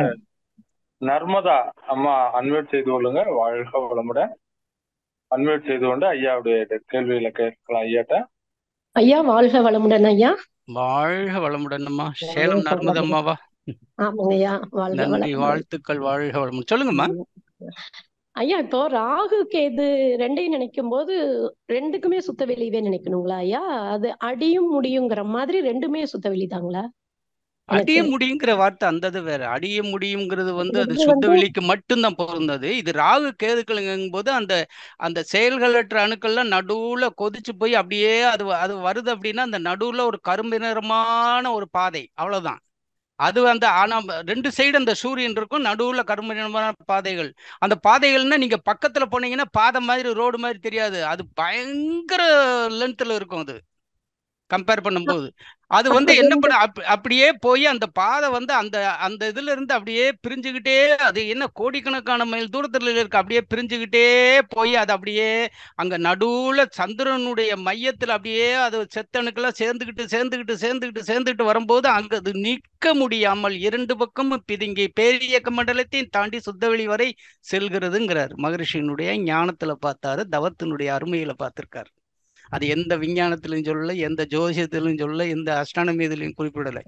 நர்மதா அம்மா அன்மியூட் செய்து கொள்ளுங்க. வாழ்க வளமுடன். அன்மியூட் செய்து கொண்டு ஐயாவுடைய கேள்வியில கேட்கலாம் ஐயாட்ட. ஐயா வாழ்க வளமுடன் ஐயா. வாழ்க வளமுடன் அம்மா. சேலம் நர்மதா அம்மாவா? ஆமாங்க ஐயா. வாழ்க நன்றி, வாழ்த்துக்கள். வாழ்க வளமுடன். சொல்லுங்கம்மா ஐயா. இப்போ ராகு கேது ரெண்டையும் நினைக்கும் போது ரெண்டுக்குமே சுத்த வெளியவே நினைக்கணுங்களா ஐயா? அது அடியும் முடியுங்கிற மாதிரி ரெண்டுமே சுத்த வெளிதாங்களா? அடிய முடியுங்கிற வார்த்தை அந்த வேற. அடிய முடியுங்கிறது அது சுத்த வெளிக்கு மட்டும்தான் பொருந்தது. இது ராகு கேதுக்களுங்கும் போது அந்த செயல்களற்ற அணுக்கள்லாம் நடுவுல கொதிச்சு போய் அப்படியே அது வருது அப்படின்னா அந்த நடுவுல ஒரு கரும்பு நிறமான ஒரு பாதை, அவ்வளவுதான். அது ஆனா 2 சைடு அந்த சூரியன் இருக்கும், நடுவுல கரும்பு நிறமான பாதைகள். அந்த பாதைகள்னா நீங்க பக்கத்துல போனீங்கன்னா பாதை மாதிரி ரோடு மாதிரி தெரியாது, அது பயங்கர லென்த்ல இருக்கும். அது கம்பேர் பண்ணும்போது அது என்ன பண்ண அப்படியே போய் அந்த பாதை அந்த அந்த இதுல இருந்து அப்படியே பிரிஞ்சுக்கிட்டே, அது என்ன கோடிக்கணக்கான மைல் தூரத்துல இருக்கு, அப்படியே பிரிஞ்சுக்கிட்டே போய் அது அப்படியே அங்க நடுவுல சந்திரனுடைய மையத்துல அப்படியே அது செத்தணுக்கெல்லாம் சேர்ந்துக்கிட்டு வரும்போது அங்க அது நிற்க முடியாமல் 2 பக்கமும் பிதுங்கி பேரியக்க மண்டலத்தையும் தாண்டி சுத்தவெளி வரை செல்கிறதுங்கிறார். மகரிஷியினுடைய ஞானத்துல பார்த்தாரு, தவத்தினுடைய அருமையில பார்த்திருக்காரு. அது எந்த விஞ்ஞானத்திலும் சொல்லல, எந்த ஜோசியத்திலும் சொல்லல, எந்த அஸ்ட்ரானமி இதுலையும் குறிப்பிடலை.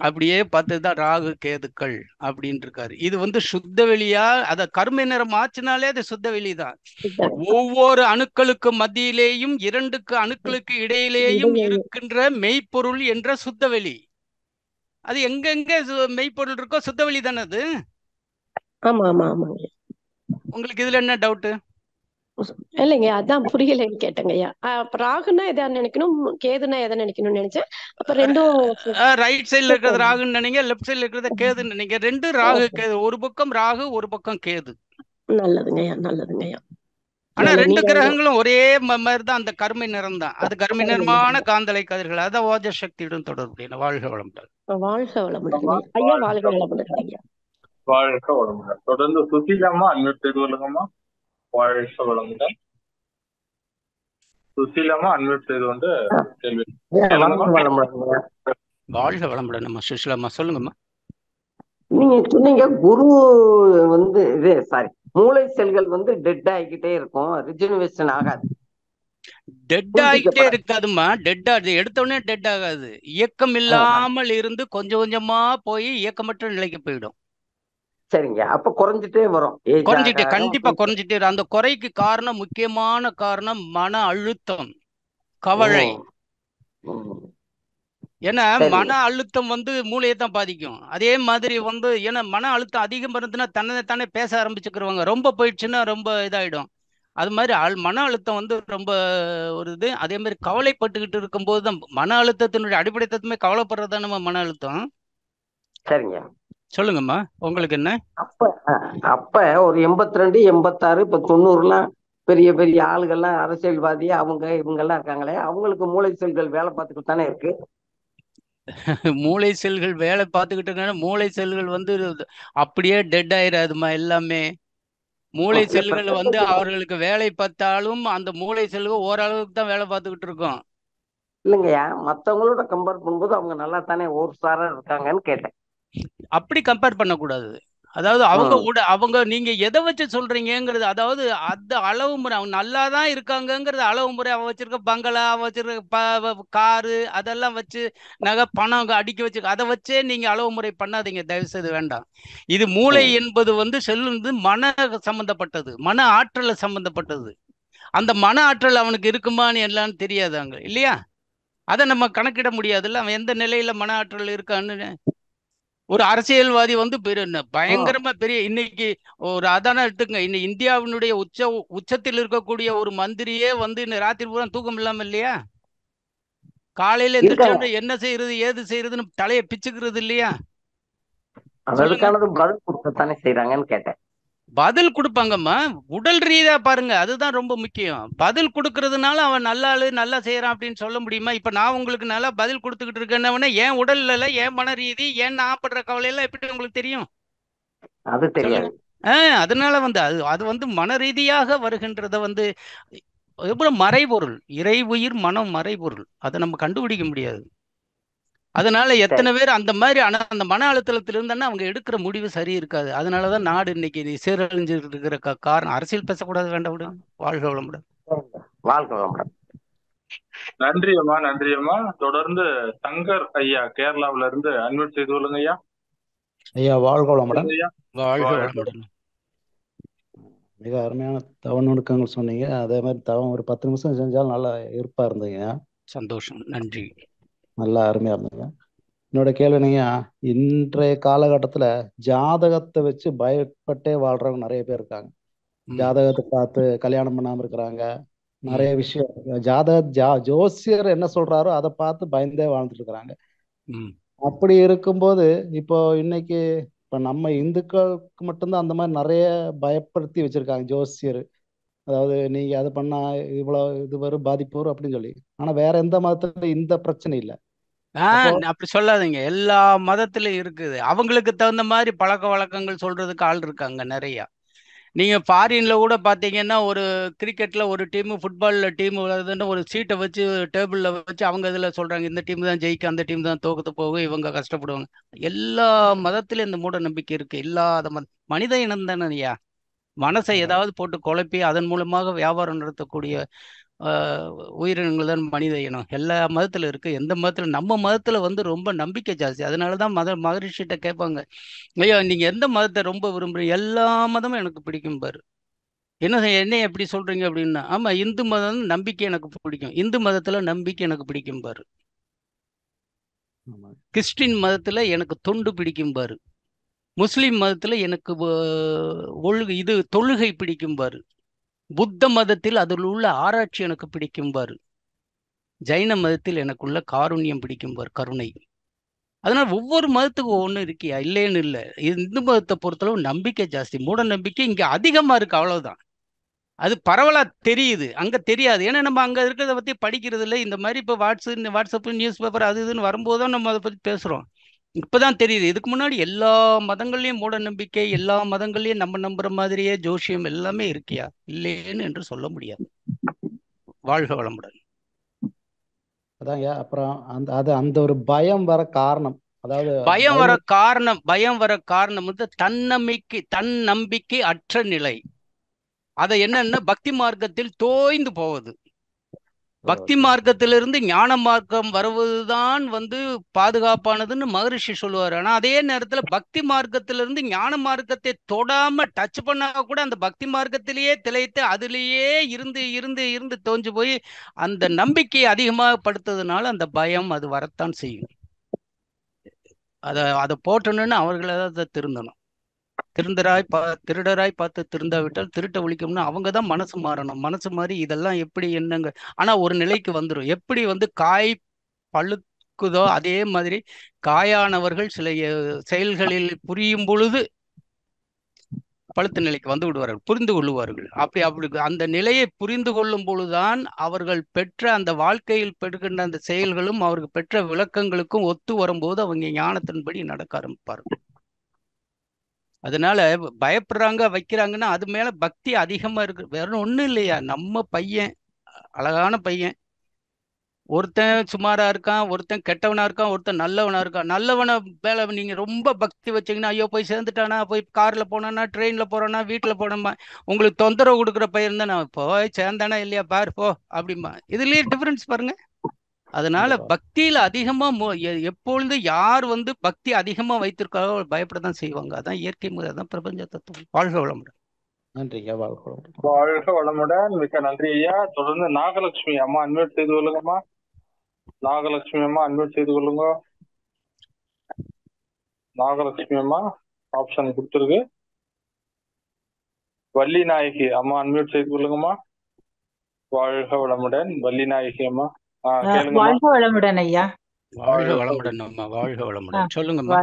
அப்படியே பார்த்துதான் ராகு கேதுக்கள் அப்படின்னு இருக்காரு. இது சுத்த வெளியா, அத கருமை நிறம் ஆச்சுனாலே அது சுத்த வெளிதான். ஒவ்வொரு அணுக்களுக்கு மத்தியிலேயும் 2 அணுக்களுக்கு இடையிலேயும் இருக்கின்ற மெய்ப்பொருள் என்ற சுத்த வெளி. அது எங்கெங்க மெய்ப்பொருள் இருக்கோ சுத்த வெளி தானே அது. உங்களுக்கு இதுல என்ன டவுட்? இல்லைங்க, அதான் புரியலைன்னு கேட்டேங்க ஐயா. ராகுன்னா எதை நினைக்கணும், கேதுன்னா எதை நினைக்கணும்னு நினைச்சேன். அப்ப ரெண்டும் ரைட் சைட்ல இருக்கிறது ராகுன்னு நினைங்க, லெஃப்ட் சைட்ல இருக்கிறத கேதுன்னு நினைங்க. 2 ராகு கேது, ஒரு பக்கம் ராகு ஒரு பக்கம் கேது. நல்லதுங்கய்யா, நல்லதுங்கய்யா. ஆனா நல்ல 2 நீங்க கிரகங்களும் ஒரே மாதிரி தான். அந்த கருமை நிறம் தான். அது கருமை நிறமான காந்தலை கதிர்கள். அதான் ஓஜ சக்தியுடன் தொடர்புடைய. வாழ்க வளமுடன். வாழ்க வளமுடன் ஐயா. வாழ்க வளமுடன் ஐயா. வாழ்க வளமுடன். தொடர்ந்து சுசீலாமா அன்மியூட் செய்து கொள்ளுங்கம்மா. வாழ்க வளமுடன். சுசீலாமா அன்மியூட் செய்து கொண்டு கேள்வி. வாழ்க வளமுடன். நம்ம சுசிலாமா சொல்லுங்கம்மா. நீங்க சொன்னீங்க குரு இது மூளை செல்கள் டெட் ஆகிக்கிட்டே இருக்கும், ரிஜெனரேஷன் ஆகாது. டெட் ஆகிட்டே இருக்காதுமா. டெட் ஆகுது எடுத்த உடனே டெட் ஆகாது. இயக்கம் இல்லாமல் இருந்து கொஞ்சம் கொஞ்சமா போய் இயக்கமற்ற நிலைக்கு போயிடும். சரிங்க. அப்ப குறைஞ்சிட்டே வரும். கண்டிப்பா குறைஞ்சிட்டே வரும். அந்த குறைக்கு காரணம், முக்கியமான காரணம் மன அழுத்தம், கவலை. ஏன்னா மன அழுத்தம் மூளையை தான் பாதிக்கும். அதே மாதிரி ஏன்னா மன அழுத்தம் அதிகம் இருந்துன்னா தானே பேச ஆரம்பிச்சுக்கிறவங்க. ரொம்ப போயிடுச்சுன்னா ரொம்ப இதாயிடும். அது மாதிரி மன அழுத்தம் ரொம்ப ஒரு இது. அதே மாதிரி கவலைப்பட்டுக்கிட்டு இருக்கும்போது தான் மன அழுத்தத்தினுடைய அடிப்படை தத்துவமே கவலைப்படுறதா நம்ம மன அழுத்தம். சரிங்க, சொல்லுங்கம்மா உங்களுக்கு என்ன. அப்ப ஒரு 82, 86, இப்ப 90லாம் பெரிய பெரிய ஆளுகள்லாம் அரசியல்வாதி அவங்க இவங்கெல்லாம் இருக்காங்களே, அவங்களுக்கு மூளை செல்கள் வேலை பார்த்துக்கிட்டு தானே இருக்கு. மூளை செல்கள் வேலை பார்த்துக்கிட்டு இருக்காங்க. மூளை செல்கள் அப்படியே டெட் ஆயிராதுமா. எல்லாமே மூளை செல்கள் அவர்களுக்கு வேலை பார்த்தாலும் அந்த மூளை செல்கள் ஓரளவுக்கு தான் வேலை பார்த்துக்கிட்டு இருக்கோம். இல்லைங்கய்யா, மற்றவங்களோட கம்பேர் பண்ணும்போது அவங்க நல்லா தானே ஒரு சாரா இருக்காங்கன்னு கேட்டேன். அப்படி கம்பேர் பண்ணக்கூடாது. அதாவது அவங்க நீங்க எதை வச்சு சொல்றீங்கிறது, அதாவது அந்த அளவு முறை அவங்க நல்லா தான் இருக்காங்கிறது அளவு முறை. அவ வச்சிருக்க பங்களா, அவ வச்சிருக்க காரு, அதெல்லாம் வச்சு நகை பணம் அடிக்க வச்சு அதை வச்சே நீங்க அளவு முறை பண்ணாதீங்க, தயவு செய்து வேண்டாம். இது மூளை என்பது செல்லுந்து மன சம்பந்தப்பட்டது, மன ஆற்றலை சம்பந்தப்பட்டது. அந்த மன ஆற்றல் அவனுக்கு இருக்குமான்னு எல்லாம் தெரியாது அங்க, இல்லையா? அதை நம்ம கணக்கிட முடியாதுல்ல, அவன் எந்த நிலையில மன ஆற்றல் இருக்கான்னு. ஒரு அரசியல்வாதி பயங்கரமா பெரிய இன்னைக்கு ஒரு அதான எடுத்துங்க. இன்னைக்கு இந்தியாவினுடைய உச்சத்தில் இருக்கக்கூடிய ஒரு மந்திரியே ராத்திரி பூரா தூக்கம் இல்லாம இல்லையா? காலையில எந்திரிச்சு என்ன செய்யறது ஏது செய்யறதுன்னு தலையை பிச்சுக்கிறது இல்லையா? பதில் கொடுக்கத்தானே செய்யறாங்கன்னு கேட்டேன். பதில் கொடுப்பாங்கம்மா. உடல் ரீதியா பாருங்க, அதுதான் ரொம்ப முக்கியம். பதில் கொடுக்கறதுனால அவன் நல்லா ஆளு நல்லா செய்யறான் அப்படின்னு சொல்ல முடியுமா? இப்ப நான் உங்களுக்கு நல்லா பதில் கொடுத்துக்கிட்டு இருக்கேன்னு என் உடல்ல என் மன ரீதி ஏன் நான் படுற கவலை எல்லாம் எப்படி உங்களுக்கு தெரியும்? அது தெரியாது. அதனால அது மன ரீதியாக வருகின்றத மறைபொருள். இறை உயிர் மனம் மறைபொருள். அதை நம்ம கண்டுபிடிக்க முடியாது. அதனால எத்தனை பேர் அந்த மாதிரி அந்த மன அழுத்தத்தில் இருந்தாங்கன்னா அவங்க எடுக்கிற முடிவு சரி இருக்காது. அதனாலதான் நாடு இன்னைக்கு சீரழிஞ்சிட்டு இருக்கிற காரணம். அரசியல் பேசக்கூடாது, வேண்டாம். வாழ்க வளமுடன். வாழ்க வளமுடன். நன்றி அம்மா, நன்றி அம்மா. தொடர்ந்து சங்கர் ஐயா கேரளாவில இருந்து அன்மியூட் செய்து கொள்ளுங்க ஐயா. ஐயா வாழ்க வளமுடன். வாழ்க வளமுடன். மிக அருமையான தவ நுணுக்கங்கள் சொன்னீங்க. அதே மாதிரி தவம் ஒரு 10 நிமிஷம் செஞ்சாலும் நல்லா இருப்பா இருந்தீங்க. சந்தோஷம், நன்றி. நல்லா அருமையா இருந்தீங்க. என்னோட கேள்வி என்னங்க, இன்றைய காலகட்டத்துல ஜாதகத்தை வச்சு பயப்பட்டே வாழ்றவங்க நிறைய பேர் இருக்காங்க. ஜாதகத்தை பார்த்து கல்யாணம் பண்ணாம இருக்கிறாங்க. நிறைய விஷயம் ஜோசியர் என்ன சொல்றாரோ அதை பார்த்து பயந்தே வாழ்ந்துட்டு இருக்கிறாங்க. அப்படி இருக்கும்போது இப்போ இன்னைக்கு இப்ப நம்ம இந்துக்களுக்கு மட்டும்தான் அந்த மாதிரி நிறைய பயப்படுத்தி வச்சிருக்காங்க ஜோசியர். அதாவது நீங்க அது பண்ணா இவ்வளவு இது வரும், பாதிப்பு வரும் அப்படின்னு சொல்லி. ஆனா வேற எந்த மதத்துல இந்த பிரச்சனை இல்லை. அப்படி சொல்லாதீங்க. எல்லா மதத்திலும் இருக்குது. அவங்களுக்கு தகுந்த மாதிரி பழக்க வழக்கங்கள் சொல்றதுக்கு ஆள் இருக்காங்க நிறைய. நீங்க ஃபாரின்ல கூட பாத்தீங்கன்னா ஒரு கிரிக்கெட்ல ஒரு டீம், ஃபுட்பால்ல டீம் வருதுன்னு ஒரு சீட்டை வச்சு டேபிள்ல வச்சு அவங்க இதுல சொல்றாங்க இந்த டீம் தான் ஜெயிக்கும், அந்த டீம் தான் தோக்கத்து போகும், இவங்க கஷ்டப்படுவாங்க. எல்லா மதத்திலும் இந்த மூட நம்பிக்கை இருக்கு. இல்லாத மனித இனம் தானேயா. மனசை ஏதாவது போட்டு குழப்பி அதன் மூலமாக வியாபாரம் நடத்தக்கூடிய உயிரினங்கள் தான் மனித இனம். எல்லா மதத்துல இருக்கு. எந்த மதத்துல? நம்ம மதத்துல ரொம்ப நம்பிக்கை ஜாஸ்தி. அதனாலதான் மகரிஷிட்ட கேட்பாங்க, ஐயா நீங்க எந்த மதத்தை ரொம்ப விரும்புறீங்க? எல்லா மதமும் எனக்கு பிடிக்கும் பாரு. என்ன எப்படி சொல்றீங்க அப்படின்னா, ஆமா இந்து மதம் நம்பிக்கை எனக்கு பிடிக்கும். இந்து மதத்துல நம்பிக்கை எனக்கு பிடிக்கும் பாரு. கிறிஸ்டின் மதத்துல எனக்கு தொண்டு பிடிக்கும் பாரு. முஸ்லிம் மதத்துல எனக்கு தொழுகை பிடிக்கும் பாரு. புத்த மதத்தில் அதில் உள்ள ஆராய்ச்சி எனக்கு பிடிக்கும் பாரு. ஜைன மதத்தில் எனக்குள்ள காருண்யம் பிடிக்கும் பாரு, கருணை. அதனால ஒவ்வொரு மதத்துக்கும் ஒண்ணு இருக்கியா, இல்லைன்னு இல்லை. இந்து மதத்தை பொறுத்தளவு நம்பிக்கை ஜாஸ்தி, மூட நம்பிக்கை இங்க அதிகமா இருக்கு, அவ்வளவுதான். அது பரவலா தெரியுது, அங்க தெரியாது. ஏன்னா நம்ம அங்க இருக்கிறத பத்தி படிக்கிறது இல்லை. இந்த மாதிரி இப்போ வாட்ஸ்அப் நியூஸ் பேப்பர் அது இதுன்னு வரும்போது தான் நம்ம அதை பத்தி பேசுறோம். இப்பதான் தெரியுது. இதுக்கு முன்னாடி எல்லா மதங்கள்லயும் மூட நம்பிக்கை, எல்லா மதங்கள்லயும் நம்ம நம்புற மாதிரியே ஜோசியம் எல்லாமே இருக்கியா, இல்லைன்னு என்று சொல்ல முடியாது. வாழ்க வளமுடன். அதாங்க. அப்புறம் அந்த ஒரு பயம் வர காரணம், அதாவது பயம் வர காரணம் வந்து தன்னம்பிக்கை அற்ற நிலை. அதை என்னன்னா பக்தி மார்க்கத்தில் தோய்ந்து போவது. பக்தி மார்க்கத்திலிருந்து ஞான மார்க்கம் வருவதுதான் வந்து பாதுகாப்பானதுன்னு மகரிஷி சொல்லுவார். ஆனா அதே நேரத்துல பக்தி மார்க்கத்திலிருந்து ஞான மார்க்கத்தை தொடாம டச் பண்ணா கூட அந்த பக்தி மார்க்கத்திலேயே திளைத்து அதிலேயே இருந்து இருந்து இருந்து தோஞ்சு போய் அந்த நம்பிக்கையை அதிகமாக படுத்ததுனால அந்த பயம் அது வரத்தான் செய்யும். அதை போட்டணும்னு அவர்களை அதை திருந்தணும். திருடராய் பார்த்து திருந்தாவிட்டால் திருட்ட ஒழிக்கும்னா அவங்க தான் மனசு மாறணும். மனசு மாறி இதெல்லாம் எப்படி என்னங்க. ஆனா ஒரு நிலைக்கு வந்துடும். எப்படி வந்து காய் பழுக்குதோ அதே மாதிரி காயானவர்கள் சில செயல்களில் புரியும் பொழுது பழுத்த நிலைக்கு வந்து விடுவார்கள், புரிந்து கொள்ளுவார்கள். அப்படி அந்த நிலையை புரிந்து கொள்ளும் பொழுதுதான் அவர்கள் பெற்ற அந்த வாழ்க்கையில் பெறுகின்ற அந்த செயல்களும் அவர்கள் பெற்ற விளக்கங்களுக்கும் ஒத்து வரும்போது அவங்க ஞானத்தின்படி நடக்க ஆரம்பிப்பார்கள். அதனால பயப்படுறாங்க வைக்கிறாங்கன்னா அது மேல பக்தி அதிகமா இருக்கு, வேற ஒண்ணும் இல்லையா. நம்ம பையன் அழகான பையன், ஒருத்தன் சுமாரா இருக்கான், ஒருத்தன் கெட்டவனா இருக்கான், ஒருத்தன் நல்லவனா இருக்கான். நல்லவனை மேல நீங்க ரொம்ப பக்தி வச்சீங்கன்னா, ஐயோ போய் சேர்ந்துட்டானா, போய் கார்ல போனானா, ட்ரெயின்ல போறானா, வீட்டுல போனோமா, உங்களுக்கு தொந்தரவு கொடுக்குற பையன் தான் நான் போய் சேர்ந்தானா இல்லையா பாரு போ அப்படிமா. இதுலயே டிஃபரன்ஸ் பாருங்க. அதனால பக்தியில அதிகமா எப்பொழுது யார் வந்து பக்தி அதிகமா வைத்திருக்காரோ பயப்படத்தான் செய்வாங்க. அதான் இயற்கை முறை, அதான் பிரபஞ்ச தத்துவம். வாழ்க வளமுடன். நன்றிங்க. வாழ்க வளமுடன். மிக்க நன்றி ஐயா. தொடர்ந்து நாகலட்சுமி அம்மா அன்மியூட் செய்து கொள்ளுங்கம்மா. நாகலட்சுமி அம்மா அன்மியூட் செய்து கொள்ளுங்க. நாகலட்சுமி அம்மா ஆப்ஷன் கொடுத்துருக்கு. வள்ளி நாயகி அம்மா அன்மியூட் செய்து கொள்ளுங்கம்மா. வாழ்க வளமுடன். வள்ளி நாயகி அம்மா வாழ்க வளமுடன் ஐயா. வாழ்க வளமுடன் அம்மா. வாழ்க வளமுடன். சொல்லுங்கம்மா.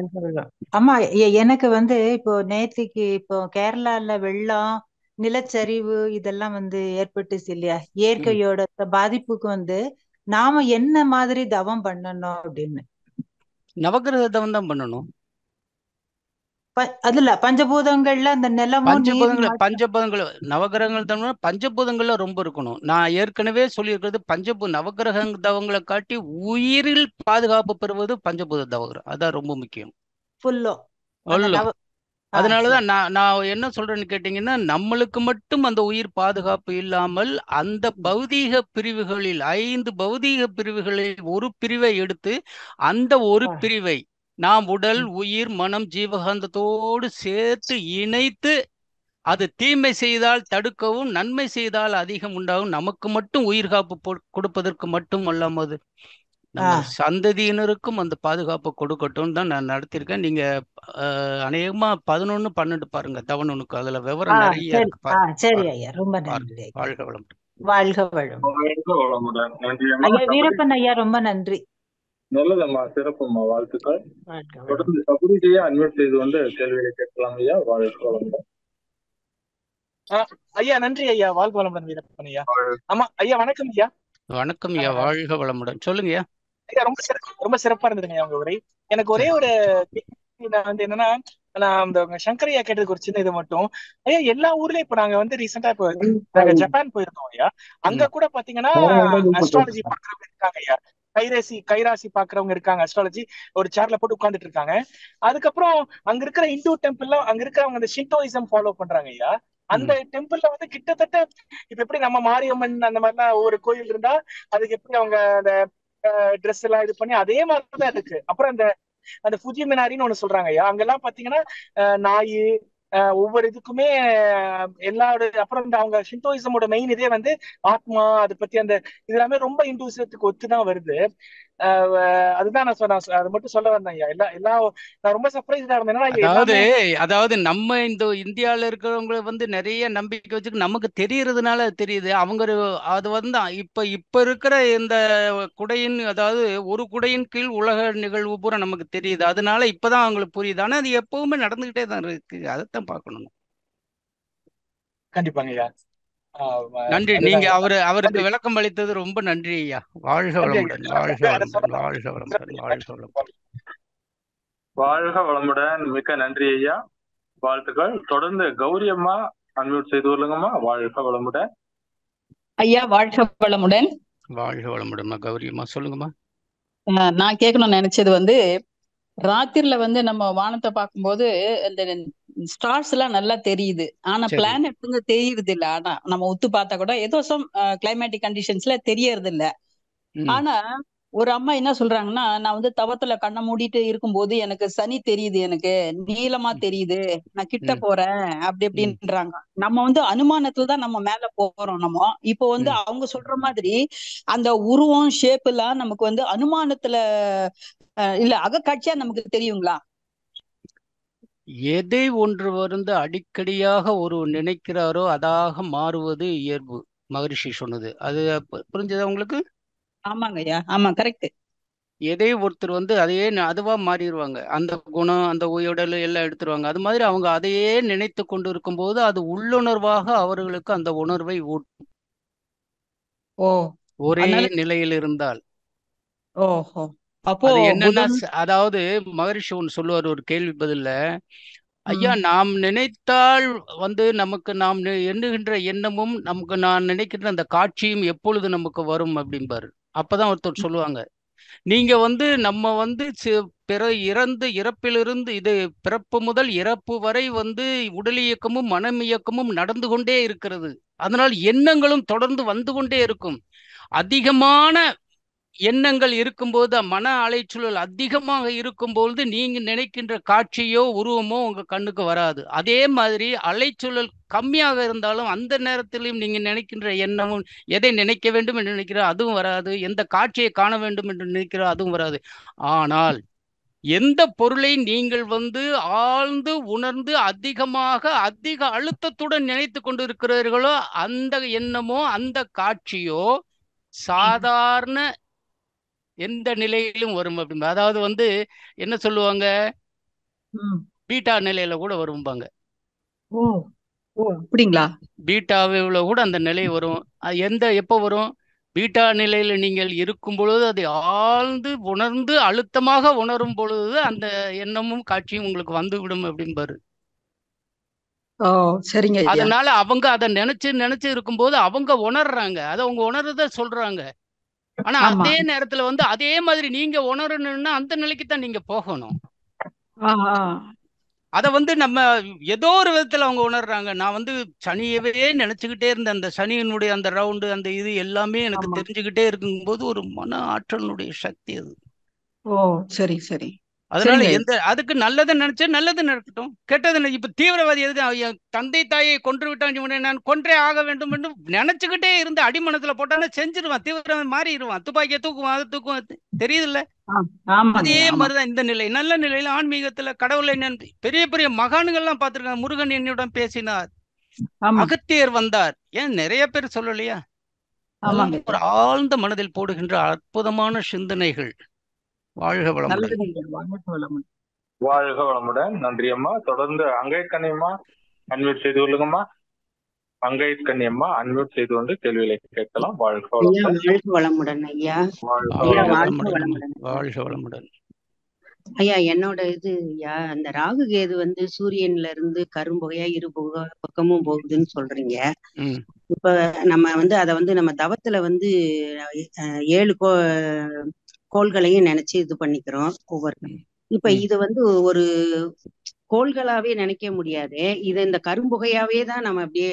அம்மா எனக்கு வந்து இப்போ நேற்றுக்கு இப்போ கேரளால வெள்ளம், நிலச்சரிவு இதெல்லாம் வந்து ஏற்பட்டுச்சு இல்லையா, இயற்கையோட பாதிப்புக்கு வந்து நாம என்ன மாதிரி தவம் பண்ணணும் அப்படின்னு? நவகிரக தவம் தான் பண்ணணும். அதுல பஞ்சபூதங்கள்ல அந்த நிலமும் பஞ்சபூதங்கள் நவகிரகங்கள் தவம் பஞ்சபூதங்கள்ல ரொம்ப இருக்கணும். நான் ஏற்கனவே சொல்லியிருக்கிறது நவகிரக தவங்களை காட்டி உயிரில் பாதுகாப்பு பெறுவது பஞ்சபூத தவகிரம். அதான் ரொம்ப முக்கியம். அதனாலதான் நான் என்ன சொல்றேன்னு கேட்டீங்கன்னா, நம்மளுக்கு மட்டும் அந்த உயிர் பாதுகாப்பு இல்லாமல் அந்த பௌதீக பிரிவுகளில் 5 பௌதீக பிரிவுகளில் ஒரு பிரிவை எடுத்து அந்த ஒரு பிரிவை நாம் உடல், உயிர், மனம், ஜீவகாந்தத்தோடு சேர்த்து இணைத்து அது தீமை செய்தால் தடுக்கவும், நன்மை செய்தால் அதிகம் உண்டாகும். நமக்கு மட்டும் உயிர் காப்பு கொடுப்பதற்கு மட்டும் அல்லாமல் நம்ம சந்ததியினருக்கும் அந்த பாதுகாப்பு கொடுக்கட்டும் தான் நான் நடத்திருக்கேன். நீங்க அநேகமா 11, 12 பாருங்க தவணனுக்கு, அதுல விவரம் நிறைய இருக்கு. சரி ஐயா, ரொம்ப நன்றி. வாழ்க வளமுடன். வாழ்க வளமுடன். ஐயா வீரப்பன் ஐயா ரொம்ப நன்றி. நல்லதம்மா, சிறப்புமா, வாழ்த்துக்கள். தொடர்ந்து சபரிஜியை அன்மியூட் செய்து வந்து கேள்விகளை கேட்கலாம் ஐயா. வாழ்க வளமுடன். ஐயா நன்றி ஐயா. வாழ்க வளமுடன் வீரப்பன் ஐயா. ஆமா ஐயா, வணக்கம் ஐயா. வணக்கம் ஐயா. வாழ்க வளமுடன். சொல்லுங்க ஐயா. ஐயா ரொம்ப சிறப்பா இருந்ததுங்க ஐயா உங்க உரை. எனக்கு ஒரே ஒரு வந்து என்னன்னா, நான் அந்த சங்கரையா கேட்டதுக்கு ஒரு சின்ன இது மட்டும் ஐயா, எல்லா ஊர்லயும் இப்ப நாங்க வந்து ரீசெண்டா இப்போ ஜப்பான் போயிருந்தோம் ஐயா. அங்க கூட பாத்தீங்கன்னா அஸ்ட்ராலஜி பாக்குறவங்க இருக்காங்க ஐயா. கைராசி பாக்குறவங்க இருக்காங்க. அஸ்ட்ராலஜி ஒரு சேர்ல போட்டு உட்கார்ந்துட்டு இருக்காங்க. அதுக்கப்புறம் அங்க இருக்கிற இந்து டெம்பிள்ல அங்க இருக்கிறவங்க அந்த ஷின்டோயிசம் ஃபாலோ பண்றாங்க ஐயா. அந்த டெம்பிள்ல வந்து கிட்டத்தட்ட இப்ப எப்படி நம்ம மாரியம்மன் அந்த மாதிரிலாம் ஒவ்வொரு கோயில் இருந்தா அதுக்கு எப்படி அவங்க அந்த ட்ரெஸ் எல்லாம் இது பண்ணி அதே மாதிரிதான் இருக்கு. அப்புறம் அந்த ஃபுஜி மினாரின்னு ஒண்ணு சொல்றாங்க ஐயா. அங்கெல்லாம் பாத்தீங்கன்னா நாய் ஒவ்வொரு இதுக்குமே எல்லாரோட, அப்புறம் அவங்க ஷின்டோயிசமோட மெயின் இதே வந்து ஆத்மா, அதை பத்தி அந்த இது எல்லாமே ரொம்ப இந்துசத்துக்கு ஒத்துதான் வருது. அதுதான் நான் சொன்னேன், அது மட்டும் சொல்ல வந்தேன் ஐயா. எல்லாம் நான் ரொம்ப சர்ப்ரைஸ்டா இருந்தேன். ஏன்னா அதாவது எல்லாமே அதாவது நம்ம இந்த இந்தியாவில் இருக்கிறவங்க வந்து நிறைய நம்பிக்கை வச்சுக்கு நமக்கு தெரியறதுனால அது தெரியுது. அவங்க அது வந்து இப்ப இருக்கிற இந்த குடையின், அதாவது ஒரு குடையின் கீழ் உலக நிகழ்வு பூரா நமக்கு தெரியுது. அதனால இப்பதான் அவங்களுக்கு புரியுது. ஆனா அது எப்பவுமே நடந்துகிட்டே தான் இருக்கு. அதைத்தான் பார்க்கணும். கண்டிப்பாங்க ஐயா. நன்றி. அதுதான் நீங்க ஐயா. அவருக்கு நன்றி விளக்கம் அளித்தது ரொம்ப நன்றி ஐயா. வாழ்க நன்றி ஐயா. வளமுடன், வாழ்க அதை வளமுடன், சொல்லலாம். வாழ்க வளமுடன், வாழ்க வளமுடன். வாழ்க வளமுடன். மிக்க நன்றி ஐயா. வாழ்த்துக்கள். தொடர்ந்து கௌரி அம்மா அன்மியூட் செய்து கொள்ளுங்கம்மா. வாழ்க வளமுடன். ஐயா வாழ்க வளமுடன். வாழ்க வளமுடன் கௌரி அம்மா, சொல்லுங்கம்மா. நான் கேட்கணும்னு நினைச்சது வந்து, ராத்திரில வந்து நம்ம வானத்தை பார்க்கும்போது இந்த ஸ்டார்ஸ் எல்லாம் நல்லா தெரியுது. ஆனா சரி. பிளானட் வந்து தெரியறது இல்ல. ஆனா நம்ம உத்து பார்த்தா கூட ஏதோ சம் கிளைமேட்டிக் கண்டிஷன்ஸ்ல தெரியறது இல்ல. ஆனா ஒரு அம்மா என்ன சொல்றாங்கன்னா, நான் வந்து தவத்துல கண்ணை மூடிட்டு இருக்கும்போது எனக்கு சனி தெரியுது, எனக்கு நீளமா தெரியுது, நான் கிட்ட போறேன் அப்படி இப்படின்றாங்க. நம்ம வந்து அனுமானத்துல தான் நம்ம மேல போறோம். நம்ம இப்போ வந்து அவங்க சொல்ற மாதிரி அந்த உருவம் ஷேப் எல்லாம் நமக்கு வந்து அனுமானத்துல இல்ல அகக்காட்சியா நமக்கு தெரியுங்களா? எதை ஒன்று வந்து அடிக்கடியாக ஒரு நினைக்கிறாரோ அதாக மாறுவது இயல்பு. மகரிஷி சொன்னது அது புரிஞ்சதா உங்களுக்கு? ஆமாங்க ஐயா, ஆமா, கரெக்ட். எதை ஒருத்தர் வந்து அதையே அதுவா மாறிடுவாங்க. அந்த குணம், அந்த உடல் எல்லாம் எடுத்துருவாங்க. அது மாதிரி அவங்க அதையே நினைத்து கொண்டு இருக்கும்போது அது உள்ளுணர்வாக அவர்களுக்கு அந்த உணர்வை ஊட்டும். ஓ, ஒரே நிலையில் இருந்தால். ஓஹோ. அப்போ அது என்னன்னா, அதாவது மகரிஷி ஒன்று சொல்லுவார் ஒரு கேள்வி பதில்ல, ஐயா நாம் நினைத்தால் வந்து நமக்கு நாம் எண்ணுகின்ற எண்ணமும் நமக்கு நான் நினைக்கின்ற அந்த காட்சியும் எப்பொழுது நமக்கு வரும் அப்படின்பாரு. அப்பதான் ஒருத்தர் சொல்லுவாங்க, நீங்க வந்து நம்ம வந்து இறப்பிலிருந்து இது பிறப்பு முதல் இறப்பு வரை வந்து உடல் இயக்கமும் மனம் இயக்கமும் நடந்து கொண்டே இருக்கிறது. அதனால் எண்ணங்களும் தொடர்ந்து வந்து கொண்டே இருக்கும். அதிகமான எண்ணங்கள் இருக்கும்போது, மன அலைச்சூழல் அதிகமாக இருக்கும்போது நீங்க நினைக்கின்ற காட்சியோ உருவமோ உங்க கண்ணுக்கு வராது. அதே மாதிரி அலைச்சூழல் கம்மியாக இருந்தாலும் அந்த நேரத்திலும் நீங்க நினைக்கின்ற எண்ணமும், எதை நினைக்க வேண்டும் என்று நினைக்கிறோம் அதுவும் வராது, எந்த காட்சியை காண வேண்டும் என்று நினைக்கிறோம் அதுவும் வராது. ஆனால் எந்த பொருளை நீங்கள் வந்து ஆழ்ந்து உணர்ந்து அதிக அழுத்தத்துடன் நினைத்து கொண்டு இருக்கிறீர்களோ அந்த எண்ணமோ அந்த காட்சியோ சாதாரண எந்த நிலையிலும் வரும் அப்படிம்பா. அதாவது வந்து என்ன சொல்லுவாங்க, பீட்டா நிலையில கூட வரும்பாங்க. ஓ ஓ அப்படிங்களா? பீட்டாவில் கூட அந்த நிலை வரும். அது எப்போ வரும்? பீட்டா நிலையில நீங்கள் இருக்கும் பொழுது அதை ஆழ்ந்து உணர்ந்து அழுத்தமாக உணரும் பொழுது அந்த எண்ணமும் காட்சியும் உங்களுக்கு வந்துவிடும் அப்படிம்பாரு. ஓ சரிங்க. அதனால அவங்க அதை நினைச்சு இருக்கும்போது அவங்க உணர்றாங்க, அதை அவங்க உணர்றத சொல்றாங்க. ஆனா அதே நேரத்துல வந்து அதே மாதிரி நீங்க உணரணும்னா அந்த நிலைக்கு தான் நீங்க போகணும். அத வந்து நம்ம ஏதோ ஒரு விதத்துல அவங்க உணர்றாங்க. நான் வந்து சனியவே நினைச்சுக்கிட்டே இருந்தேன். அந்த சனியினுடைய அந்த ரவுண்டு அந்த இது எல்லாமே எனக்கு தெரிஞ்சுக்கிட்டே இருக்கும்போது ஒரு மன ஆற்றலினுடைய சக்தி அது. ஓ சரி சரி. அதனால அதுக்கு நல்லதை நினைச்சா நல்லது நடக்கட்டும், கெட்டது இப்ப தீவிரவாதி எது தந்தை தாயை கொன்று விட்டான், நான் கொன்றே ஆக வேண்டும் என்று நினைச்சுக்கிட்டே இருந்து அடிமனத்துல போட்டானே செஞ்சிருவான், தீவிரவாதி மாறிடுவான், துப்பாக்கியை தூக்குவான், அது தூக்குவான், தெரியுது இல்ல? அதே மாதிரிதான் இந்த நிலை. நல்ல நிலையில ஆன்மீகத்துல கடவுளை பெரிய பெரிய மகான்கள்லாம் பார்த்திருக்காங்க. முருகன் என்னுடன் பேசினார், அகத்தியர் வந்தார், ஏன் நிறைய பேர் சொல்லலையா? ஒரு ஆழ்ந்த மனதில் போடுகின்ற அற்புதமான சிந்தனைகள். வாழ்க வளமுடன். வாழ்க வளமுடன். நன்றி அம்மா. தொடர்ந்து அங்கை கண்ணியம்மா அன்மியூட் செய்து கொள்ளுங்கம்மா. அங்கை கண்ணியம்மா அன்மியூட் செய்து கொண்டு கேள்விகளை கேட்கலாம். வாழ்க வளமுடன். வாழ்க வளமுடன் ஐயா. வாழ்க வளமுடன் ஐயா. என்னோட ஐயா, அந்த ராகு கேது வந்து சூரியன்ல இருந்து கரும்புகையா இரு பக்கமும் போகுதுன்னு சொல்றீங்க. இப்ப நம்ம வந்து அதை வந்து நம்ம தவத்துல வந்து 7 கோள்களையும் நினைச்சு இது பண்ணிக்கிறோம் ஒவ்வொரு. இப்ப இது வந்து ஒரு கோள்களாவே நினைக்க முடியாது, இது இந்த கரும்புகையாவே தான் நம்ம அப்படியே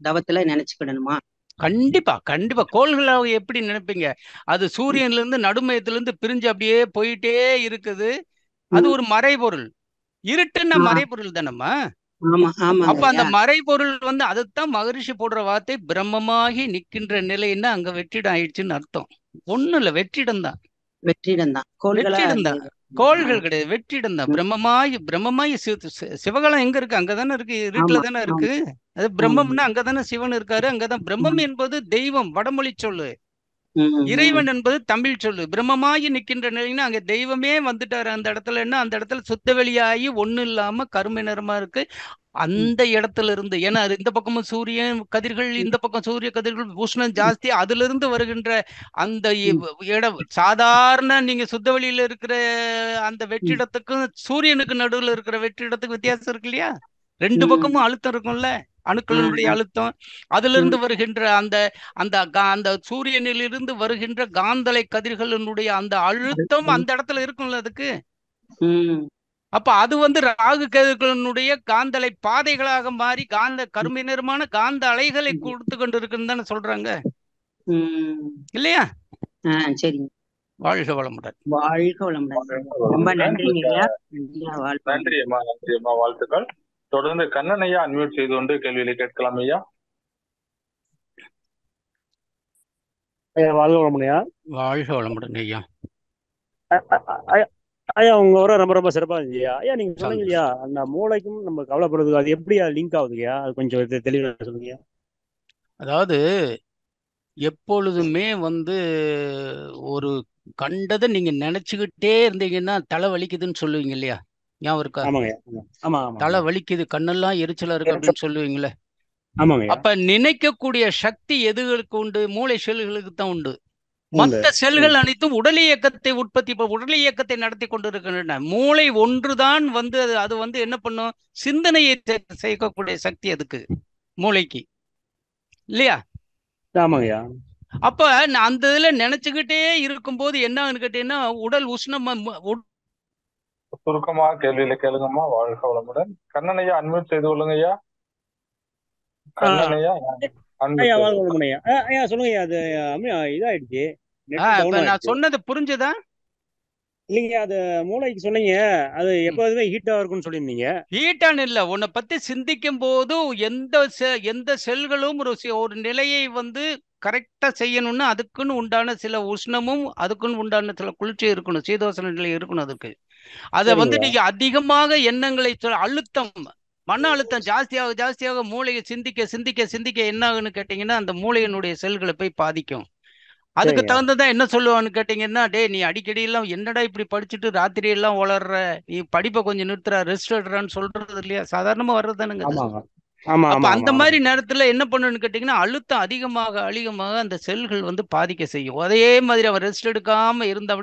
தவத்துல நினைச்சுக்கிடணுமா? கண்டிப்பா கண்டிப்பா. கோள்களாக எப்படி நினைப்பீங்க? அது சூரியன்ல இருந்து நடுமையத்துல இருந்து பிரிஞ்சு அப்படியே போயிட்டே இருக்குது. அது ஒரு மறைபொருள். இருட்டுன்னா மறைபொருள் தானம்மா. அப்ப அந்த மறைபொருள் வந்து அதுதான் மகரிஷி போடுற வார்த்தை, பிரம்மமாகி நிற்கின்ற நிலைன்னா அங்க வெற்றிடம் ஆயிடுச்சுன்னு அர்த்தம். ஒண்ணும் இல்ல, வெற்றிடம் தான். வெற்றிடம் தான் கோள்களா வெற்றிடம் தான், கோள்கள் கிடையாது, வெற்றிடம் தான். பிரம்மமாய் சிவகாலம் எங்க இருக்கு? அங்கதானே இருக்கு, இருட்டுல தானே இருக்கு. அது பிரம்மம்னா அங்கதானே சிவன் இருக்காரு, அங்கதான். பிரம்மம் என்பது தெய்வம், வடமொழி சொல்லு. இறைவன் என்பது தமிழ் சொல்லு. பிரம்மமாயி நிற்கின்ற நிலைன்னா அங்க தெய்வமே வந்துட்டாரு அந்த இடத்துலன்னா, அந்த இடத்துல சுத்த வெளியாகி ஒண்ணு இல்லாம கருமை நிறமா இருக்கு. அந்த இடத்துல இருந்து, ஏன்னா அது இந்த பக்கமும் சூரியன் கதிர்கள், இந்த பக்கம் சூரிய கதிர்கள், உஷ்ணம் ஜாஸ்தி, அதுல இருந்து வருகின்ற அந்த இடம் சாதாரண நீங்க சுத்த வெளியில இருக்கிற அந்த வெற்றிடத்துக்கும் சூரியனுக்கு நடுவுல இருக்கிற வெற்றிடத்துக்கு வித்தியாசம் இருக்கு இல்லையா? ரெண்டு பக்கமும் அழுத்தம் இருக்கும்ல, அணுக்களினுடைய அழுத்தம். அதுல இருந்து வருகின்ற அந்த அந்த அந்த சூரியனிலிருந்து வருகின்ற காந்தலை கதிர்களினுடைய அந்த அழுத்தம் அந்த இடத்துல இருக்கும்ல அதுக்கு. அப்ப அது வந்து ராகு கேதுக்களினுடைய காந்தலை பாதைகளாக மாறி காந்த கருமை நிறமான காந்த அலைகளை கொடுத்து கொண்டு இருக்குன்னு தானே சொல்றாங்க இல்லையா? சரிங்க. வாழ்க வளமுடன். வாழ்க வளமுடன். ரொம்ப நன்றிங்க ஐயா. நன்றி அம்மா, நன்றி அம்மா, வாழ்த்துக்கள். தொடர்ந்து கண்ணன் ஐயா அன்மியூட் செய்து கொண்டு கேள்விகளை கேட்கலாம் ஐயா. வாழ்க வளமுடன் ஐயா. வாழ்க வளமுடன் ஐயா. ஐயா உங்க உரை ரொம்ப ரொம்ப சிறப்பா இருந்துச்சு ஐயா. நீங்க சொன்னீங்க இல்லையா அந்த மூளைக்கும் நம்ம கவலைப்படுறதுக்கு, அது எப்படி லிங்க் ஆகுதுங்கய்யா? அது கொஞ்சம் தெளிவாக சொல்லுங்க. அதாவது எப்பொழுதுமே வந்து ஒரு கண்டதை நீங்க நினைச்சுக்கிட்டே இருந்தீங்கன்னா தலை வலிக்குதுன்னு சொல்லுவீங்க இல்லையா? ஞாபகம் இருக்கா? தலை வலிக்குது, கண்ணெல்லாம் எரிச்சலா இருக்கு அப்படின்னு சொல்லுவீங்களே. அப்ப நினைக்கக்கூடிய சக்தி எதுகளுக்கு உண்டு? மூளை செல்களுக்கு தான் உண்டு. மற்ற செல்கள் அனைத்தும் உடல் இயக்கத்தை உற்பத்தி, உடல் இயக்கத்தை நடத்தி கொண்டு இருக்கின்றன. மூளை ஒன்றுதான் வந்து அது வந்து என்ன பண்ணும்? சிந்தனையை சேர்க்கக்கூடிய சக்தி அதுக்கு, மூளைக்கு, இல்லையா? அப்ப அந்த இதுல நினைச்சுக்கிட்டே இருக்கும்போது என்ன கேட்டீங்கன்னா உடல் உஷ்ணமா. சுருக்கமா கேள்வியில கேளுங்கம்மா. வாழ்க வளமுடன். கண்ணனையா அன்மியூட் செய்து கொள்ளுங்க ஐயா. கண்ணனையா ஐயா சொல்லுங்க. அது இதாயிடுச்சு. நான் சொன்னது புரிஞ்சுதா? இல்லைங்க, அது மூளைக்கு சொன்னீங்க. அது எப்போதுமே ஹீட்டா இருக்கும்னு சொல்லியிருந்தீங்க. ஹீட்டான இல்ல, உன்னை பத்தி சிந்திக்கும் போது எந்த செல்களும் ஒரு நிலையை வந்து கரெக்டா செய்யணும்னா அதுக்குன்னு உண்டான சில உஷ்ணமும் அதுக்குன்னு உண்டான சில குளிர்ச்சி இருக்கணும், சீதோசன நிலை இருக்கணும் அதுக்கு. அதை வந்து நீங்க அதிகமாக எண்ணங்களை அழுத்தம், மன அழுத்தம் ஜாஸ்தியாக மூளையை சிந்திக்க சிந்திக்க சிந்திக்க என்ன ஆகுன்னு கேட்டீங்கன்னா அந்த மூளையினுடைய செல்களை போய் பாதிக்கும். அதுக்கு தகுந்ததான் என்ன சொல்லுவான்னு கேட்டீங்கன்னா, டே நீ அடிக்கடி எல்லாம் என்னடா இப்படி படிச்சுட்டு ராத்திரி எல்லாம் வளர்ற, நீ படிப்பை கொஞ்சம் நிறுத்துறா, ரெஸ்ட் எடுறான்னு சொல்றது இல்லையா? சாதாரணமா வர்றதுதானுங்க. அப்ப அந்த மாதிரி நேரத்துல என்ன பண்ணுன்னு கேட்டீங்கன்னா அழுத்தம் அதிகமாக அந்த செல்கள் வந்து பாதிக்க செய்யும். அதே மாதிரி அவன் ரெஸ்ட் எடுக்காம இருந்த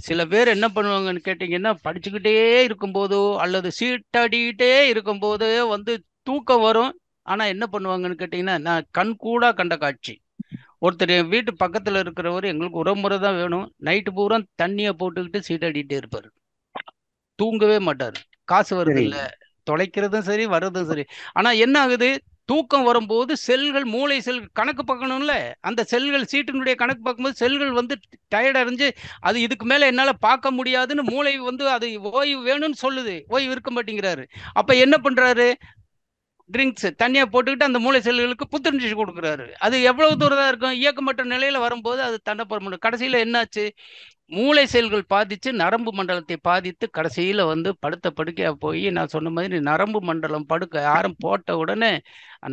சில பேர் என்ன பண்ணுவாங்கன்னு கேட்டீங்கன்னா படிச்சுக்கிட்டே இருக்கும்போதோ அல்லது சீட்டடிக்கிட்டே இருக்கும்போதோ வந்து தூக்கம் வரும். ஆனா என்ன பண்ணுவாங்கன்னு கேட்டீங்கன்னா, நான் கண் கூட கண்ட காட்சி, ஒருத்தர் என் வீட்டு பக்கத்துல இருக்கிறவர் எங்களுக்கு உறவுமுறை தான் வேணும், நைட்டு பூரா தண்ணியை போட்டுக்கிட்டு சீட்டடிக்கிட்டே இருப்பாரு, தூங்கவே மாட்டாரு. காசு வருது இல்ல, தொலைக்கிறதும் சரி வர்றதும் சரி. ஆனா என்ன ஆகுது, தூக்கம் வரும்போது செல்கள், மூளை செல்கள் கணக்கு பார்க்கணும்ல, அந்த செல்கள் சீட்டினுடைய கணக்கு பார்க்கும்போது செல்கள் வந்து டயர்ட் அடைஞ்சு அது இதுக்கு மேல என்னால பார்க்க முடியாதுன்னு மூளை வந்து அது ஓய்வு வேணும்னு சொல்லுது, ஓய்வு இருக்க மாட்டேங்கிறாரு. அப்ப என்ன பண்றாரு, ட்ரிங்க்ஸ் தண்ணியா போட்டுக்கிட்டு அந்த மூளை செல்களுக்கு புத்துணர்ச்சி கொடுக்குறாரு. அது எவ்வளவு தூரம் தான் இருக்கும், இயக்கமற்ற நிலையில வரும்போது அது தண்டப்பட. கடைசியில என்னாச்சு, மூளை செல்கள் பாதிச்சு நரம்பு மண்டலத்தை பாதித்து கடைசியில வந்து படுத்த படுக்கையா போய், நான் சொன்ன மாதிரி நரம்பு மண்டலம் படுக்க யாரும் போட்ட உடனே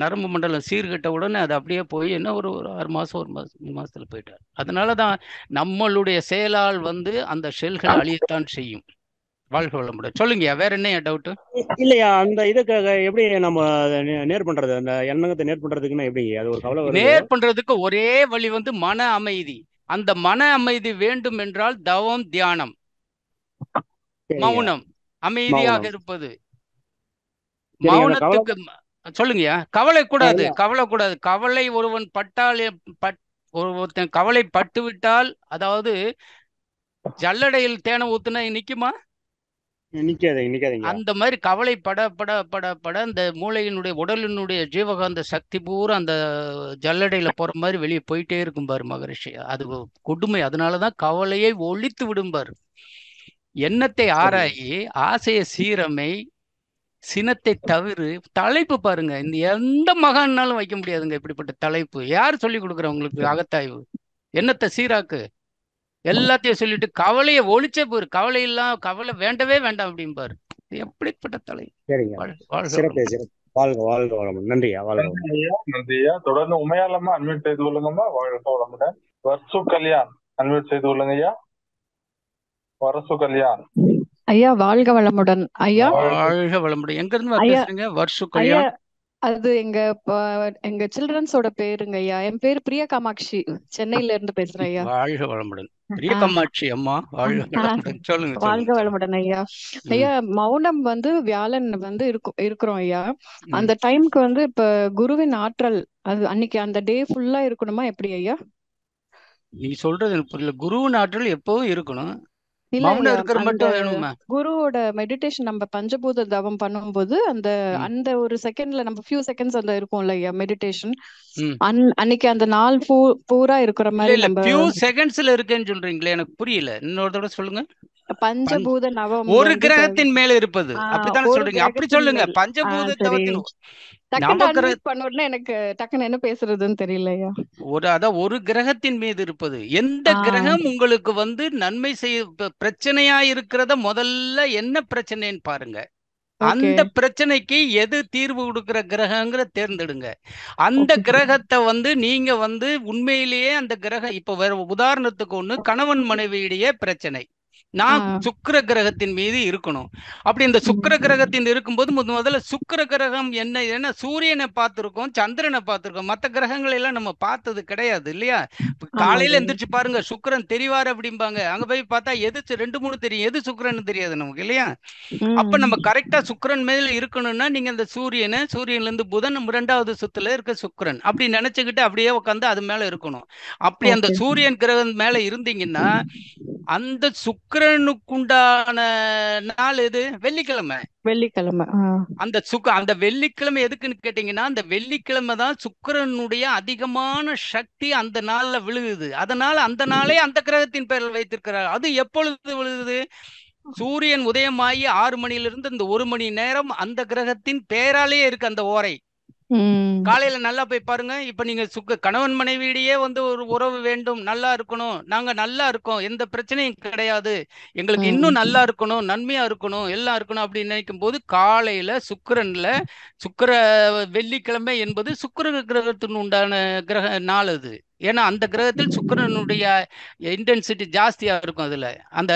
நரம்பு மண்டலம் சீர்கட்ட உடனே அது அப்படியே போய் என்ன ஒரு 6 மாசம் 3 மாசத்துல போயிட்டார். அதனாலதான் நம்மளுடைய செயலால் வந்து அந்த செல்கள் அழியத்தான் செய்யும். வாழ்க வளமுடன். சொல்லுங்க, வேற என்ன டவுட்? இல்லையா, அந்த இதுக்காக எப்படி நம்ம நேர் பண்றது, அந்த எண்ணத்தை நேர் பண்றதுக்குன்னா எப்படி? அது ஒரு கவலை நேர் பண்றதுக்கு ஒரே வழி வந்து மன அமைதி. அந்த மன அமைதி வேண்டும் என்றால் தவம், தியானம், மௌனம், அமைதியாக இருப்பது. மௌனத்துக்கு சொல்லுங்கய்யா. கவலை கூடாது, கவலை கூடாது. கவலை ஒருவன் பட்டால் ஒருத்தன் கவலை பட்டு விட்டால், அதாவது ஜல்லடையில் தேனை ஊத்துனா நிக்குமா? அந்த மாதிரி கவலை பட பட பட பட அந்த மூளையினுடைய உடலினுடைய ஜீவகாந்த சக்தி பூரா அந்த ஜல்லடையில போற மாதிரி வெளியே போயிட்டே இருக்கும் பாரு மகரிஷி. அது கொடுமை. அதனாலதான் கவலையை ஒழித்து விடும்பாரு. எண்ணத்தை ஆராயி ஆசைய சீரமை சினத்தை தவிர. தலைப்பு பாருங்க, இந்த எந்த மகான்னாலும் வைக்க முடியாதுங்க இப்படிப்பட்ட தலைப்பு. யார் சொல்லி கொடுக்குற உங்களுக்கு அகத்தாய்வு? எண்ணத்தை சீராக்கு. எல்லாத்தையும் சொல்லிட்டு கவலையை ஒழிச்சே போயிரு, கவலை வேண்டவே வேண்டாம் அப்படிம்பாரு. எப்படிப்பட்ட தலை. சரிங்க, வாழ்க சிறப்பு வளமுடன். சிறப்பு. வாழ்க வாழ்க வளமுடன். நன்றியா, வாழ்க நன்றி வளமுடன். ஐயா, நன்றி ஐயா. தொடர்ந்து உமையாலம்மா அன்மியூட் செய்து கொள்ளுங்கம்மா. வாழ்க வளமுடன். வர்சு கல்யாண் அன்மியூட் செய்து கொள்ளுங்க ஐயா. வரசு கல்யாண். ஐயா வாழ்க வளமுடன். ஐயா வாழ்க வளமுடன். எங்க இருந்து ஐயா பேசுறீங்க? வர்ஷு ஐயா கல்யாண். அது எங்க சில்ட்ரன்ஸோட பேருங்க ஐயா. என் பேரு பிரியா காமாட்சி, சென்னையில இருந்து பேசுறேன் ஐயா. வாழ்க வளமுடன். பிரிய காமாட்சி அம்மா, வாழ்க வளமுடன். சொல்லுங்க வாழ்க சொல்லுங்க. வளமுடன் ஐயா. ஐயா மௌனம் வியாழன் இருக்கிறோம் ஐயா. அந்த டைம்க்கு இப்ப குருவின் ஆற்றல் அது அன்னைக்கு அந்த டே ஃபுல்லா இருக்கணுமா எப்படி ஐயா? நீ சொல்றது எனக்கு புரியல. குருவின் ஆற்றல் எப்பவும் இருக்கணும், இல்ல மௌனம் ஐயா, இருக்கிற அந்த மட்டும் வேணுமா? குருவோட மெடிடேஷன் நம்ம பஞ்சபூத தவம் பண்ணும்போது அந்த ஒரு செகண்ட்ல நம்ம ஃபியூ செகண்ட்ஸ் அந்த இருக்கும்ல ஐயா மெடிடேஷன், அன்னைக்கு அந்த நாள் பூரா இருக்கிற இல்ல மாதிரி இல்ல நம்ம பியூ செகண்ட்ஸ்ல இருக்கேன்னு சொல்றீங்களே, எனக்கு புரியல. இன்னொரு தடவை சொல்லுங்க. பஞ்சபூத நவம் ஒரு கிரகத்தின் மேல இருப்பது அப்படித்தானே ஒரு சொல்றீங்க? அப்படி கிரகத்தின் சொல்லுங்க. மேல். பஞ்சபூத சரி, தவத்தின் டக்குன்னு நவகிரக அன்மியூட் பண்ண உடனே எனக்கு டக்குன்னு என்ன பேசுறதுன்னு தெரியல ஐயா. அதான் ஒரு கிரகத்தின் மீது இருப்பது. எந்த கிரகம் உங்களுக்கு நன்மை செய்ய பிரச்சனையா இருக்கிறத முதல்ல என்ன பிரச்சனைன்னு பாருங்க. அந்த பிரச்சனைக்கு எது தீர்வு கொடுக்கிற கிரகங்கிற தேர்ந்தெடுங்க. அந்த கிரகத்தை நீங்க உண்மையிலேயே அந்த கிரகம் இப்ப வேற உதாரணத்துக்கு கணவன் மனைவியிடையே பிரச்சனை, நான் சுக்கிர கிரகத்தின் மீது இருக்கணும். அப்படி இந்த சுக்கிர கிரகத்தின் இருக்கும்போது முதல்ல சுக்கிர கிரகம் என்ன சூரியனை பார்த்திருக்கோம், சந்திரனை பார்த்திருக்கோம், மற்ற கிரகங்களை எல்லாம் நம்ம பார்த்தது கிடையாது இல்லையா? காலையில எந்திரிச்சு பாருங்க, சுக்கிரன் தெரிவாரு அப்படிம்பாங்க. அங்க போய் பார்த்தா எது 2 3 தெரியும், எது சுக்கிரன்னு தெரியாது நமக்கு இல்லையா? அப்ப நம்ம கரெக்டா சுக்கிரன் மேல இருக்கணும்னா நீங்க அந்த சூரியன்ல இருந்து புதன் 2வது சுத்துல இருக்க சுக்கிரன் அப்படி நினைச்சுக்கிட்டு அப்படியே உட்காந்து அது மேல இருக்கணும். அப்படி அந்த சூரியன் கிரகம் மேல இருந்தீங்கன்னா அந்த சுக்கிரனுக்குண்டான நாள் எது? வெள்ளிக்கிழமை. அந்த வெள்ளிக்கிழமை எதுக்குன்னு கேட்டீங்கன்னா, அந்த வெள்ளிக்கிழமை தான் சுக்கிரனுடைய அதிகமான சக்தி அந்த நாள்ல விழுகுது. அதனால அந்த நாளே அந்த கிரகத்தின் பெயரில் வைத்திருக்கிறார். அது எப்பொழுது விழுகுது? சூரியன் உதயமாகி 6 மணியிலிருந்து இந்த 1 மணி நேரம் அந்த கிரகத்தின் பெயராலேயே இருக்கு அந்த ஓரை. காலையில நல்லா போய் பாருங்க. இப்ப நீங்க கணவன் மனைவியிடையே ஒரு உறவு வேண்டும், நல்லா இருக்கணும், நாங்க நல்லா இருக்கோம், எந்த பிரச்சனையும் கிடையாது, எங்களுக்கு இன்னும் நல்லா இருக்கணும், நன்மையா இருக்கணும், எல்லாம் இருக்கணும் அப்படின்னு நினைக்கும் போது காலையில சுக்கிர வெள்ளிக்கிழமை என்பது சுக்கிர கிரகத்தின் உண்டான கிரக நாள் அது. ஏன்னா அந்த கிரகத்தில் சுக்கிரனுடைய இன்டென்சிட்டி ஜாஸ்தியா இருக்கும், அதுல அந்த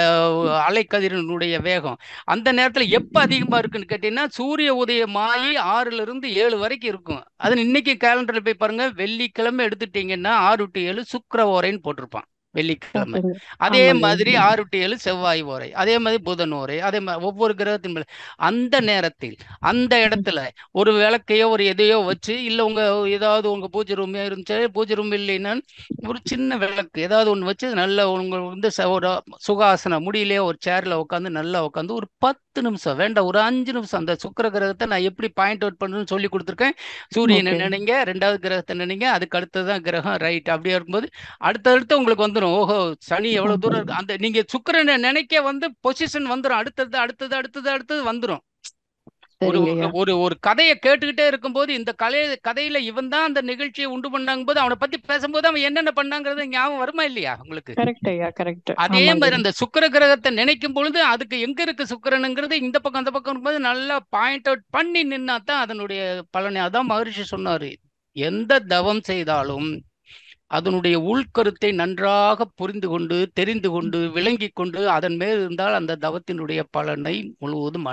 அலைக்கதிரினுடைய வேகம் அந்த நேரத்துல எப்ப அதிகமா இருக்குன்னு கேட்டீங்கன்னா சூரிய உதயமாகி 6ல இருந்து 7 வரைக்கும் இருக்கும். அது இன்னைக்கு கேலண்டர்ல போய் பாருங்க, வெள்ளிக்கிழமை எடுத்துட்டீங்கன்னா 6 to 7 சுக்கிர ஓரைன்னு போட்டிருப்பான் வெள்ளிக்கிழமை. அதே மாதிரி 6 to 7 செவ்வாய் ஓரை, அதே மாதிரி புதன் ஓரை, அதே மாதிரி ஒவ்வொரு கிரகத்தின் மேல அந்த நேரத்தில் அந்த இடத்துல ஒரு விளக்கையோ ஒரு எதையோ வச்சு, இல்ல ஏதாவது உங்க பூஜை ரூம் இருந்துச்சு, பூஜை ரூம் இல்லைன்னா ஒரு சின்ன விளக்கு ஏதாவது ஒண்ணு வச்சு நல்லா உங்க ஒரு சுகாசன முடியலையே ஒரு சேர்ல உட்காந்து நல்லா உட்காந்து ஒரு 10 நிமிஷம் வேண்டாம், ஒரு 5 நிமிஷம் அந்த சுக்கிர கிரகத்தை நான் எப்படி பாயிண்ட் அவுட் பண்ணணும்னு சொல்லி கொடுத்துருக்கேன். சூரியனை நினைங்க, 2வது கிரகத்தை நினைங்க, அதுக்கு அடுத்ததான் கிரகம், ரைட்? அப்படியே இருக்கும்போது அடுத்தடுத்து உங்களுக்கு ஓஹோ சனி எவ்வளவு தூரம் இருக்கு, அந்த நீங்க சுக்கிரனை நினைக்க பொசிஷன் வந்துடும், அடுத்தது அடுத்தது அடுத்தது அடுத்தது வந்துடும். ஒரு கதையை கேட்டுக்கிட்டே இருக்கும்போது இந்த கதையில இவன் தான் அந்த நிகழ்ச்சியை உண்டு பண்ணாங்க போது அவனை பத்தி பேசும்போது அவன் என்னென்ன பண்ணாங்கிறது ஞாபகம் வருமா இல்லையா உங்களுக்கு? அதே மாதிரி அந்த சுக்கிர கிரகத்தை நினைக்கும் பொழுது அதுக்கு எங்க இருக்கு சுக்கிரனுங்கிறது இந்த பக்கம் அந்த பக்கம் இருக்கும்போது நல்லா பாயிண்ட் அவுட் பண்ணி நின்னா தான் அதனுடைய பலனை. அதான் மகரிஷி சொன்னாரு, எந்த தவம் செய்தாலும் அதனுடைய உள்கருத்தை நன்றாக புரிந்து கொண்டு தெரிந்து கொண்டு விளங்கி கொண்டு அதன் மேல் இருந்தால் அந்த தவத்தினுடைய பலனை முழுவதும்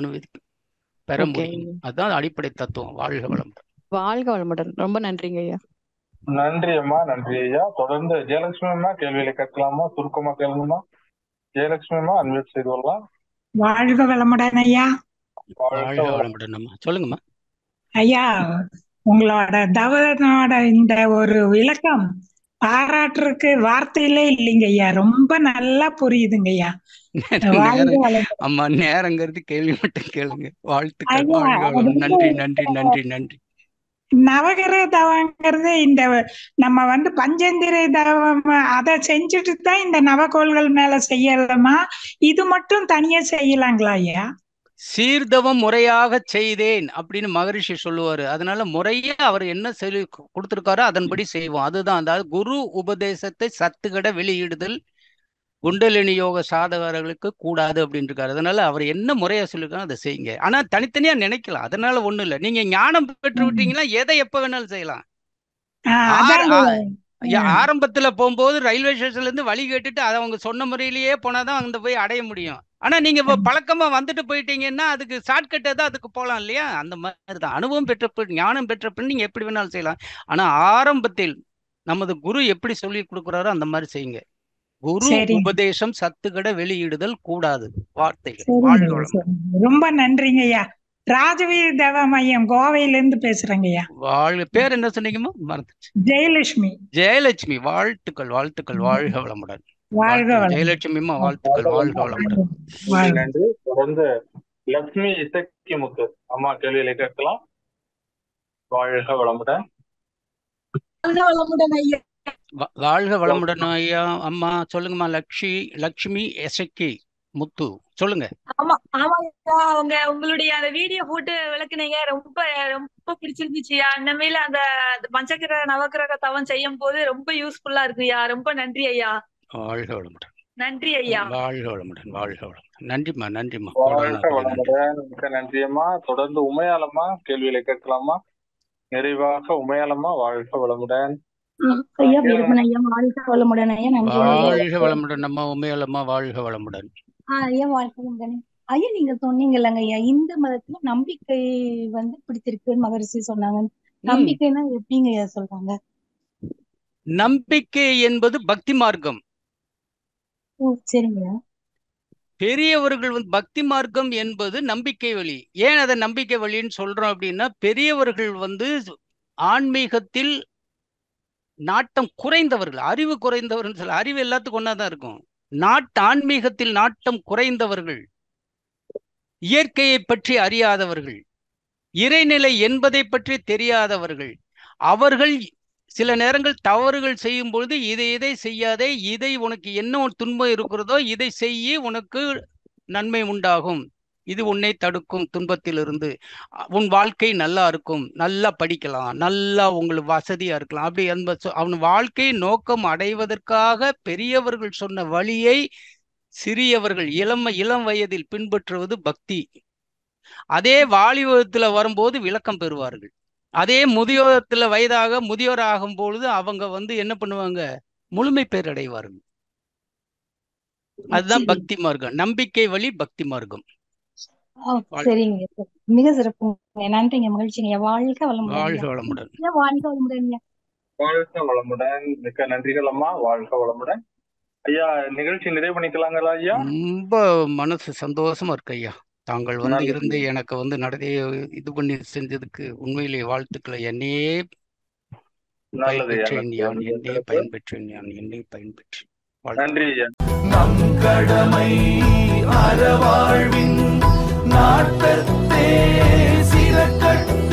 பெற முடியும். அதுதான் அடிப்படை தத்துவம். வாழ்க வளமுடன். வாழ்க வளமுடன். ரொம்ப நன்றிங்க ஐயா. நன்றி அம்மா, நன்றி ஐயா. தொடர்ந்து ஜெயலட்சுமி அம்மா கேள்விகளை கேட்கலாமா? சுருக்கமா கேளுங்கம்மா. ஜெயலட்சுமி அம்மா அன்மியூட் செய்து கொள்ளலாம். வாழ்க வளமுடன் ஐயா. வாழ்க வளமுடன் அம்மா. சொல்லுங்கம்மா. ஐயா, உங்களோட தவனோட இந்த ஒரு விளக்கம் பாராட்டுறதுக்கு வார்த்தையிலே இல்லைங்க ஐயா, ரொம்ப நல்லா புரியுதுங்க ஐயா. அம்மா நேரங்கிறது கேள்வி மட்டும் கேளுங்க. வாழ்த்துக்கள். நன்றி நன்றி நன்றி நன்றி. நவகிரக தவங்கிறது இந்த நம்ம பஞ்சந்திர தவம் அதை செஞ்சுட்டு தான் இந்த நவகோள்கள் மேல செய்யலாமா? இது மட்டும் தனியா செய்யலாங்களா ஐயா? சீர்தவம் முறையாக செய்தேன் அப்படின்னு மகரிஷி சொல்லுவாரு. அதனால முறையே அவர் என்ன சொல்லி கொடுத்திருக்காரோ அதன்படி செய்வோம். அதுதான், அதாவது குரு உபதேசத்தை சத்துக்கட வெளியிடுதல் குண்டலினி யோக சாதகர்களுக்கு கூடாது அப்படின்னு இருக்காரு. அதனால அவர் என்ன முறையா சொல்லிருக்காங்க அதை செய்யுங்க. ஆனா தனித்தனியா நினைக்கலாம், அதனால ஒண்ணும் இல்லை. நீங்க ஞானம் பெற்று விட்டீங்கன்னா எதை எப்ப வேணாலும் செய்யலாம். ஆரம்பத்துல போகும்போது ரயில்வே ஸ்டேஷன்ல இருந்து வழி கேட்டுட்டு அதை அவங்க சொன்ன முறையிலேயே போனாதான் அங்க போய் அடைய முடியும். ஆனா நீங்க இப்போ பழக்கமா வந்துட்டு போயிட்டீங்கன்னா அதுக்கு ஷார்ட்கட்டை தான் அதுக்கு போகலாம் இல்லையா? அந்த மாதிரி தான் அனுபவம் பெற்ற பின், ஞானம் பெற்ற பின் நீங்க எப்படி வேணாலும் செய்யலாம். ஆனா ஆரம்பத்தில் நமது குரு எப்படி சொல்லி கொடுக்குறாரோ அந்த மாதிரி செய்யுங்க. குரு உபதேசம் சத்துக்கட வெளியிடுதல் கூடாது வார்த்தைகள். ரொம்ப நன்றிங்க ஐயா. ராஜவீர் தவ மையம் கோவையில இருந்து பேசுறேங்க ஐயா. பேர் என்ன சொன்னீங்கம்மா? மறந்துச்சு. ஜெயலட்சுமி. ஜெயலட்சுமி, வாழ்த்துக்கள் வாழ்த்துக்கள், வாழ்க வளமுடன். ஜெயலட்சுமிமா வாழ்த்துக்கள், வாழ்க வளமுடன். நன்றி. தொடர்ந்து லட்சுமி இசக்கி முத்து அம்மா கேள்விகளை கேட்கலாம். வாழ்க வளமுடன். வாழ்க வளமுடன் ஐயா. அம்மா சொல்லுங்கம்மா. லட்சுமி இசக்கி முத்து சொல்லுங்க. ஆமா ஆமாய்யா, உங்களுடைய அந்த வீடியோ போட்டு விளக்குனீங்க, ரொம்ப ரொம்ப பிடிச்சிருந்துச்சுயா. இனிமேல அந்த பஞ்சகிரக நவகிரக தவம் செய்யும் போது ரொம்ப யூஸ்ஃபுல்லா இருக்குயா. ரொம்ப நன்றி ஐயா. வாழ்க வளமுடன். நன்றி ஐயா. வாழ்க வளமுடன். வாழ்க வளமுடன். நன்றிம்மா நன்றிம்மா. வாழ்க வளமுடன். மிக்க நன்றியம்மா. தொடர்ந்து உமையாலம்மா கேள்விகளை கேட்கலாமா? நிறைவாக உமையாலம்மா வாழ்க வளமுடன். ஐயா வாழ்க வளமுடன் ஐயா. நன்றி. வாழ்க வளமுடன் அம்மா உமையாலம்மா, வாழ்க வளமுடன். ஐயா வாழ்க வளமுடன் ஐயா. நீங்க சொன்னீங்கல்லங்க ஐயா, இந்து மதத்துல நம்பிக்கை பிடிச்சிருக்குன்னு மகரிஷி சொன்னாங்க. நம்பிக்கைன்னா எப்படிங்க ஐயா சொல்றாங்க? நம்பிக்கை என்பது பக்தி மார்க்கம். சரிங்க. பெரியவர்கள் பக்தி மார்க்கம் என்பது நம்பிக்கை வழி. ஏன் அதை நம்பிக்கை வழின்னு சொல்றோம் அப்படின்னா, பெரியவர்கள் ஆன்மீகத்தில் நாட்டம் குறைந்தவர்கள், அறிவு குறைந்தவர்கள் சொல்ல. அறிவு எல்லாத்துக்கும் ஒன்னாதான் இருக்கும். ஆன்மீகத்தில் நாட்டம் குறைந்தவர்கள், இயற்கையை பற்றி அறியாதவர்கள், இறைநிலை என்பதை பற்றி தெரியாதவர்கள், அவர்கள் சில நேரங்கள் தவறுகள் செய்யும் பொழுது இதை செய்யாதே, இதை உனக்கு என்ன துன்பம் இருக்கிறதோ இதை செய்ய, உனக்கு நன்மை உண்டாகும், இது உன்னை தடுக்கும் துன்பத்திலிருந்து, உன் வாழ்க்கை நல்லா இருக்கும், நல்லா படிக்கலாம், நல்லா உங்களுக்கு வசதியா இருக்கலாம். அப்படி அவன் வாழ்க்கை நோக்கம் அடைவதற்காக பெரியவர்கள் சொன்ன வழியை சிறியவர்கள் இளம் வயதில் பின்பற்றுவது பக்தி. அதே வாலிபத்துல வரும்போது விளக்கம் பெறுவார்கள். அதே முதியோரத்துல முதியோர் ஆகும் பொழுது அவங்க என்ன பண்ணுவாங்க? முழுமை பேர் அடைவார்கள். அதுதான் பக்தி மார்க்கம். நம்பிக்கை வழி பக்தி மார்க்கம். சரிங்க, மிக சிறப்பு. நன்றிங்க, மகிழ்ச்சிங்க. வாழ்க வளமுடன். வாழ்க வளமுடன். வாழ்க வளமுடன். வாழ்க வளமுடன். மிக்க நன்றிகள் அம்மா. வாழ்க வளமுடன் ஐயா. நிகழ்ச்சி நிறைவு பண்ணிக்கலாங்களா ஐயா? ரொம்ப மனசு சந்தோஷமா இருக்கு ஐயா. தாங்கள் இருந்து எனக்கு நடத்திய இது பண்ணி செஞ்சதுக்கு உண்மையிலேயே வாழ்த்துக்களை. என்னையே பயன்பெற்றேன். நன்றி ஐயா. நம் கடமை அறவாழ்வின் நாட்டத்தே சிறக்கட்டும்.